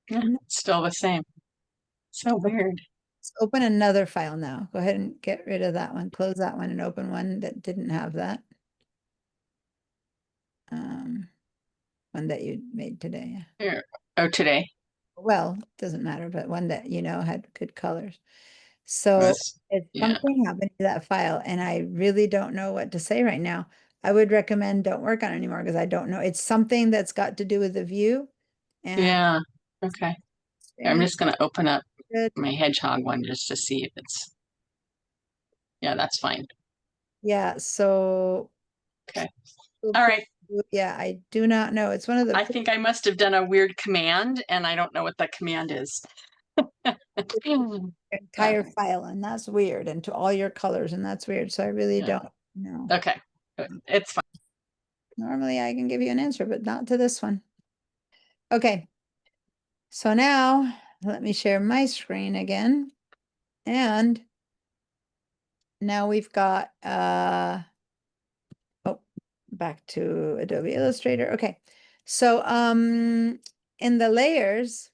Yeah, No. it's still the same. So weird. Let's open another file now. Go ahead and get rid of that one, close that one and open one that didn't have that. One that you made today. Here. Oh, today Well, doesn't matter, but one that you know had good colors. So was, if yeah, something happened to that file and I really don't know what to say right now, I would recommend don't work on it anymore because I don't know. It's something that's got to do with the view and yeah, okay. I'm very just gonna open up good. my hedgehog one just to see if it's, yeah, that's fine. Yeah, so Okay, all right. yeah, I do not know. It's one of the I think I must have done a weird command and I don't know what that command is. entire file and that's weird and to all your colors and that's weird. So I really Yeah. don't know. Okay, it's fine. Normally I can give you an answer, but not to this one. Okay. So now let me share my screen again. And now we've got oh, back to Adobe Illustrator. Okay. So in the layers,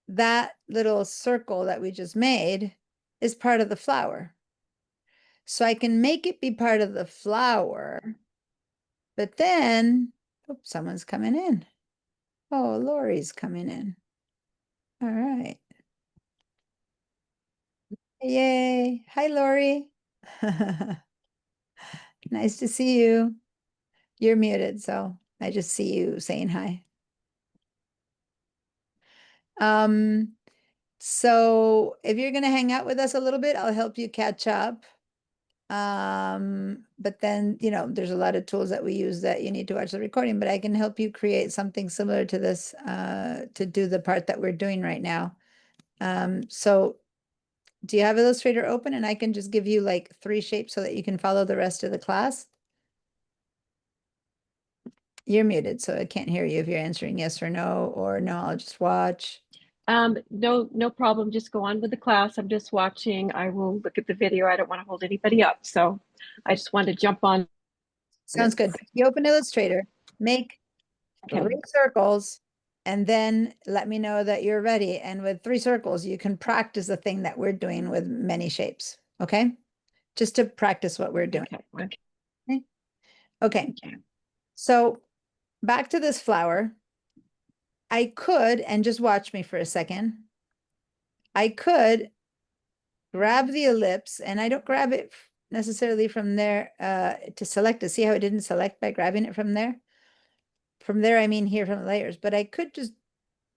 that little circle that we just made is part of the flower. So I can make it be part of the flower, but then, oops, someone's coming in. Oh, Lori's coming in. All right. Yay. Hi, Lori. Nice to see you. You're muted, so I just see you saying hi. So if you're gonna hang out with us a little bit, I'll help you catch up. But then, you know, there's a lot of tools that we use that you need to watch the recording, but I can help you create something similar to this to do the part that we're doing right now. So Do you have Illustrator open and I can just give you like 3 shapes so that you can follow the rest of the class? You're muted, so I can't hear you if you're answering yes or no, or no, I'll just watch. No, no problem. Just go on with the class. I'm just watching. I will look at the video. I don't want to hold anybody up. So I just want to jump on. Sounds good. You open Illustrator, make Okay. 3 circles, and then let me know that you're ready. And with 3 circles, you can practice the thing that we're doing with many shapes, okay? Just to practice what we're doing. Okay. Okay, so back to this flower. I could, and just watch me for a second. I could grab the ellipse, and I don't grab it necessarily from there to select it. See how it didn't select by grabbing it from there? From there, I mean here from the layers, but I could just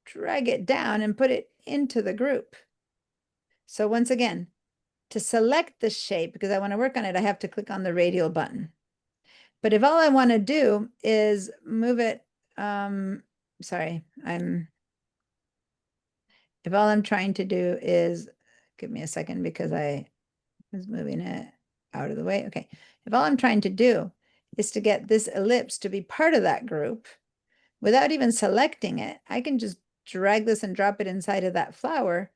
drag it down and put it into the group. So once again, to select the shape, because I want to work on it, I have to click on the radial button. But if all I want to do is move it, sorry, if all I'm trying to do is, give me a second because I was moving it out of the way. Okay, if all I'm trying to do is to get this ellipse to be part of that group, without even selecting it, I can just drag this and drop it inside of that flower,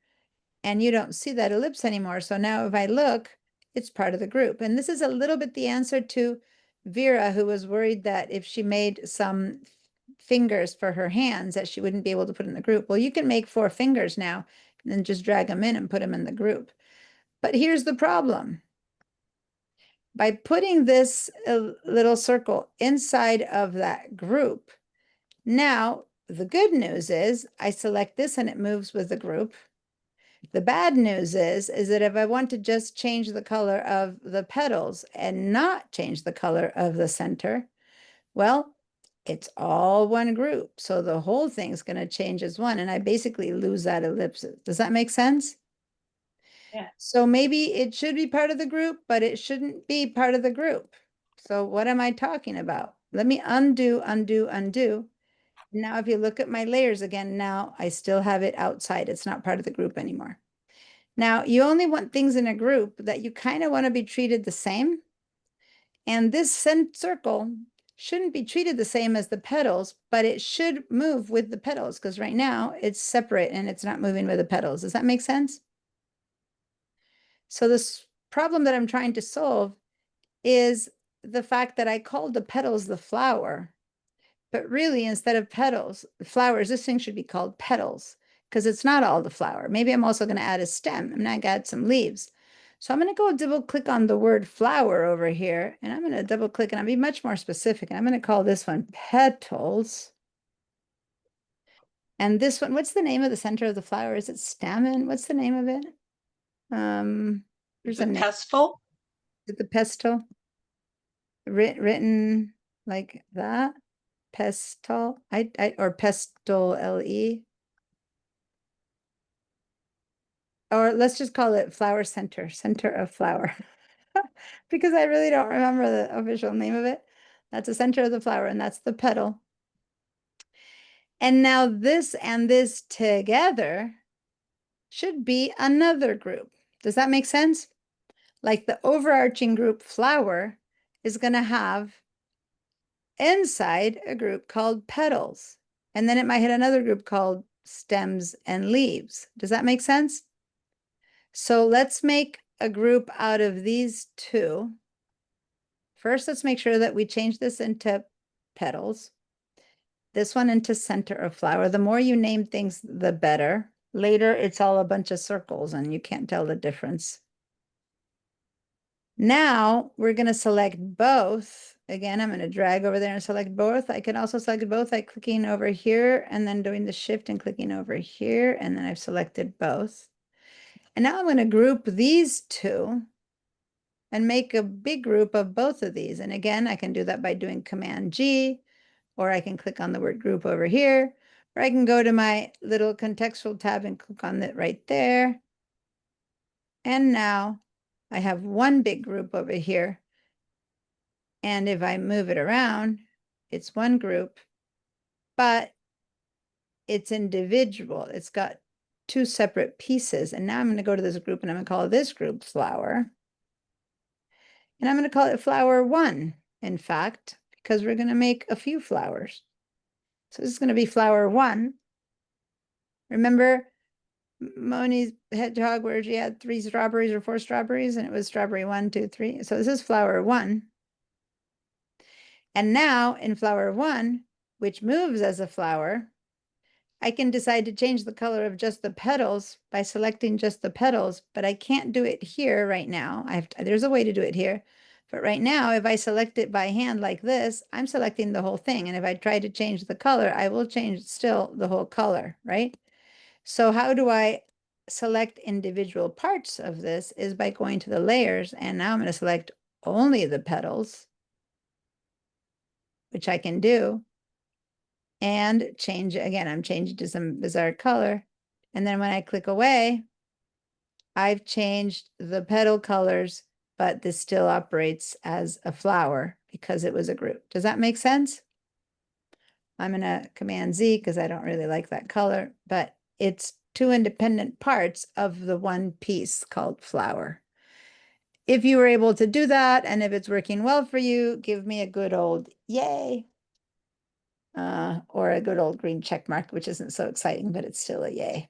and you don't see that ellipse anymore. So now if I look, it's part of the group. And this is a little bit the answer to Vera, who was worried that if she made some fingers for her hands that she wouldn't be able to put in the group. Well, you can make 4 fingers now and then just drag them in and put them in the group. But here's the problem. By putting this little circle inside of that group, now the good news is I select this and it moves with the group. The bad news is that if I want to just change the color of the petals and not change the color of the center, well, it's all one group. So the whole thing's going to change as one, and I basically lose that ellipse. Does that make sense? Yeah. So maybe it should be part of the group, but it shouldn't be part of the group. So what am I talking about? Let me undo. Now, if you look at my layers again, now I still have it outside. It's not part of the group anymore. Now, you only want things in a group that you kind of want to be treated the same. And this circle shouldn't be treated the same as the petals, but it should move with the petals because right now it's separate and it's not moving with the petals. Does that make sense? So this problem that I'm trying to solve is the fact that I called the petals the flower, but really instead of petals, flowers, this thing should be called petals because it's not all the flower. Maybe I'm also going to add a stem. I'm going to add some leaves. So I'm going to go double click on the word flower over here, and I'm going to double click and I'll be much more specific. And I'm going to call this one petals. And this one, what's the name of the center of the flower? Is it stamen? What's the name of it? There's a name. Pestful? Is it the pestle? Written like that? Pestle? Or pestle, L-E? Or let's just call it flower center, center of flower. Because I really don't remember the official name of it. That's the center of the flower, and that's the petal. And now this and this together should be another group. Does that make sense? Like the overarching group flower is going to have inside a group called petals. And then it might hit another group called stems and leaves. Does that make sense? So let's make a group out of these 2. First, let's make sure that we change this into petals. This one into center of flower. The more you name things, the better. Later, it's all a bunch of circles and you can't tell the difference. Now we're going to select both. Again, I'm going to drag over there and select both. I can also select both by clicking over here and then doing the shift and clicking over here. And then I've selected both. And now I'm going to group these 2 and make a big group of both of these. And again, I can do that by doing Command G, or I can click on the word group over here, or I can go to my little contextual tab and click on it right there. And now I have one big group over here. And if I move it around, it's one group, but it's individual. It's got two separate pieces. And now I'm going to go to this group and I'm going to call this group flower. And I'm going to call it flower 1, in fact, because we're going to make a few flowers. So this is going to be flower 1. Remember Moni's hedgehog where she had 3 strawberries or 4 strawberries and it was strawberry 1, 2, 3. So this is flower 1. And now in flower 1, which moves as a flower, I can decide to change the color of just the petals by selecting just the petals, but I can't do it here right now. There's a way to do it here, but right now, if I select it by hand like this, I'm selecting the whole thing. And if I try to change the color, I will change still the whole color, right? So how do I select individual parts of this is by going to the layers, and now I'm going to select only the petals, which I can do. And change it again. I'm changing to some bizarre color. And then when I click away, I've changed the petal colors, but this still operates as a flower because it was a group. Does that make sense? I'm going to Command Z because I don't really like that color, but it's 2 independent parts of the one piece called flower. If you were able to do that, and if it's working well for you, give me a good old yay. Or a good old green check mark, which isn't so exciting, but it's still a yay.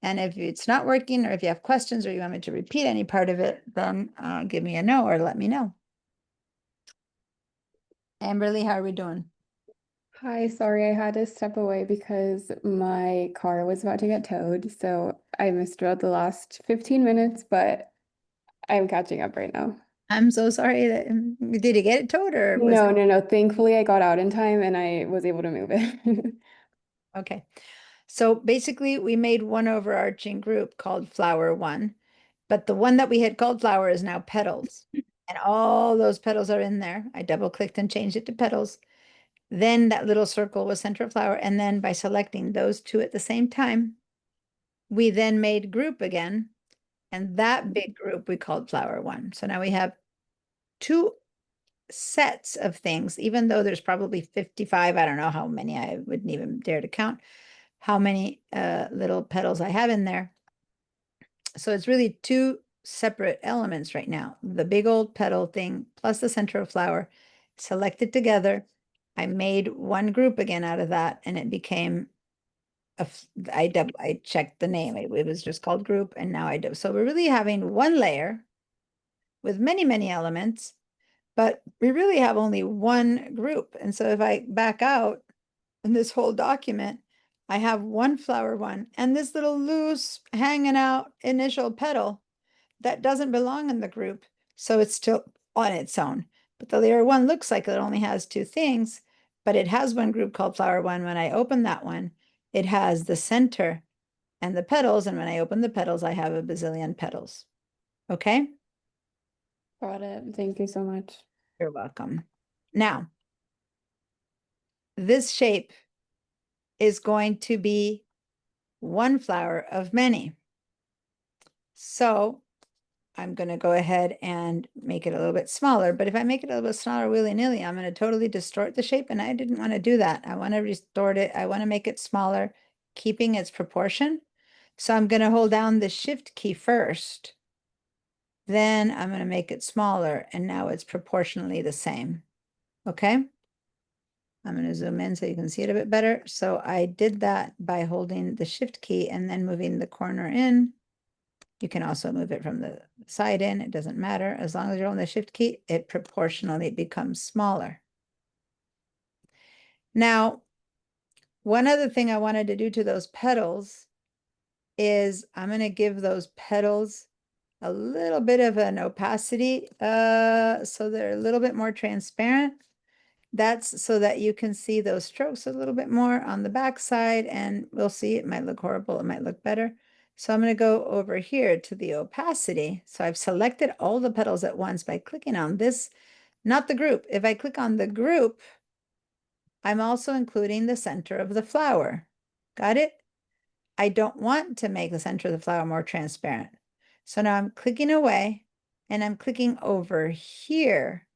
And if it's not working, or if you have questions, or you want me to repeat any part of it, then give me a no or let me know. Amberly, how are we doing? Hi, sorry, I had to step away because my car was about to get towed, so I missed about the last 15 minutes, but I'm catching up right now. I'm so sorry that did you get it towed or was No, no, no. Thankfully, I got out in time and I was able to move it. okay. So basically, we made one overarching group called Flower 1, but the one that we had called Flower is now Petals. And all those petals are in there. I double clicked and changed it to petals. Then that little circle was center flower. And then by selecting those 2 at the same time, we then made group again. And that big group we called flower 1. So now we have 2 sets of things, even though there's probably 55. I don't know how many, I wouldn't even dare to count how many little petals I have in there. So it's really 2 separate elements right now. The big old petal thing plus the center of flower selected together. I made one group again out of that, and it became I checked the name. It was just called group, and now I do. So we're really having one layer with many, many elements, but we really have only one group. And so if I back out in this whole document, I have one flower 1 and this little loose hanging out initial petal that doesn't belong in the group. So it's still on its own. But the layer 1 looks like it only has 2 things, but it has one group called flower 1. When I open that one, it has the center and the petals. And when I open the petals, I have a bazillion petals. Okay? Got it. Thank you so much. You're welcome. Now, this shape is going to be one flower of many. So I'm going to go ahead and make it a little bit smaller. But if I make it a little bit smaller willy-nilly, I'm going to totally distort the shape. And I didn't want to do that. I want to distort it. I want to make it smaller, keeping its proportion. So I'm going to hold down the Shift key first. Then I'm going to make it smaller. And now it's proportionally the same. Okay? I'm going to zoom in so you can see it a bit better. So I did that by holding the Shift key and then moving the corner in. You can also move it from the side in. It doesn't matter. As long as you're on the Shift key, it proportionally becomes smaller. Now, one other thing I wanted to do to those petals is I'm going to give those petals a little bit of an opacity so they're a little bit more transparent. That's so that you can see those strokes a little bit more on the back side, and we'll see, it might look horrible, it might look better. So I'm going to go over here to the opacity. So I've selected all the petals at once by clicking on this, not the group. If I click on the group, I'm also including the center of the flower. Got it? I don't want to make the center of the flower more transparent. So now I'm clicking away and I'm clicking over here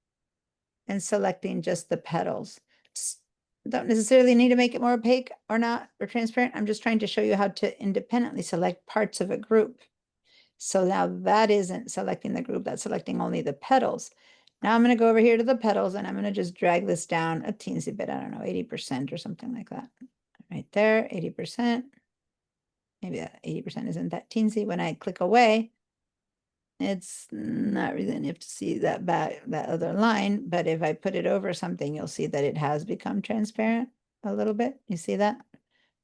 and selecting just the petals. don't necessarily need to make it more opaque or not, or transparent. I'm just trying to show you how to independently select parts of a group. So now that isn't selecting the group, that's selecting only the petals. Now I'm going to go over here to the petals and I'm going to just drag this down a teensy bit, I don't know, 80% or something like that. Right there, 80%. Maybe that 80% isn't that teensy. When I click away, it's not really enough to see that that other line, but if I put it over something, you'll see that it has become transparent a little bit. You see that?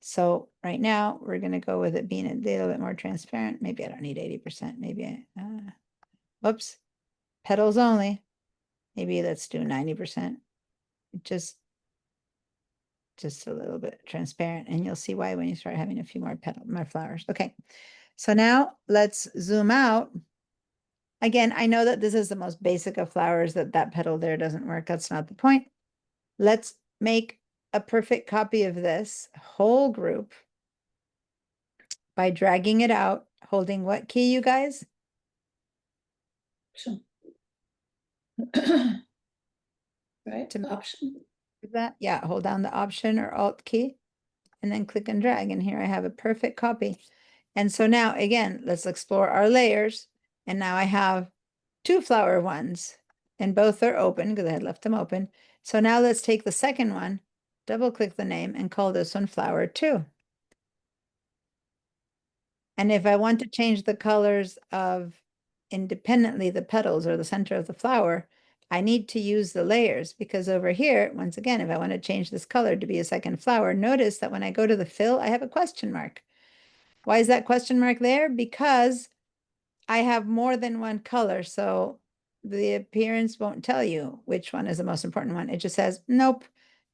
So right now we're going to go with it being a little bit more transparent. Maybe I don't need 80%. Maybe whoops, petals only. Maybe let's do 90%. Just a little bit transparent, and you'll see why when you start having a few more more flowers. Okay, so now let's zoom out. Again, I know that this is the most basic of flowers, that petal there doesn't work. That's not the point. Let's make a perfect copy of this whole group by dragging it out, holding what key, you guys? Option. Right, To option. that, yeah, hold down the Option or Alt key, and then click and drag, and here I have a perfect copy. And so now, again, let's explore our layers, and now I have 2 flower ones, and both are open because I had left them open. So now let's take the second one, double click the name, and call this one flower 2. And if I want to change the colors of independently the petals or the center of the flower, I need to use the layers, because over here, once again, if I want to change this color to be a second flower, notice that when I go to the fill, I have a question mark. Why is that question mark there? Because I have more than one color, so the appearance won't tell you which one is the most important one. It just says, nope,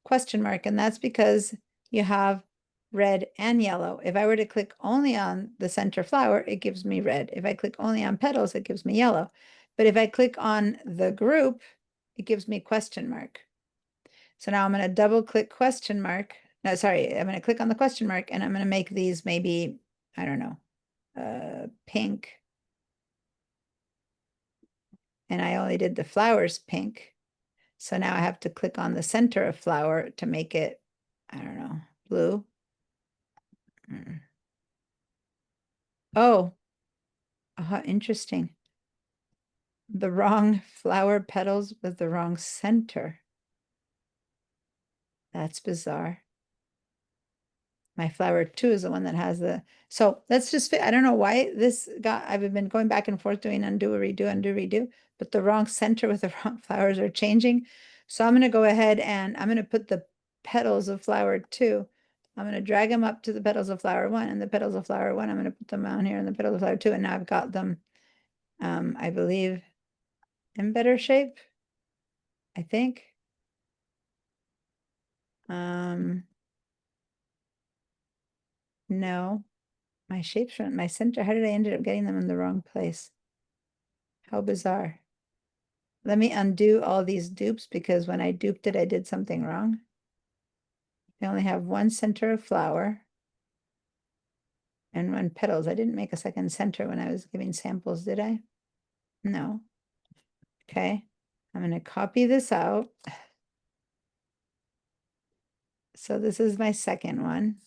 question mark, and that's because you have red and yellow. If I were to click only on the center flower, it gives me red. If I click only on petals, it gives me yellow. But if I click on the group, it gives me question mark. So now I'm going to double click question mark. No, sorry, I'm going to click on the question mark, and I'm going to make these maybe, I don't know, pink. And I only did the flowers pink. So now I have to click on the center of flower to make it, I don't know, blue. Oh, interesting. The wrong flower petals with the wrong center. That's bizarre. My flower 2 is the one that has the, so let's just, I don't know why this got, I've been going back and forth doing undo, redo, undo, redo, but the wrong center with the wrong flowers are changing. So I'm going to go ahead and I'm going to put the petals of flower 2. I'm going to drag them up to the petals of flower 1, and the petals of flower 1, I'm going to put them on here in the petals of flower 2. And now I've got them, I believe, in better shape, I think. No, my shapes from my center. How did I end up getting them in the wrong place? How bizarre. Let me undo all these dupes, because when I duped it, I did something wrong. I only have one center of flower and 1 petals. I didn't make a second center when I was giving samples, did I? No. Okay. I'm going to copy this out. So this is my second one.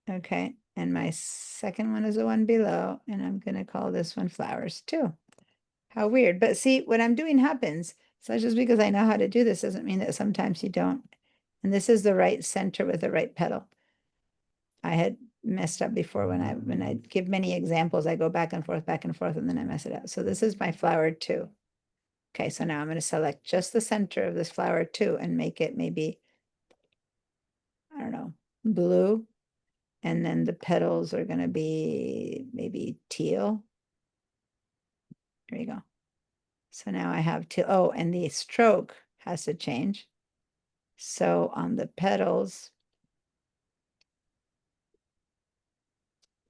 Okay. And my second one is the one below, and I'm going to call this one flowers 2. How weird. But see, what I'm doing happens. So just because I know how to do this doesn't mean that sometimes you don't. And this is the right center with the right petal. I had messed up before when I give many examples, I go back and forth, and then I mess it up. So this is my flower 2. Okay, so now I'm going to select just the center of this flower 2 and make it maybe, I don't know, blue. And then the petals are going to be maybe teal. There you go. So now I have teal. Oh, and the stroke has to change. So on the petals,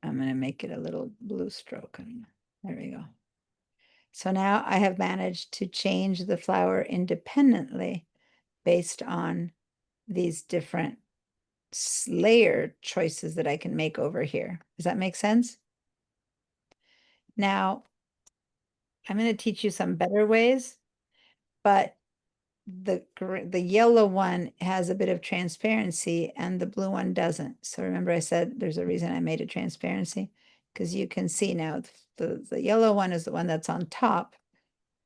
I'm going to make it a little blue stroke. There we go. So now I have managed to change the flower independently based on these different layer choices that I can make over here. Does that make sense? Now, I'm going to teach you some better ways, but the yellow one has a bit of transparency and the blue one doesn't. So remember I said there's a reason I made it transparency, because you can see now the yellow one is the one that's on top.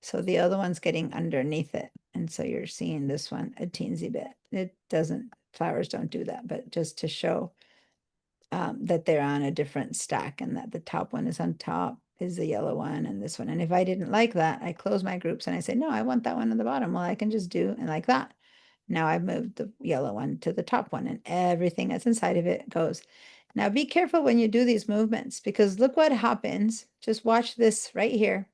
So the other one's getting underneath it. And so you're seeing this one a teensy bit. It doesn't, flowers don't do that, but just to show that they're on a different stack and that the top one is on top is the yellow one and this one. And if I didn't like that, I close my groups and I say, no, I want that one on the bottom. Well, I can just do and like that. Now I've moved the yellow one to the top one and everything that's inside of it goes. Now be careful when you do these movements, because look what happens. Just watch this right here.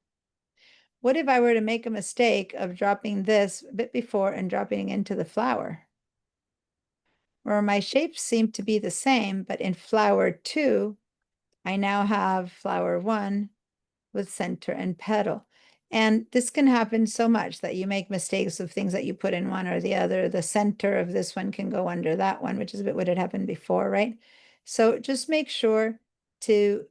What if I were to make a mistake of dropping this a bit before and dropping into the flower? Where my shapes seem to be the same, but in flower 2, I now have flower 1 with center and petal. And this can happen so much that you make mistakes of things that you put in one or the other. The center of this one can go under that one, which is a bit what had happened before, right? So just make sure to,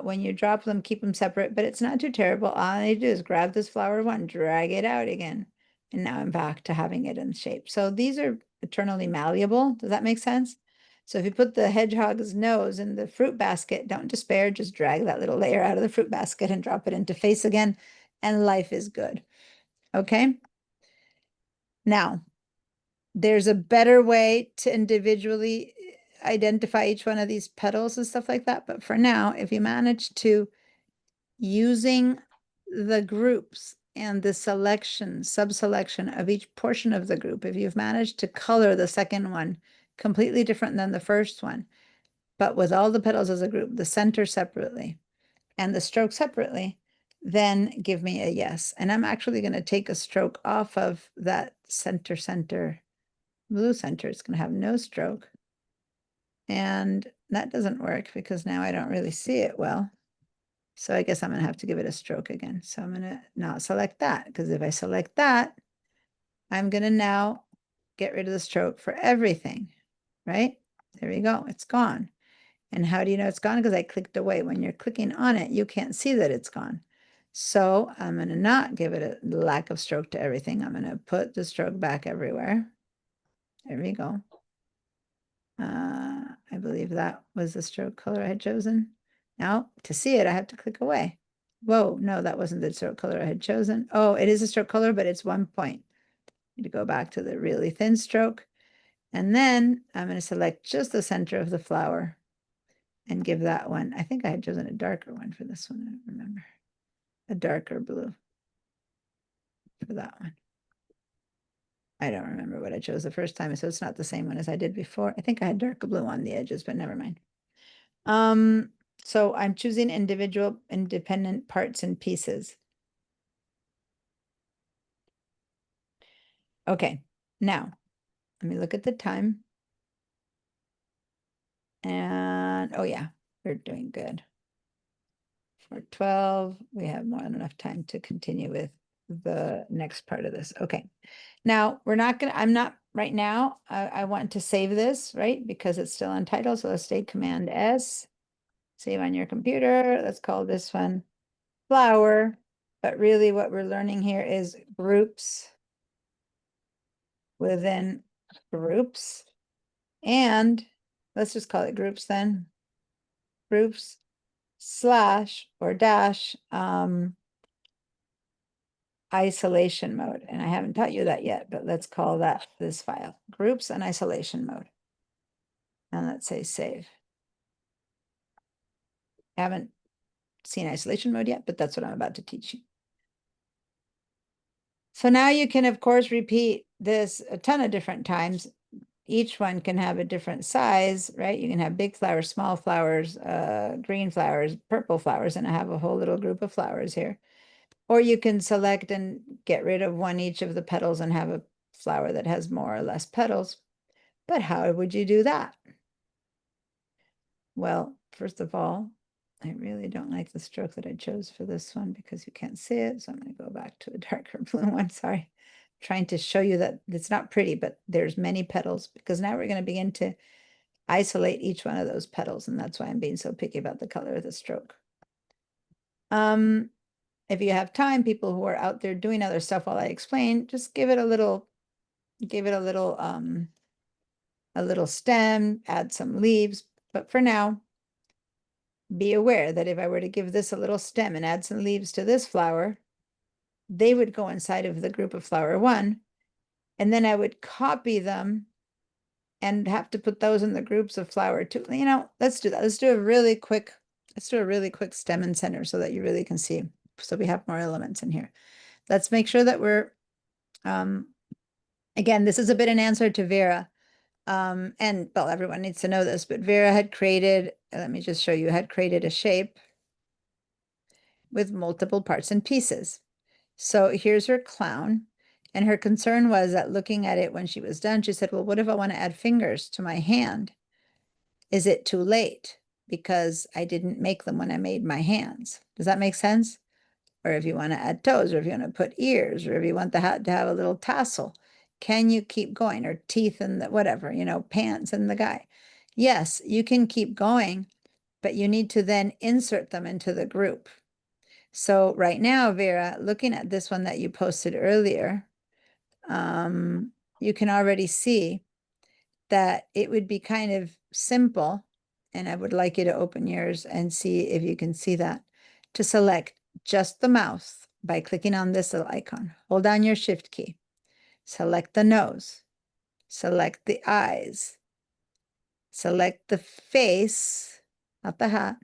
when you drop them, keep them separate, but it's not too terrible. All I need to do is grab this flower 1, drag it out again, and now I'm back to having it in shape. So these are eternally malleable. Does that make sense? So if you put the hedgehog's nose in the fruit basket, don't despair, just drag that little layer out of the fruit basket and drop it into face again, and life is good. Okay? Now, there's a better way to individually identify each one of these petals and stuff like that. But for now, if you manage to, using the groups and the selection, sub-selection of each portion of the group, if you've managed to color the second one completely different than the first one, but with all the petals as a group, the center separately and the stroke separately, then give me a yes. And I'm actually going to take a stroke off of that center blue center. It's going to have no stroke. And that doesn't work because now I don't really see it well. So I guess I'm going to have to give it a stroke again. So I'm going to not select that, because if I select that, I'm going to now get rid of the stroke for everything, right? There we go. It's gone. And how do you know it's gone? Because I clicked away. When you're clicking on it, you can't see that it's gone. So I'm going to not give it a lack of stroke to everything. I'm going to put the stroke back everywhere. There we go. I believe that was the stroke color I had chosen. Now, to see it, I have to click away. Whoa, no, that wasn't the stroke color I had chosen. Oh, it is a stroke color, but it's 1 point. Need to go back to the really thin stroke. And then I'm going to select just the center of the flower and give that one. I think I had chosen a darker one for this one. I don't remember. A darker blue for that one. I don't remember what I chose the first time, so it's not the same one as I did before. I think I had darker blue on the edges, but never mind. So I'm choosing individual independent parts and pieces. Okay, now let me look at the time. And oh yeah, we're doing good. For 12, we have more than enough time to continue with the next part of this. Okay. Now we're not gonna, I'm not right now, I want to save this, right? Because it's still untitled. So let's say Command S, save on your computer. Let's call this one flower. But really what we're learning here is groups within groups. And let's just call it groups then. Groups slash or dash isolation mode. And I haven't taught you that yet, but let's call that this file, groups and isolation mode. And let's say save. I haven't seen isolation mode yet, but that's what I'm about to teach you. So now you can, of course, repeat this a ton of different times. Each one can have a different size, right? You can have big flowers, small flowers, green flowers, purple flowers, and I have a whole little group of flowers here. Or you can select and get rid of one each of the petals and have a flower that has more or less petals. But how would you do that? Well, first of all, I really don't like the stroke that I chose for this one because you can't see it. So I'm going to go back to a darker blue one. Sorry. Trying to show you that it's not pretty, but there's many petals, because now we're going to begin to isolate each one of those petals. And that's why I'm being so picky about the color of the stroke. If you have time, people who are out there doing other stuff while I explain, just give it a little Give it a little stem, add some leaves, but for now, be aware that if I were to give this a little stem and add some leaves to this flower, they would go inside of the group of flower one, and then I would copy them and have to put those in the groups of flower two. You know, let's do that. Let's do a really quick stem and center so that you really can see. So we have more elements in here. Let's make sure that we're, again, this is a bit an answer to Vera. And well, everyone needs to know this, but Vera had created, let me just show you, had created a shape with multiple parts and pieces. So here's her clown. And her concern was that looking at it when she was done, she said, well, what if I want to add fingers to my hand? Is it too late? Because I didn't make them when I made my hands. Does that make sense? Or if you want to add toes, or if you want to put ears, or if you want the hat to have a little tassel, can you keep going? Or teeth and the whatever, you know, pants and the guy. Yes, you can keep going, but you need to then insert them into the group. So right now, Vera, looking at this one that you posted earlier, you can already see that it would be kind of simple, and I would like you to open yours and see if you can see that, to select just the mouth by clicking on this little icon. Hold down your shift key. Select the nose. Select the eyes. Select the face, not the hat.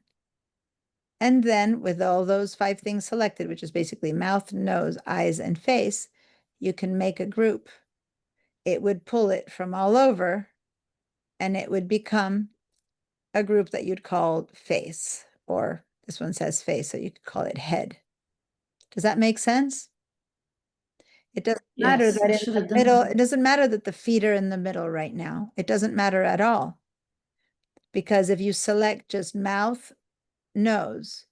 And then with all those 5 things selected, which is basically mouth, nose, eyes, and face, you can make a group. It would pull it from all over, and it would become a group that you'd call face, or this one says face, so you could call it head. Does that make sense? It doesn't matter Yes, that I in should the have done middle, that. it doesn't matter that the feet are in the middle right now. It doesn't matter at all. Because if you select just mouth, nose,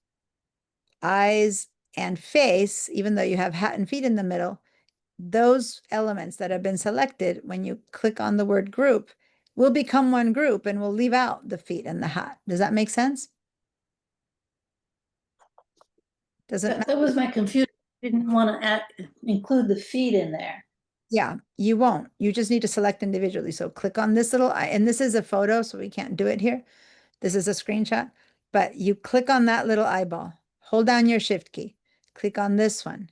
eyes, and face, even though you have hat and feet in the middle, those elements that have been selected, when you click on the word group, will become one group and will leave out the feet and the hat. Does that make sense? Doesn't matter. That was my confusion. Didn't want to include the feet in there. Yeah, you won't. You just need to select individually. So click on this little eye, and this is a photo, so we can't do it here. This is a screenshot, but you click on that little eyeball, hold down your shift key, click on this one.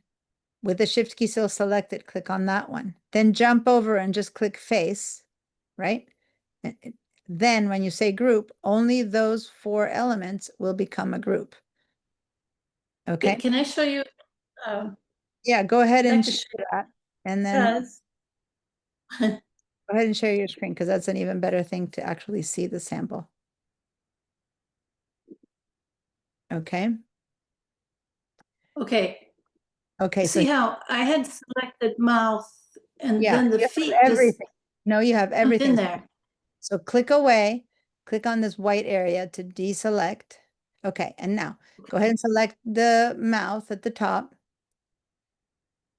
With the shift key still selected, click on that one. Then jump over and just click face, right? Then when you say group, only those 4 elements will become a group. Okay? Can I show you? Yeah, go ahead and Like share that. And then does. go ahead and share your screen, because that's an even better thing to actually see the sample. Okay. Okay. Okay, so See how I had selected mouth and yeah, then the you have feet just everything. No, you have in everything. there. So click away, click on this white area to deselect. Okay, and now go ahead and select the mouth at the top.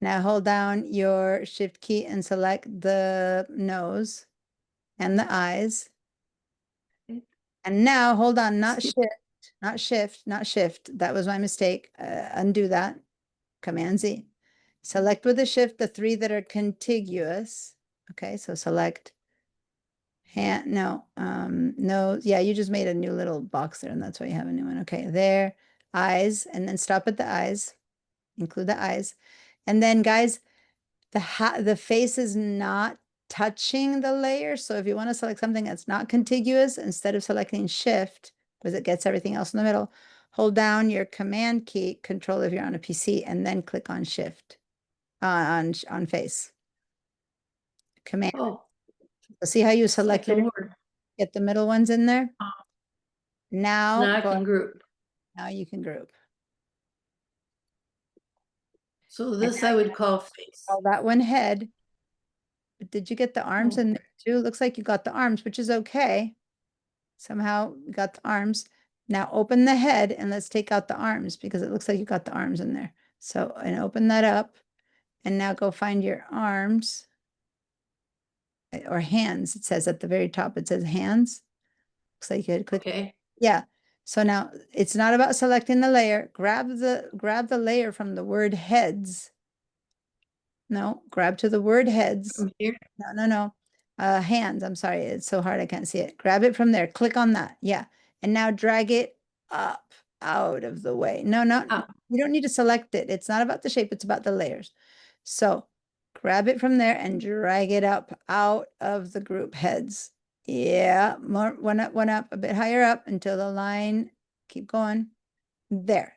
Now hold down your shift key and select the nose and the eyes. And now hold on, not See- shift, not shift, not shift. That was my mistake. Undo that. Command Z. Select with the shift the 3 that are contiguous. Okay, so select hand, no, no, yeah, you just made a new little box there, and that's why you have a new one. Okay, there, eyes, and then stop at the eyes, include the eyes. And then guys, the face is not touching the layer. So if you want to select something that's not contiguous, instead of selecting shift, because it gets everything else in the middle, hold down your command key, control if you're on a PC, and then click on shift on face. Command. Oh, See how you it's like the selected it? word. Get the middle ones in there. Now Now I go. can group. Now you can group. So And this now I you would call face. call that one head. But did you get the arms Oh. in there too? Looks like you got the arms, which is okay. Somehow we got the arms. Now open the head and let's take out the arms, because it looks like you got the arms in there. So, and open that up. And now go find your arms or hands. It says at the very top, it says hands. Looks like you had clicked. Okay. Yeah. So now it's not about selecting the layer. Grab the layer from the word heads No, grab to the word heads. From here? No. Hands, I'm sorry. It's so hard I can't see it. Grab it from there. Click on that. Yeah. And now drag it up out of the way. No, Up. you don't need to select it. It's not about the shape, it's about the layers. So grab it from there and drag it up out of the group heads. Yeah, more one up, a bit higher up until the line, keep going. There.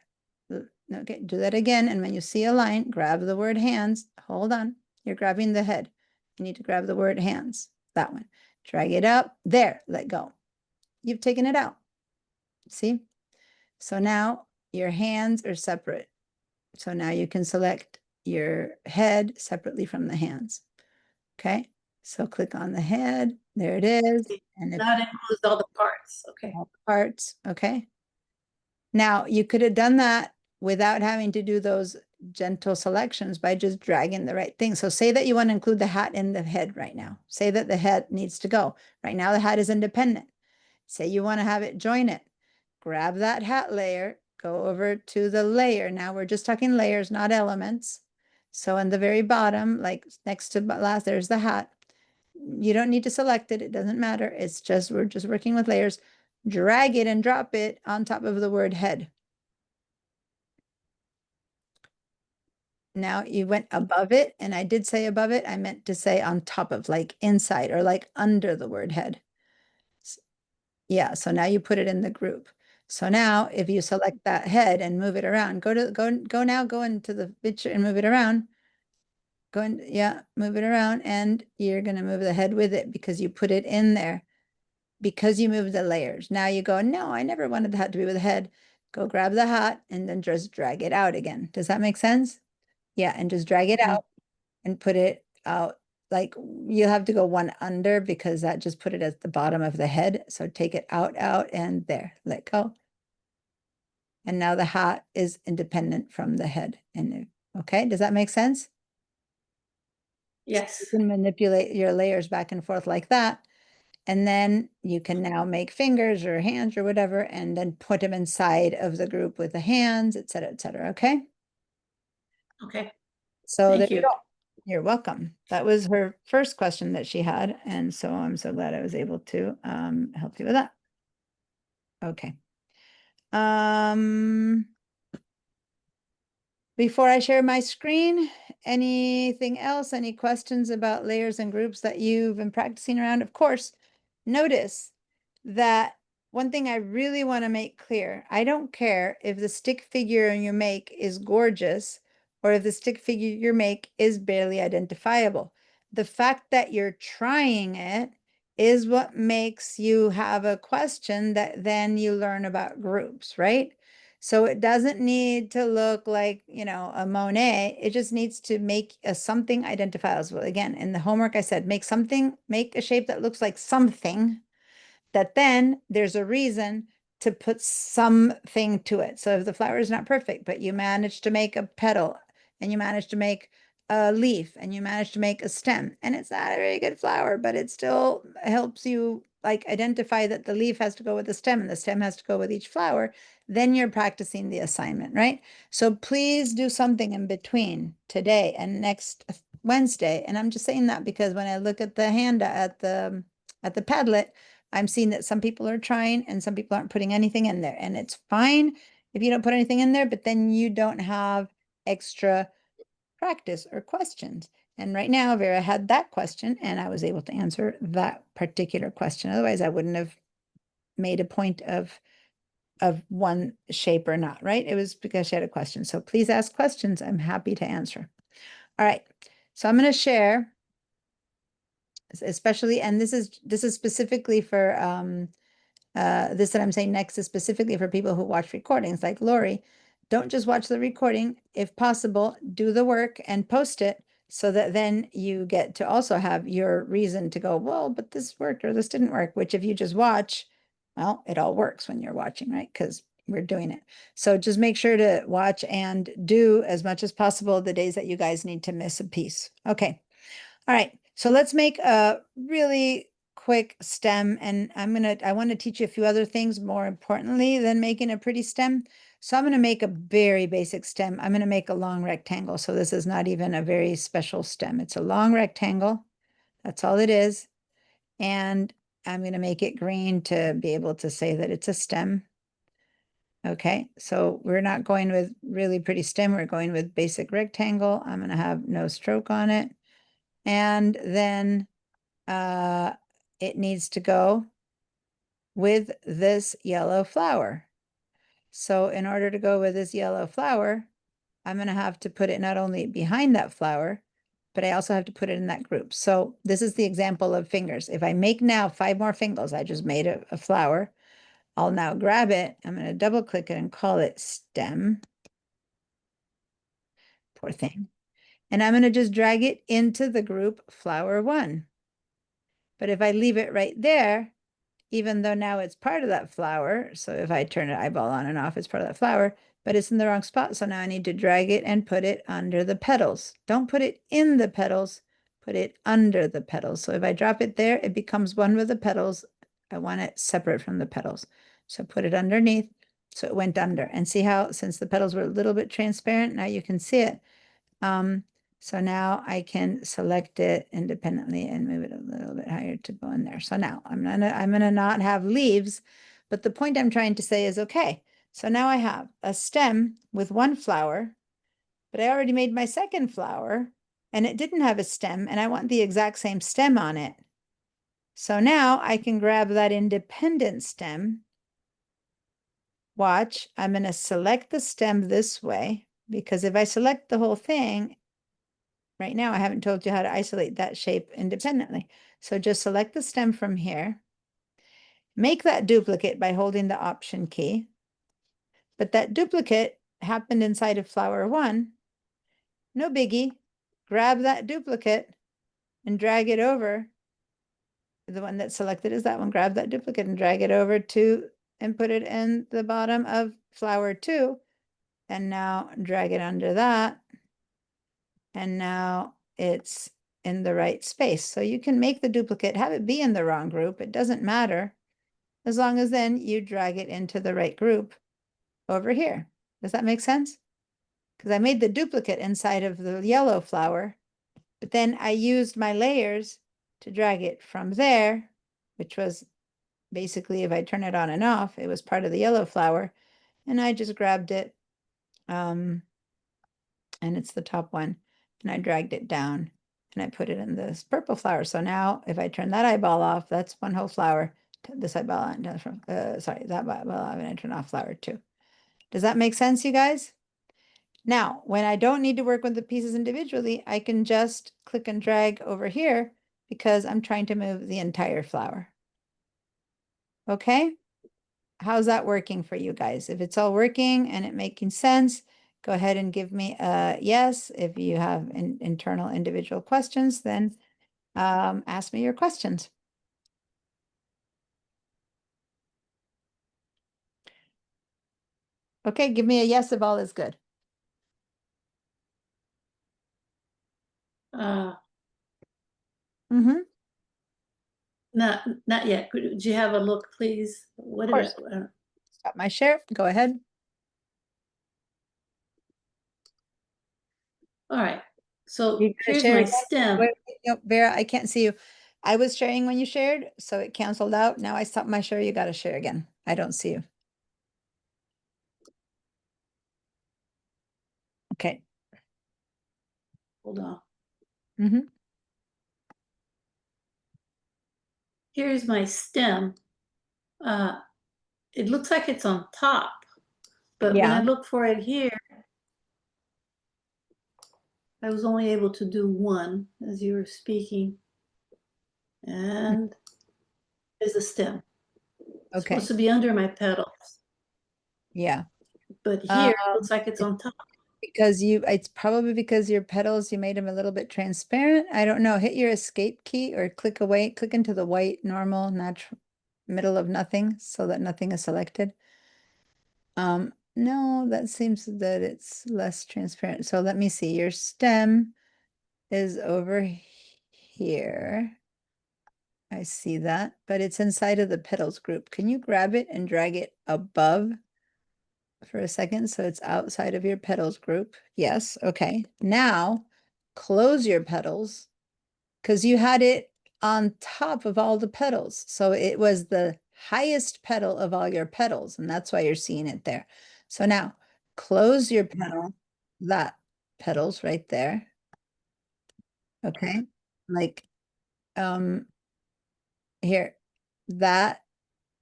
Okay, do that again. And when you see a line, grab the word hands. Hold on. You're grabbing the head. You need to grab the word hands. That one. Drag it up. There. Let go. You've taken it out. See? So now your hands are separate. So now you can select your head separately from the hands. Okay. So click on the head. There it is. And if That includes all the parts. Okay. all parts. Okay. Now you could have done that without having to do those gentle selections by just dragging the right thing. So say that you want to include the hat in the head right now. Say that the head needs to go. Right now the hat is independent. Say you want to have it join it. Grab that hat layer, go over to the layer. Now we're just talking layers, not elements. So in the very bottom, like next to last, there's the hat. You don't need to select it. It doesn't matter. It's just, we're just working with layers. Drag it and drop it on top of the word head. Now you went above it, and I did say above it. I meant to say on top of, like inside or like under the word head. Yeah, so now you put it in the group. So now if you select that head and move it around, go into the picture and move it around. Yeah, move it around, and you're gonna move the head with it because you put it in there. Because you moved the layers. Now you go, no, I never wanted the hat to be with the head. Go grab the hat and then just drag it out again. Does that make sense? Yeah, and just drag it out and put it out. Like you'll have to go one under because that just put it at the bottom of the head. So take it out, and there, let go. And now the hat is independent from the head. And okay, does that make sense? Yes. You can manipulate your layers back and forth like that. And then you can now make fingers or hands or whatever, and then put them inside of the group with the hands, et cetera, okay? Okay. So there Thank you you. go. You're welcome. That was her first question that she had, and so I'm so glad I was able to help you with that. Okay. Before I share my screen, anything else? Any questions about layers and groups that you've been practicing around? Of course, notice that one thing I really want to make clear, I don't care if the stick figure you make is gorgeous or if the stick figure you make is barely identifiable. The fact that you're trying it is what makes you have a question that then you learn about groups, right? So it doesn't need to look like, a Monet. It just needs to make a something identifiable. Again, in the homework, I said, make a shape that looks like something that then there's a reason to put something to it. So if the flower is not perfect, but you manage to make a petal and you manage to make a leaf and you manage to make a stem, and it's not a very good flower, but it still helps you like identify that the leaf has to go with the stem and the stem has to go with each flower, then you're practicing the assignment, right? So please do something in between today and next Wednesday. And I'm just saying that because when I look at the hand at the Padlet, I'm seeing that some people are trying and some people aren't putting anything in there. And it's fine if you don't put anything in there, but then you don't have extra practice or questions. And right now, Vera had that question and I was able to answer that particular question. Otherwise, I wouldn't have made a point of one shape or not, right? It was because she had a question. So please ask questions. I'm happy to answer. All right. So I'm going to share, especially, and this is specifically for this that I'm saying next is specifically for people who watch recordings like Lori. Don't just watch the recording. If possible, do the work and post it so that then you get to also have your reason to go, well, but this worked or this didn't work, which if you just watch, well, it all works when you're watching, right? Because we're doing it. So just make sure to watch and do as much as possible the days that you guys need to miss a piece. Okay. All right. So let's make a really quick stem, and I want to teach you a few other things more importantly than making a pretty stem. So I'm going to make a very basic stem. I'm going to make a long rectangle. So this is not even a very special stem. It's a long rectangle. That's all it is. And I'm going to make it green to be able to say that it's a stem. Okay, so we're not going with really pretty stem. We're going with basic rectangle. I'm going to have no stroke on it. And then it needs to go with this yellow flower. So in order to go with this yellow flower, I'm going to have to put it not only behind that flower, but I also have to put it in that group. So this is the example of fingers. If I make now 5 more fingers, I just made a flower. I'll now grab it. I'm going to double click it and call it stem. Poor thing. And I'm going to just drag it into the group flower 1. But if I leave it right there, even though now it's part of that flower, so if I turn an eyeball on and off, it's part of that flower, but it's in the wrong spot. So now I need to drag it and put it under the petals. Don't put it in the petals, put it under the petals. So if I drop it there, it becomes one with the petals. I want it separate from the petals. So put it underneath. So it went under. And see how, since the petals were a little bit transparent, now you can see it. So now I can select it independently and move it a little bit higher to go in there. So now I'm gonna not have leaves, but the point I'm trying to say is, okay, so now I have a stem with 1 flower, but I already made my second flower and it didn't have a stem and I want the exact same stem on it. So now I can grab that independent stem. Watch, I'm gonna select the stem this way because if I select the whole thing, right now, I haven't told you how to isolate that shape independently. So just select the stem from here. Make that duplicate by holding the Option key. But that duplicate happened inside of flower 1. No biggie. Grab that duplicate and drag it over. The one that's selected is that one. Grab that duplicate and drag it over to and put it in the bottom of flower 2. And now drag it under that. And now it's in the right space. So you can make the duplicate, have it be in the wrong group. It doesn't matter as long as then you drag it into the right group over here. Does that make sense? Because I made the duplicate inside of the yellow flower, but then I used my layers to drag it from there, which was basically, if I turn it on and off, it was part of the yellow flower. And I just grabbed it, and it's the top one. And I dragged it down and I put it in this purple flower. So now if I turn that eyeball off, that's one whole flower. This eyeball on, sorry, that eyeball off, and I turn off flower 2. Does that make sense, you guys? Now, when I don't need to work with the pieces individually, I can just click and drag over here because I'm trying to move the entire flower. Okay? How's that working for you guys? If it's all working and it making sense, go ahead and give me a yes. If you have internal individual questions, then ask me your questions. Okay, give me a yes if all is good. Mm-hmm. Not yet. Could you have a look, please? What did course. Stop my share. Go ahead. all right. So You gonna here's share my again? stem. Wait, no, Vera, I can't see you. I was sharing when you shared, so it canceled out. Now I stopped my share. You got to share again. I don't see you. Okay. Hold on. Mm-hmm. Here's my stem. It looks like it's on top, but when I Yeah. look for it here, I was only able to do one as you were speaking. And there's the stem. It's Okay. supposed to be under my petals, Yeah. but here it looks like it's on top. Because it's probably because your petals, you made them a little bit transparent. I don't know. Hit your escape key or click away, click into the white, normal, natural, middle of nothing so that nothing is selected. No, that seems that it's less transparent. So let me see. Your stem is over here. I see that, but it's inside of the petals group. Can you grab it and drag it above for a second, so it's outside of your petals group. Yes, okay. Now close your petals because you had it on top of all the petals. So it was the highest petal of all your petals, and that's why you're seeing it there. So now close your petal, that petals right there. Okay, like here, that,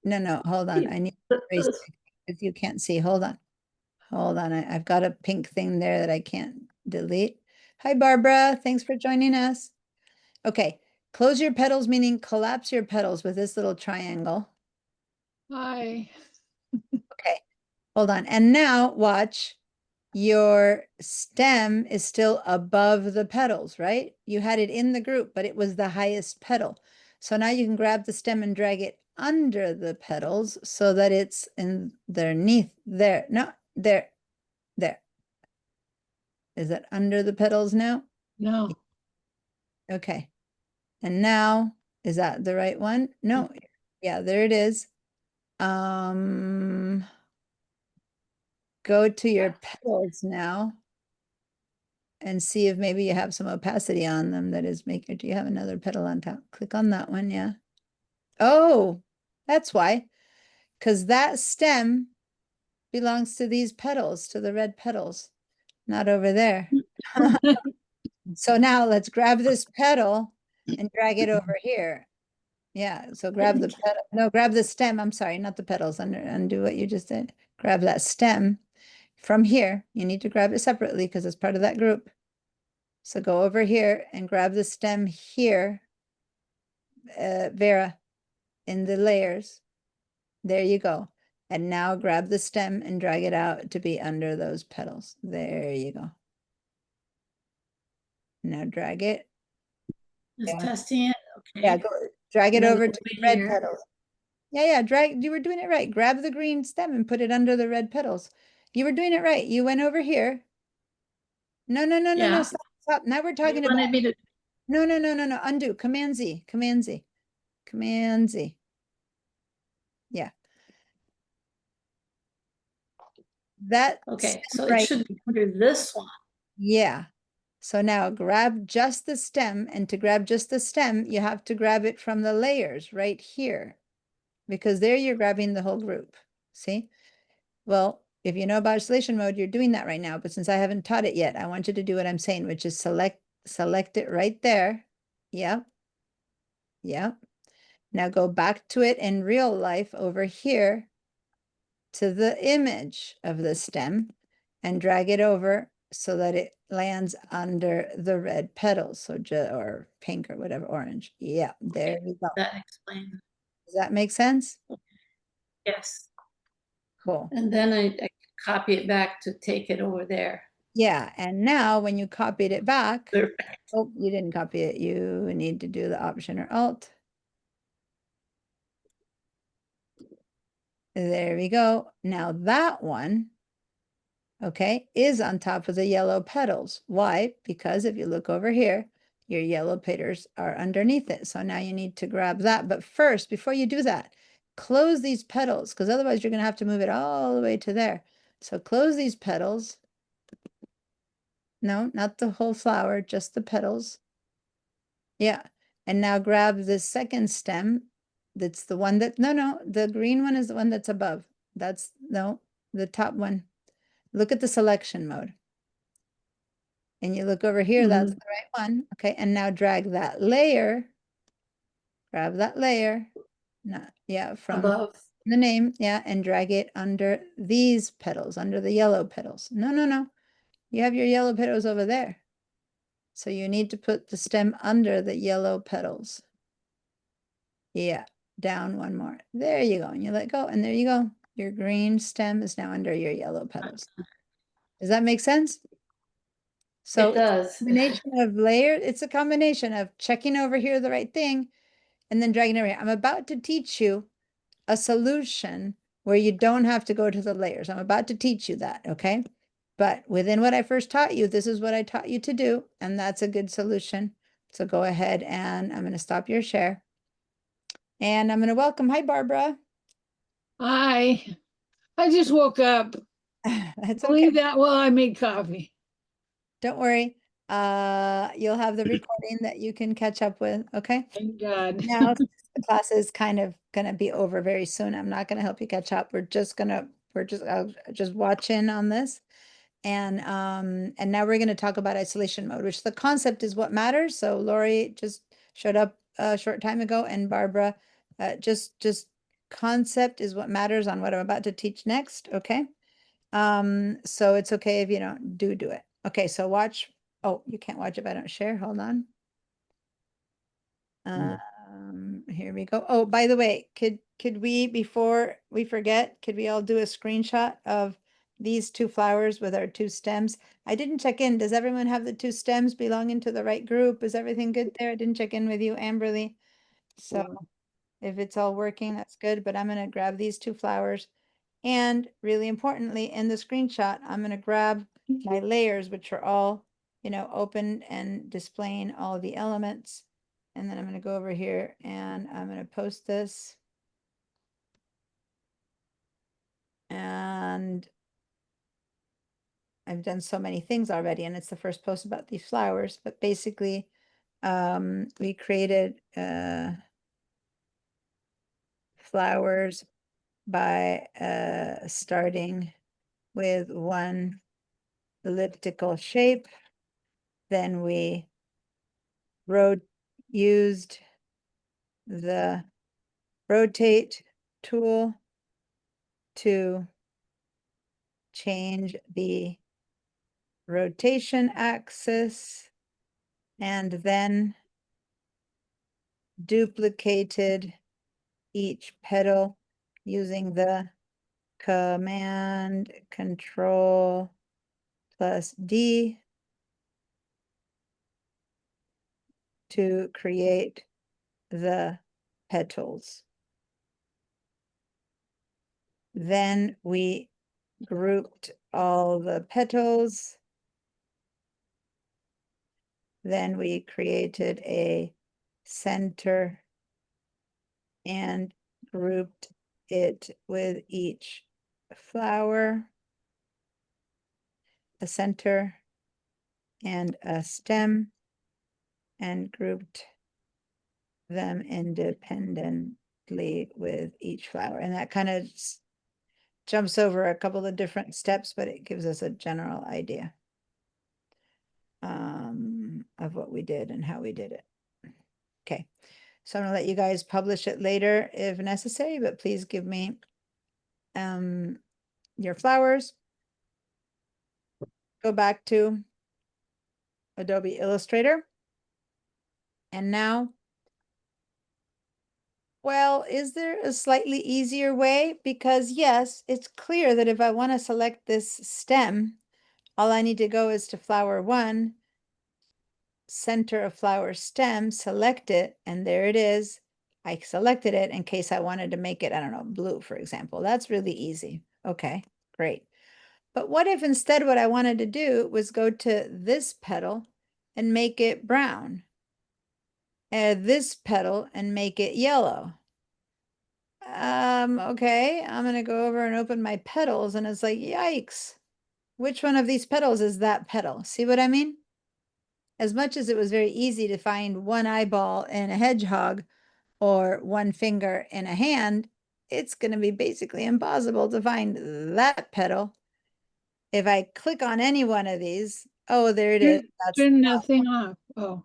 no, hold on. I need to erase it if you can't see. Hold on. Hold on. I've got a pink thing there that I can't delete. Hi, Barbara. Thanks for joining us. Okay, close your petals, meaning collapse your petals with this little triangle. Hi. Okay, hold on. And now watch, your stem is still above the petals, right? You had it in the group, but it was the highest petal. So now you can grab the stem and drag it under the petals so that it's underneath there. No, there. Is that under the petals now? No. Okay. And now, is that the right one? No. Yeah, there it is. Go to your petals now and see if maybe you have some opacity on them that is making, do you have another petal on top? Click on that one, yeah. Oh, that's why. Because that stem belongs to these petals, to the red petals, not over there. So now let's grab this petal and drag it over here. Yeah, so grab the petal, no, grab the stem. I'm sorry, not the petals. Undo what you just did. Grab that stem from here. You need to grab it separately because it's part of that group. So go over here and grab the stem here, Vera, in the layers. There you go. And now grab the stem and drag it out to be under those petals. There you go. Now drag it. Just Yeah. testing it. Yeah, Okay. go drag it And then over to over the red here. petals. Yeah, drag, you were doing it right. Grab the green stem and put it under the red petals. You were doing it right. You went over here. No, Yeah. stop. Now we're You talking about, wanted me to, no, undo, Command Z, Command Z, Command Z. Yeah. That okay, stem so it right, should be under this one. yeah. So now grab just the stem, and to grab just the stem, you have to grab it from the layers right here, because there you're grabbing the whole group. See? Well, if you know about isolation mode, you're doing that right now, but since I haven't taught it yet, I want you to do what I'm saying, which is select it right there. Yep. Yep. Now go back to it in real life over here to the image of the stem and drag it over so that it lands under the red petals. So or pink or whatever, orange. Yeah, there we go. That explains. Does that make sense? Yes. Cool. And then I copy it back to take it over there. Yeah, and now when you copied it back, Perfect. oh, you didn't copy it. You need to do the Option or Alt. There we go. Now that one, okay, is on top of the yellow petals. Why? Because if you look over here, your yellow petals are underneath it. So now you need to grab that. But first, before you do that, close these petals, because otherwise you're going to have to move it all the way to there. So close these petals. No, not the whole flower, just the petals. Yeah. And now grab the second stem. That's the one that, no, the green one is the one that's above. That's, no, the top one. Look at the selection mode. And you look over here, that's the right one. Okay, and now drag that layer, grab that layer, yeah, from Above. the name, yeah, and drag it under these petals, under the yellow petals. No. You have your yellow petals over there. So you need to put the stem under the yellow petals. Yeah, down one more. There you go. And you let go, and there you go. Your green stem is now under your yellow petals. Does that make sense? So It does. combination of layers, it's a combination of checking over here the right thing and then dragging over here. I'm about to teach you a solution where you don't have to go to the layers. I'm about to teach you that, okay? But within what I first taught you, this is what I taught you to do, and that's a good solution. So go ahead and I'm going to stop your share. And I'm going to welcome, hi, Barbara. Hi. I just woke up. That's I'll okay. leave that while I make coffee. Don't worry. You'll have the recording that you can catch up with, okay? Thank God. Now the class is kind of gonna be over very soon. I'm not gonna help you catch up. I'll just watch in on this. And now we're gonna talk about isolation mode, which the concept is what matters. So Lori just showed up a short time ago, and Barbara, just concept is what matters on what I'm about to teach next, okay? So it's okay if you don't do it. Okay, so watch. Oh, you can't watch if I don't share. Hold on. Here we go. Oh, by the way, could we, before we forget, could we all do a screenshot of these two flowers with our two stems? I didn't check in. Does everyone have the two stems belonging to the right group? Is everything good there? I didn't check in with you, Amberly. So if it's all working, that's good. But I'm gonna grab these two flowers. And really importantly, in the screenshot, I'm gonna grab my layers, which are all, open and displaying all the elements. And then I'm gonna go over here and I'm gonna post this. And I've done so many things already, and it's the first post about these flowers, but basically, we created flowers by starting with one elliptical shape. Then we used the rotate tool to change the rotation axis, and then duplicated each petal using the Command Control plus D to create the petals. Then we grouped all the petals. Then we created a center and grouped it with each flower, a center and a stem, and grouped them independently with each flower. And that kind of jumps over a couple of different steps, but it gives us a general idea of what we did and how we did it. Okay, so I'm gonna let you guys publish it later if necessary, but please give me your flowers. Go back to Adobe Illustrator. And now, well, is there a slightly easier way? Because yes, it's clear that if I want to select this stem, all I need to go is to flower 1, center of flower stem, select it, and there it is. I selected it in case I wanted to make it, I don't know, blue, for example. That's really easy. Okay, great. But what if instead what I wanted to do was go to this petal and make it brown? Add this petal and make it yellow. Okay, I'm gonna go over and open my petals, and it's like, yikes. Which one of these petals is that petal? See what I mean? As much as it was very easy to find one eyeball in a hedgehog or one finger in a hand, it's gonna be basically impossible to find that petal. If I click on any one of these, oh, there it is. That's Turn that thing off. Oh,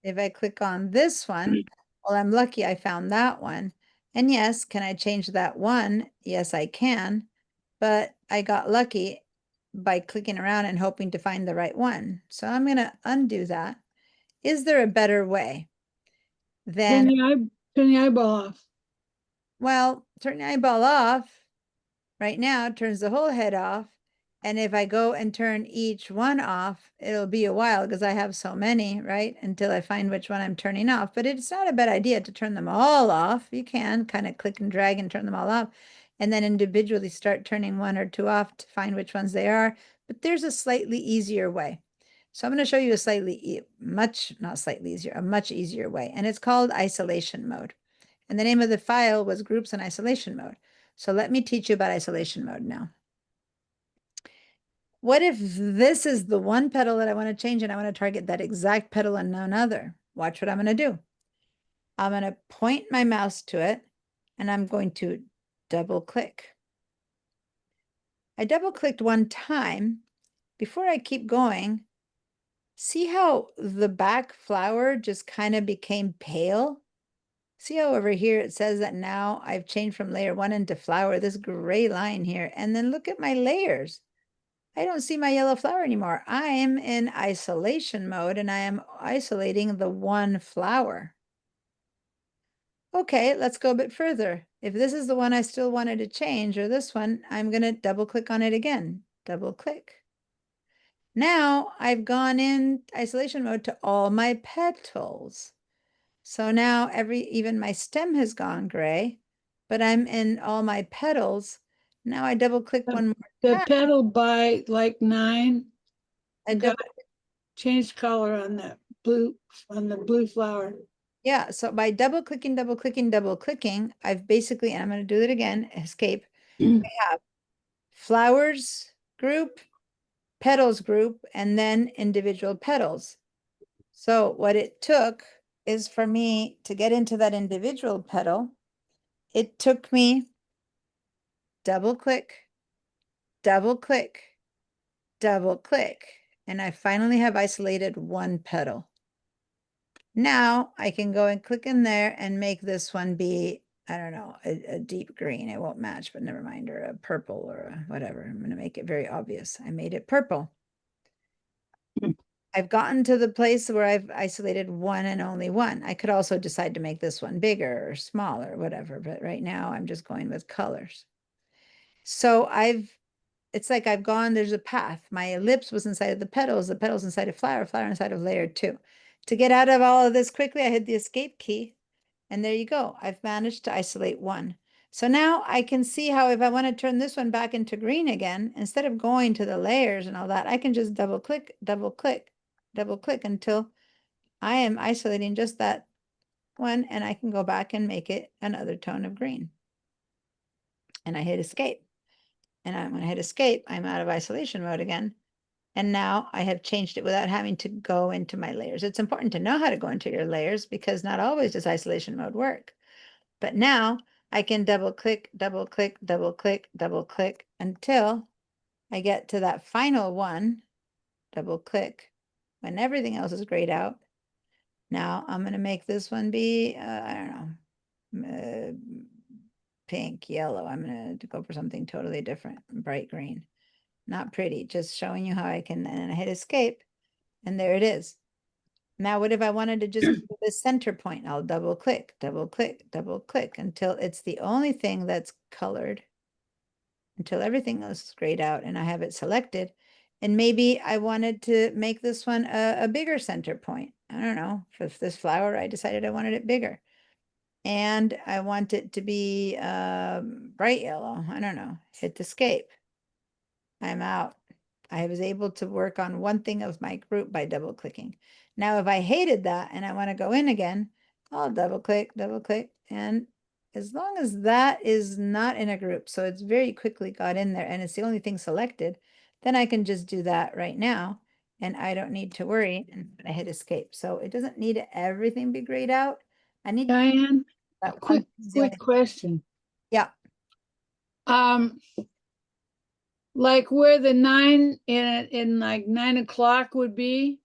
if I click on this one, well, I'm lucky I found that one. And yes, can I change that one? Yes, I can. But I got lucky by clicking around and hoping to find the right one. So I'm going to undo that. Is there a better way turn than, the eyeball off. well, turn the eyeball off right now turns the whole head off. And if I go and turn each one off, it'll be a while because I have so many, right? Until I find which one I'm turning off. But it's not a bad idea to turn them all off. You can kind of click and drag and turn them all off, and then individually start turning 1 or 2 off to find which ones they are. But there's a slightly easier way. So I'm going to show you a not slightly easier, a much easier way. And it's called isolation mode. And the name of the file was groups in isolation mode. So let me teach you about isolation mode now. what if this is the one petal that I want to change and I want to target that exact petal and none other? Watch what I'm going to do. I'm going to point my mouse to it and I'm going to double click. I double clicked one time. Before I keep going, see how the back flower just kind of became pale? See how over here it says that now I've changed from layer 1 into flower, this gray line here. And then look at my layers. I don't see my yellow flower anymore. I am in isolation mode and I am isolating the one flower. Okay, let's go a bit further. If this is the one I still wanted to change, or this one, I'm going to double click on it again. Double click. Now I've gone in isolation mode to all my petals. So now even my stem has gone gray, but I'm in all my petals. Now I double click one more The time. petal by like 9 I got double, changed color on that blue, on the blue flower. yeah, so by double clicking, double clicking, double clicking, I've basically, and I'm going to do it again, escape. I have flowers group, petals group, and then individual petals. So what it took is for me to get into that individual petal, it took me double click, double click, double click, and I finally have isolated one petal. Now I can go and click in there and make this one be, I don't know, a deep green. It won't match, but never mind, or a purple or a whatever. I'm going to make it very obvious. I made it purple. I've gotten to the place where I've isolated one and only one. I could also decide to make this one bigger or smaller, whatever, but right now I'm just going with colors. So it's like I've gone, there's a path. My ellipse was inside of the petals inside of flower, flower inside of layer 2. To get out of all of this quickly, I hit the escape key, and there you go. I've managed to isolate one. So now I can see how if I want to turn this one back into green again, instead of going to the layers and all that, I can just double click, double click, double click until I am isolating just that one, and I can go back and make it another tone of green. And I hit escape. And when I hit escape, I'm out of isolation mode again. And now I have changed it without having to go into my layers. It's important to know how to go into your layers because not always does isolation mode work. But now I can double click, double click, double click, double click until I get to that final one, double click, when everything else is grayed out. Now I'm going to make this one be, I don't know, pink, yellow. I'm going to go for something totally different, bright green. Not pretty, just showing you how I can, and I hit escape, and there it is. Now, what if I wanted to just go to the center point? I'll double click, double click, double click until it's the only thing that's colored, until everything else is grayed out and I have it selected. And maybe I wanted to make this one a bigger center point. I don't know, for this flower, I decided I wanted it bigger. And I want it to be bright yellow. I don't know, hit escape. I'm out. I was able to work on one thing of my group by double clicking. Now, if I hated that and I want to go in again, I'll double click, and as long as that is not in a group, so it's very quickly got in there and it's the only thing selected, then I can just do that right now and I don't need to worry, and I hit escape. So it doesn't need everything be grayed out. I need Diane, a that one. quick question. Yeah. Um, like where the 9 in like 9 o'clock would be,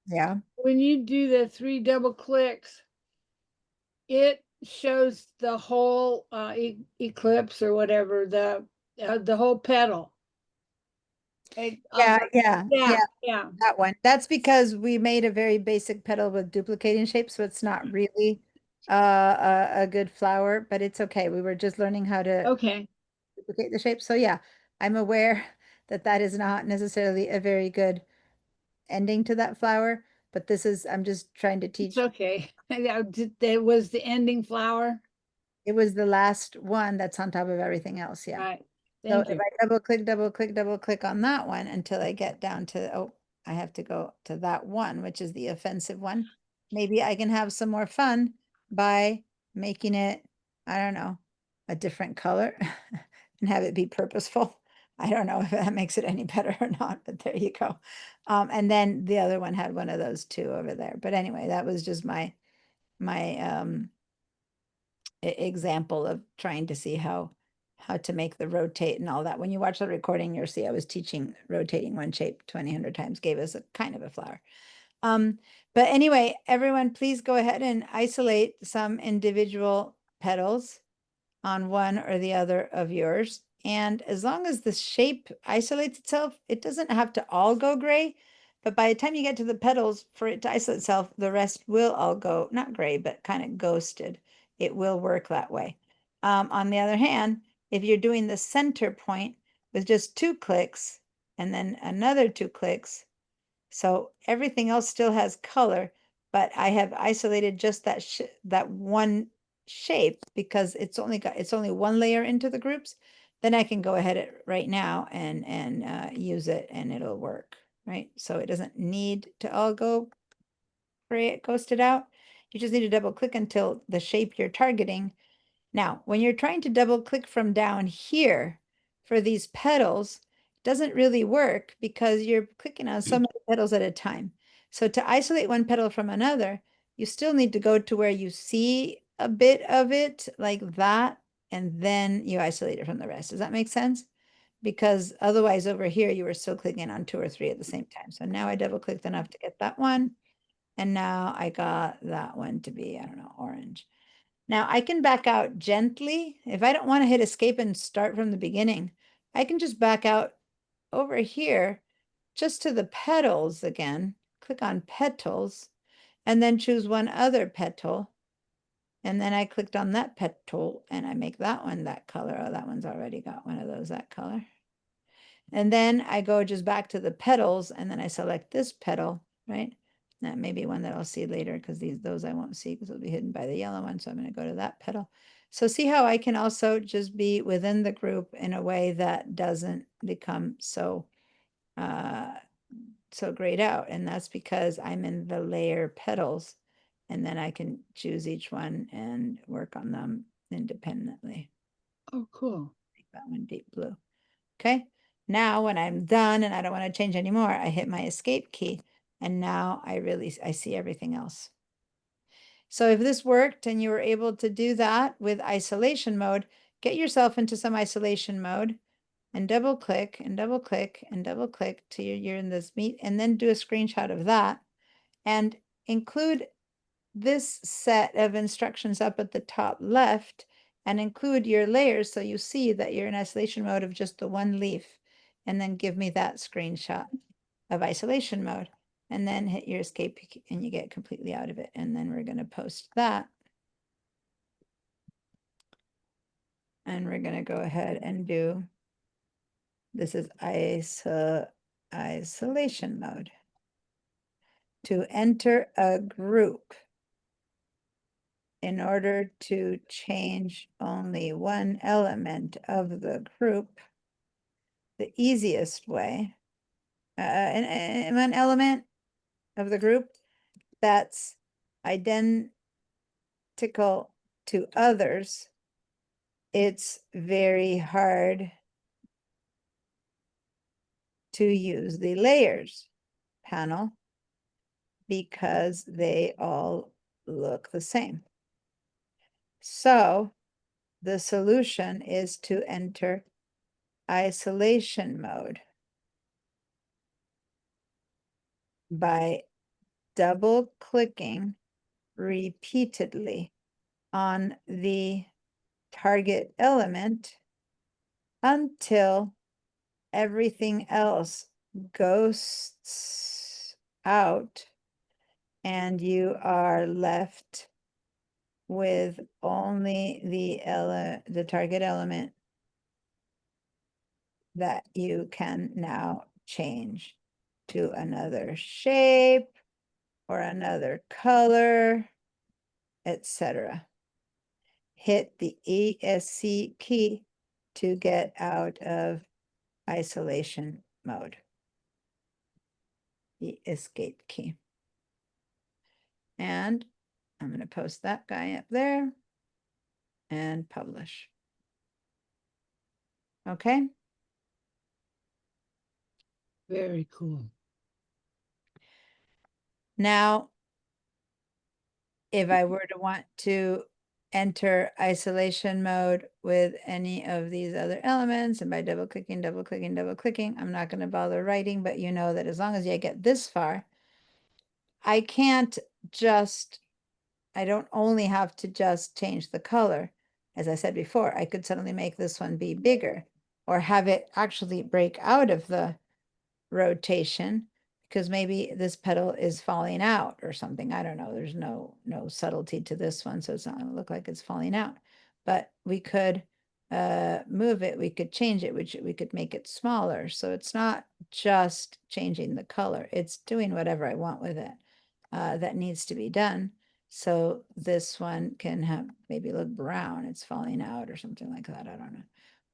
Yeah. when you do the 3 double clicks, it shows the whole eclipse or whatever, the whole petal. Yeah. Yeah, yeah. That one. That's because we made a very basic petal with duplicating shapes, so it's not really a good flower, but it's okay. We were just learning how to Okay. duplicate the shape. So yeah, I'm aware that that is not necessarily a very good ending to that flower, but I'm just trying to teach. It's okay. That was the ending flower. It was the last one that's on top of everything else. Yeah. Right. So Thank if you. I double click, double click, double click on that one until I get down to, oh, I have to go to that one, which is the offensive one. Maybe I can have some more fun by making it, I don't know, a different color and have it be purposeful. I don't know if that makes it any better or not, but there you go. And then the other one had one of those two over there. But anyway, that was just my example of trying to see how to make the rotate and all that. When you watch the recording, you'll see I was teaching rotating one shape 2,000 times, gave us a kind of a flower. But anyway, everyone, please go ahead and isolate some individual petals on one or the other of yours. And as long as the shape isolates itself, it doesn't have to all go gray. But by the time you get to the petals, for it to isolate itself, the rest will all go, not gray, but kind of ghosted. It will work that way. On the other hand, if you're doing the center point with just 2 clicks and then another 2 clicks, so everything else still has color, but I have isolated just that one shape because it's only one layer into the groups. Then I can go ahead right now and use it and it'll work, right? So it doesn't need to all go ghosted out. You just need to double click until the shape you're targeting. Now, when you're trying to double click from down here for these petals, it doesn't really work because you're clicking on so many petals at a time. So to isolate one petal from another, you still need to go to where you see a bit of it like that, and then you isolate it from the rest. Does that make sense? Because otherwise over here, you were still clicking on 2 or 3 at the same time. So now I double clicked enough to get that one. And now I got that one to be, I don't know, orange. Now I can back out gently. If I don't want to hit escape and start from the beginning, I can just back out over here just to the petals again, click on petals, and then choose one other petal. And then I clicked on that petal and I make that one that color. Oh, that one's already got one of those that color. And then I go just back to the petals and then I select this petal, right? That may be one that I'll see later because those I won't see because it'll be hidden by the yellow one. So I'm going to go to that petal. So see how I can also just be within the group in a way that doesn't become so grayed out. And that's because I'm in the layer petals and then I can choose each one and work on them independently. Oh, cool. Make that one deep blue. Okay. Now when I'm done and I don't want to change anymore, I hit my escape key and now I see everything else. So if this worked and you were able to do that with isolation mode, get yourself into some isolation mode and double click and double click and double click till you're in this meet and then do a screenshot of that and include this set of instructions up at the top left and include your layers so you see that you're in isolation mode of just the one leaf and then give me that screenshot of isolation mode and then hit your escape and you get completely out of it. And then we're going to post that. And we're going to go ahead and do, this is isolation mode. To enter a group, in order to change only one element of the group, the easiest way, and one element of the group that's identical to others, it's very hard to use the layers panel because they all look the same. So the solution is to enter isolation mode by double clicking repeatedly on the target element until everything else ghosts out and you are left with only the target element that you can now change to another shape or another color, etc. Hit the ESC key to get out of isolation mode. The escape key. And I'm going to post that guy up there and publish. Okay. Very cool. Now, if I were to want to enter isolation mode with any of these other elements, and by double clicking, double clicking, double clicking, I'm not going to bother writing, but you know that as long as you get this far, I can't just, I don't only have to just change the color. As I said before, I could suddenly make this one be bigger or have it actually break out of the rotation because maybe this petal is falling out or something. I don't know. There's no subtlety to this one, so it's not going to look like it's falling out. But we could move it. We could change it, which we could make it smaller. So it's not just changing the color. It's doing whatever I want with it that needs to be done. So this one can have maybe look brown. It's falling out or something like that. I don't know.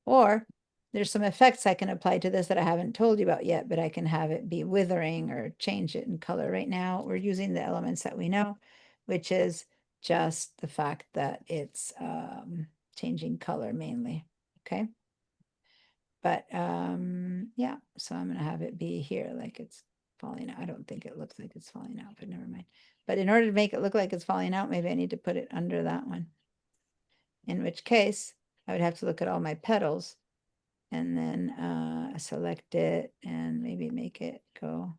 Or there's some effects I can apply to this that I haven't told you about yet, but I can have it be withering or change it in color. Right now, we're using the elements that we know, which is just the fact that it's changing color mainly, okay? But yeah, so I'm gonna have it be here like it's falling out. I don't think it looks like it's falling out, but never mind. But in order to make it look like it's falling out, maybe I need to put it under that one. In which case, I would have to look at all my petals and then select it and maybe make it go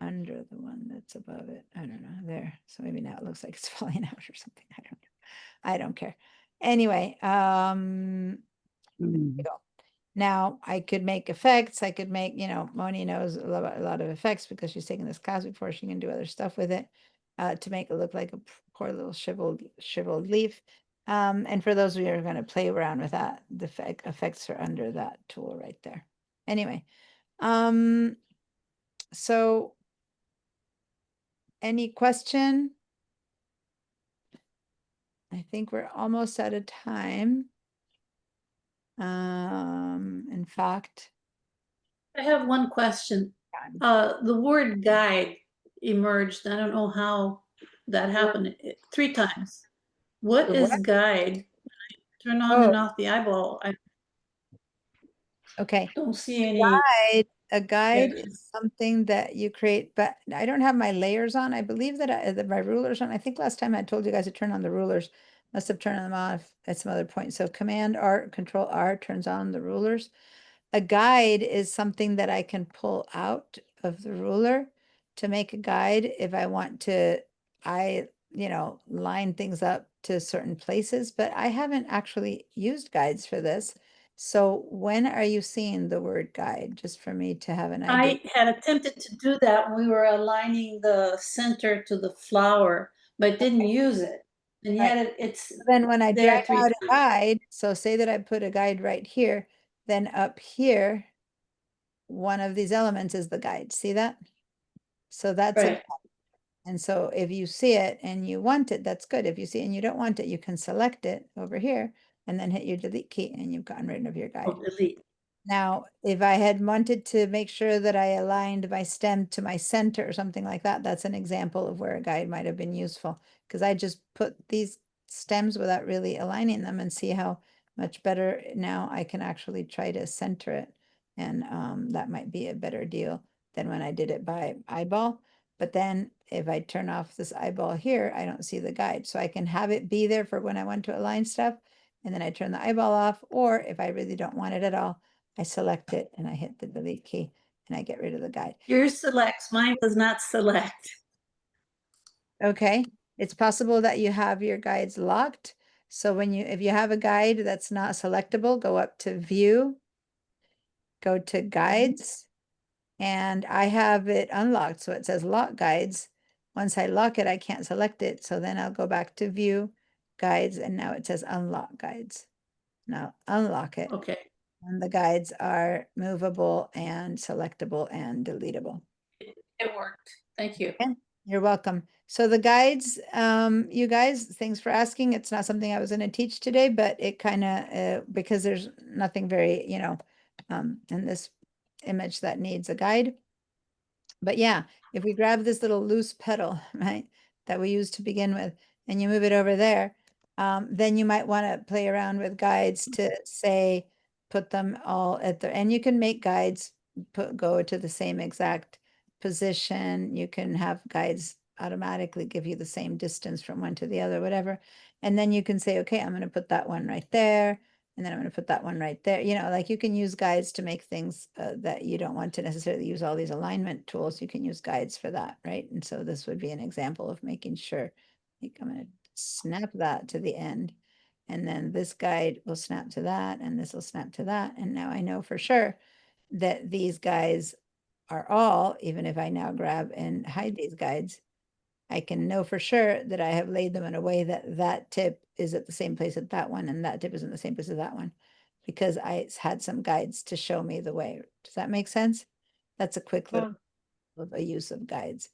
under the one that's above it. I don't know, there. So maybe now it looks like it's falling out or something. I don't know. I don't care. Anyway, there you go. Now I could make effects. I could make, you know, Moni knows a lot of effects because she's taken this class before. She can do other stuff with it to make it look like a poor little shriveled leaf. And for those of you who are going to play around with that, the effects are under that tool right there. Anyway, so any question? I think we're almost out of time. In fact, I have one question. time. The word guide emerged. I don't know how that happened 3 times. What The is what? guide? Turn on and Oh, off the eyeball. I okay. don't see any. A guide Yeah. is something that you create, but I don't have my layers on. I believe that my rulers on. I think last time I told you guys to turn on the rulers. Must have turned them off at some other point. So Command R, Control R turns on the rulers. A guide is something that I can pull out of the ruler to make a guide if I want to, line things up to certain places, but I haven't actually used guides for this. So when are you seeing the word guide, just for me to have an idea? I had attempted to do that when we were aligning the center to the flower, but didn't use it. And Right. yet it's Then when I there drag three out a times. guide, so say that I put a guide right here, then up here, one of these elements is the guide. See that? So that's a Right. And so if you see it and you want it, that's good. If you see it and you don't want it, you can select it over here and then hit your delete key and you've gotten rid of your guide. Oh, delete. Now, if I had wanted to make sure that I aligned my stem to my center or something like that, that's an example of where a guide might have been useful because I just put these stems without really aligning them and see how much better now I can actually try to center it. And that might be a better deal than when I did it by eyeball. But then if I turn off this eyeball here, I don't see the guide. So I can have it be there for when I want to align stuff. And then I turn the eyeball off, or if I really don't want it at all, I select it and I hit the delete key and I get rid of the guide. Yours selects, mine does not select. Okay, it's possible that you have your guides locked. So if you have a guide that's not selectable, go up to View, go to Guides, and I have it unlocked. So it says Lock Guides. Once I lock it, I can't select it. So then I'll go back to View, Guides, and now it says Unlock Guides. Now unlock it. Okay. And the guides are movable and selectable and deletable. It worked. Thank you. Okay, you're welcome. So the guides, you guys, thanks for asking. It's not something I was going to teach today, but it kind of, because there's nothing very, in this image that needs a guide. But yeah, if we grab this little loose petal, right, that we used to begin with, and you move it over there, then you might want to play around with guides to say, put them all at the, and you can make guides go to the same exact position. You can have guides automatically give you the same distance from one to the other, whatever. And then you can say, okay, I'm going to put that one right there. And then I'm going to put that one right there. You know, like you can use guides to make things that you don't want to necessarily use all these alignment tools. You can use guides for that, right? And so this would be an example of making sure. Like I'm going to snap that to the end. And then this guide will snap to that, and this will snap to that. And now I know for sure that these guides are all, even if I now grab and hide these guides, I can know for sure that I have laid them in a way that that tip is at the same place as that one, and that tip is in the same place as that one, because I had some guides to show me the way. Does that make sense? That's a quick little of a use of guides.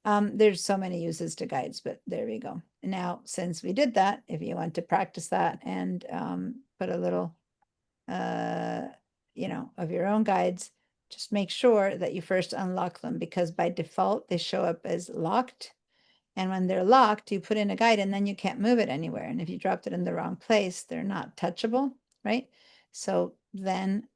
There's so many uses to guides, but there we go. Now, since we did that, if you want to practice that and put a little, you know, of your own guides, just make sure that you first unlock them, because by default, they show up as locked. And when they're locked, you put in a guide and then you can't move it anywhere. And if you dropped it in the wrong place, they're not touchable, right? So then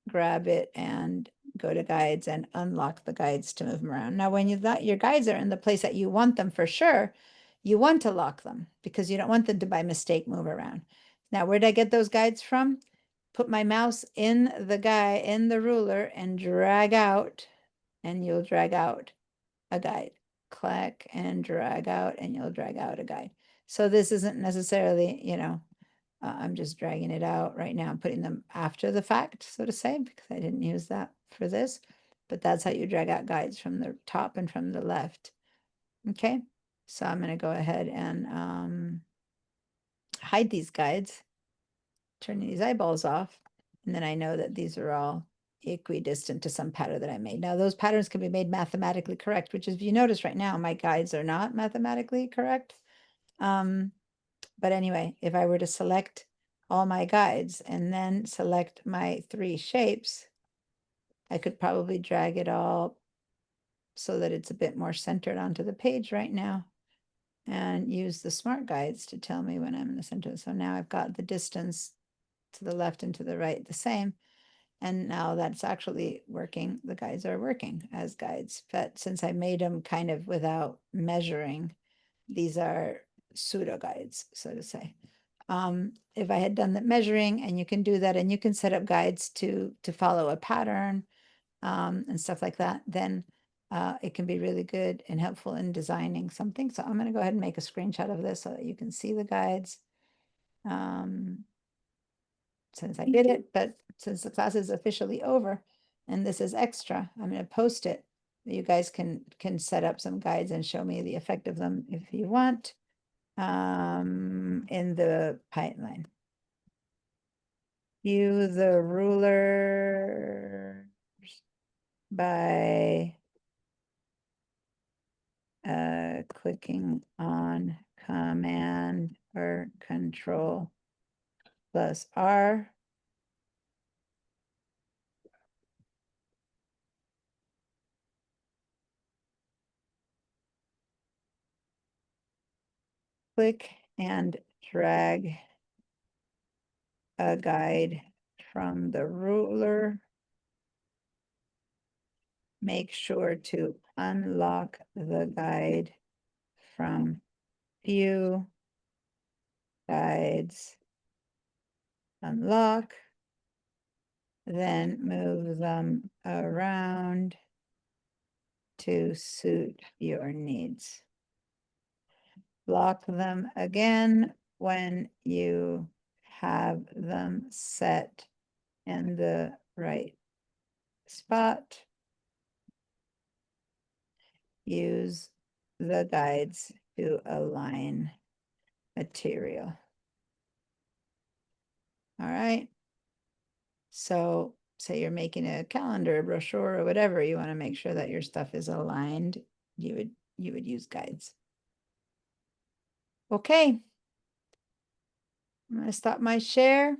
grab it and go to guides and unlock the guides to move them around. Now, when your guides are in the place that you want them for sure, you want to lock them because you don't want them to by mistake move around. Now, where did I get those guides from? Put my mouse in the ruler and drag out, and you'll drag out a guide. Click and drag out, and you'll drag out a guide. So this isn't necessarily, you know, I'm just dragging it out right now. I'm putting them after the fact, so to say, because I didn't use that for this. But that's how you drag out guides from the top and from the left. Okay, so I'm going to go ahead and hide these guides, turning these eyeballs off. And then I know that these are all equidistant to some pattern that I made. Now, those patterns can be made mathematically correct, which is, if you notice right now, my guides are not mathematically correct. But anyway, if I were to select all my guides and then select my 3 shapes, I could probably drag it all so that it's a bit more centered onto the page right now, and use the smart guides to tell me when I'm in the center. So now I've got the distance to the left and to the right the same. And now that's actually working. The guides are working as guides. But since I made them kind of without measuring, these are pseudo guides, so to say. If I had done the measuring, and you can do that, and you can set up guides to follow a pattern and stuff like that, then it can be really good and helpful in designing something. So I'm going to go ahead and make a screenshot of this so that you can see the guides. Since I did it, but since the class is officially over and this is extra, I'm going to post it. You guys can set up some guides and show me the effect of them if you want in the pipeline. View the ruler by clicking on Command or Control plus R. Click and drag a guide from the ruler. Make sure to unlock the guide from View, Guides, Unlock, then move them around to suit your needs. Lock them again when you have them set in the right spot. Use the guides to align material. All right. So say you're making a calendar, a brochure, or whatever, you want to make sure that your stuff is aligned. You would use guides. Okay. I'm going to stop my share.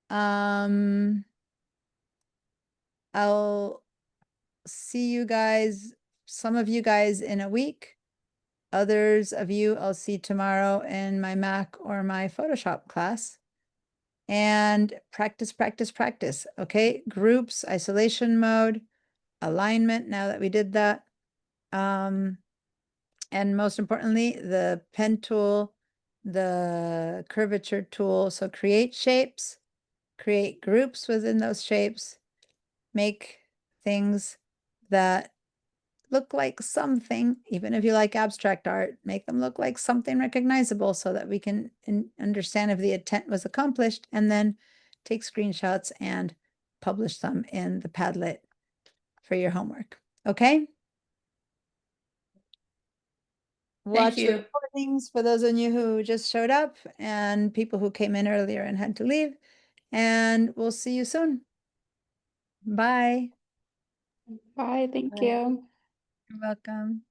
I'll see you guys, some of you guys in a week. Others of you I'll see tomorrow in my Mac or my Photoshop class. and practice, practice, practice. Okay, groups, isolation mode, alignment, now that we did that. And most importantly, the pen tool, the curvature tool. So create shapes, create groups within those shapes, make things that look like something, even if you like abstract art, make them look like something recognizable so that we can understand if the intent was accomplished, and then take screenshots and publish them in the Padlet for your homework. Okay? Watch the you. recordings for those of you who just showed up and people who came in earlier and had to leave. And we'll see you soon. Bye. Bye, thank Bye. you. You're welcome.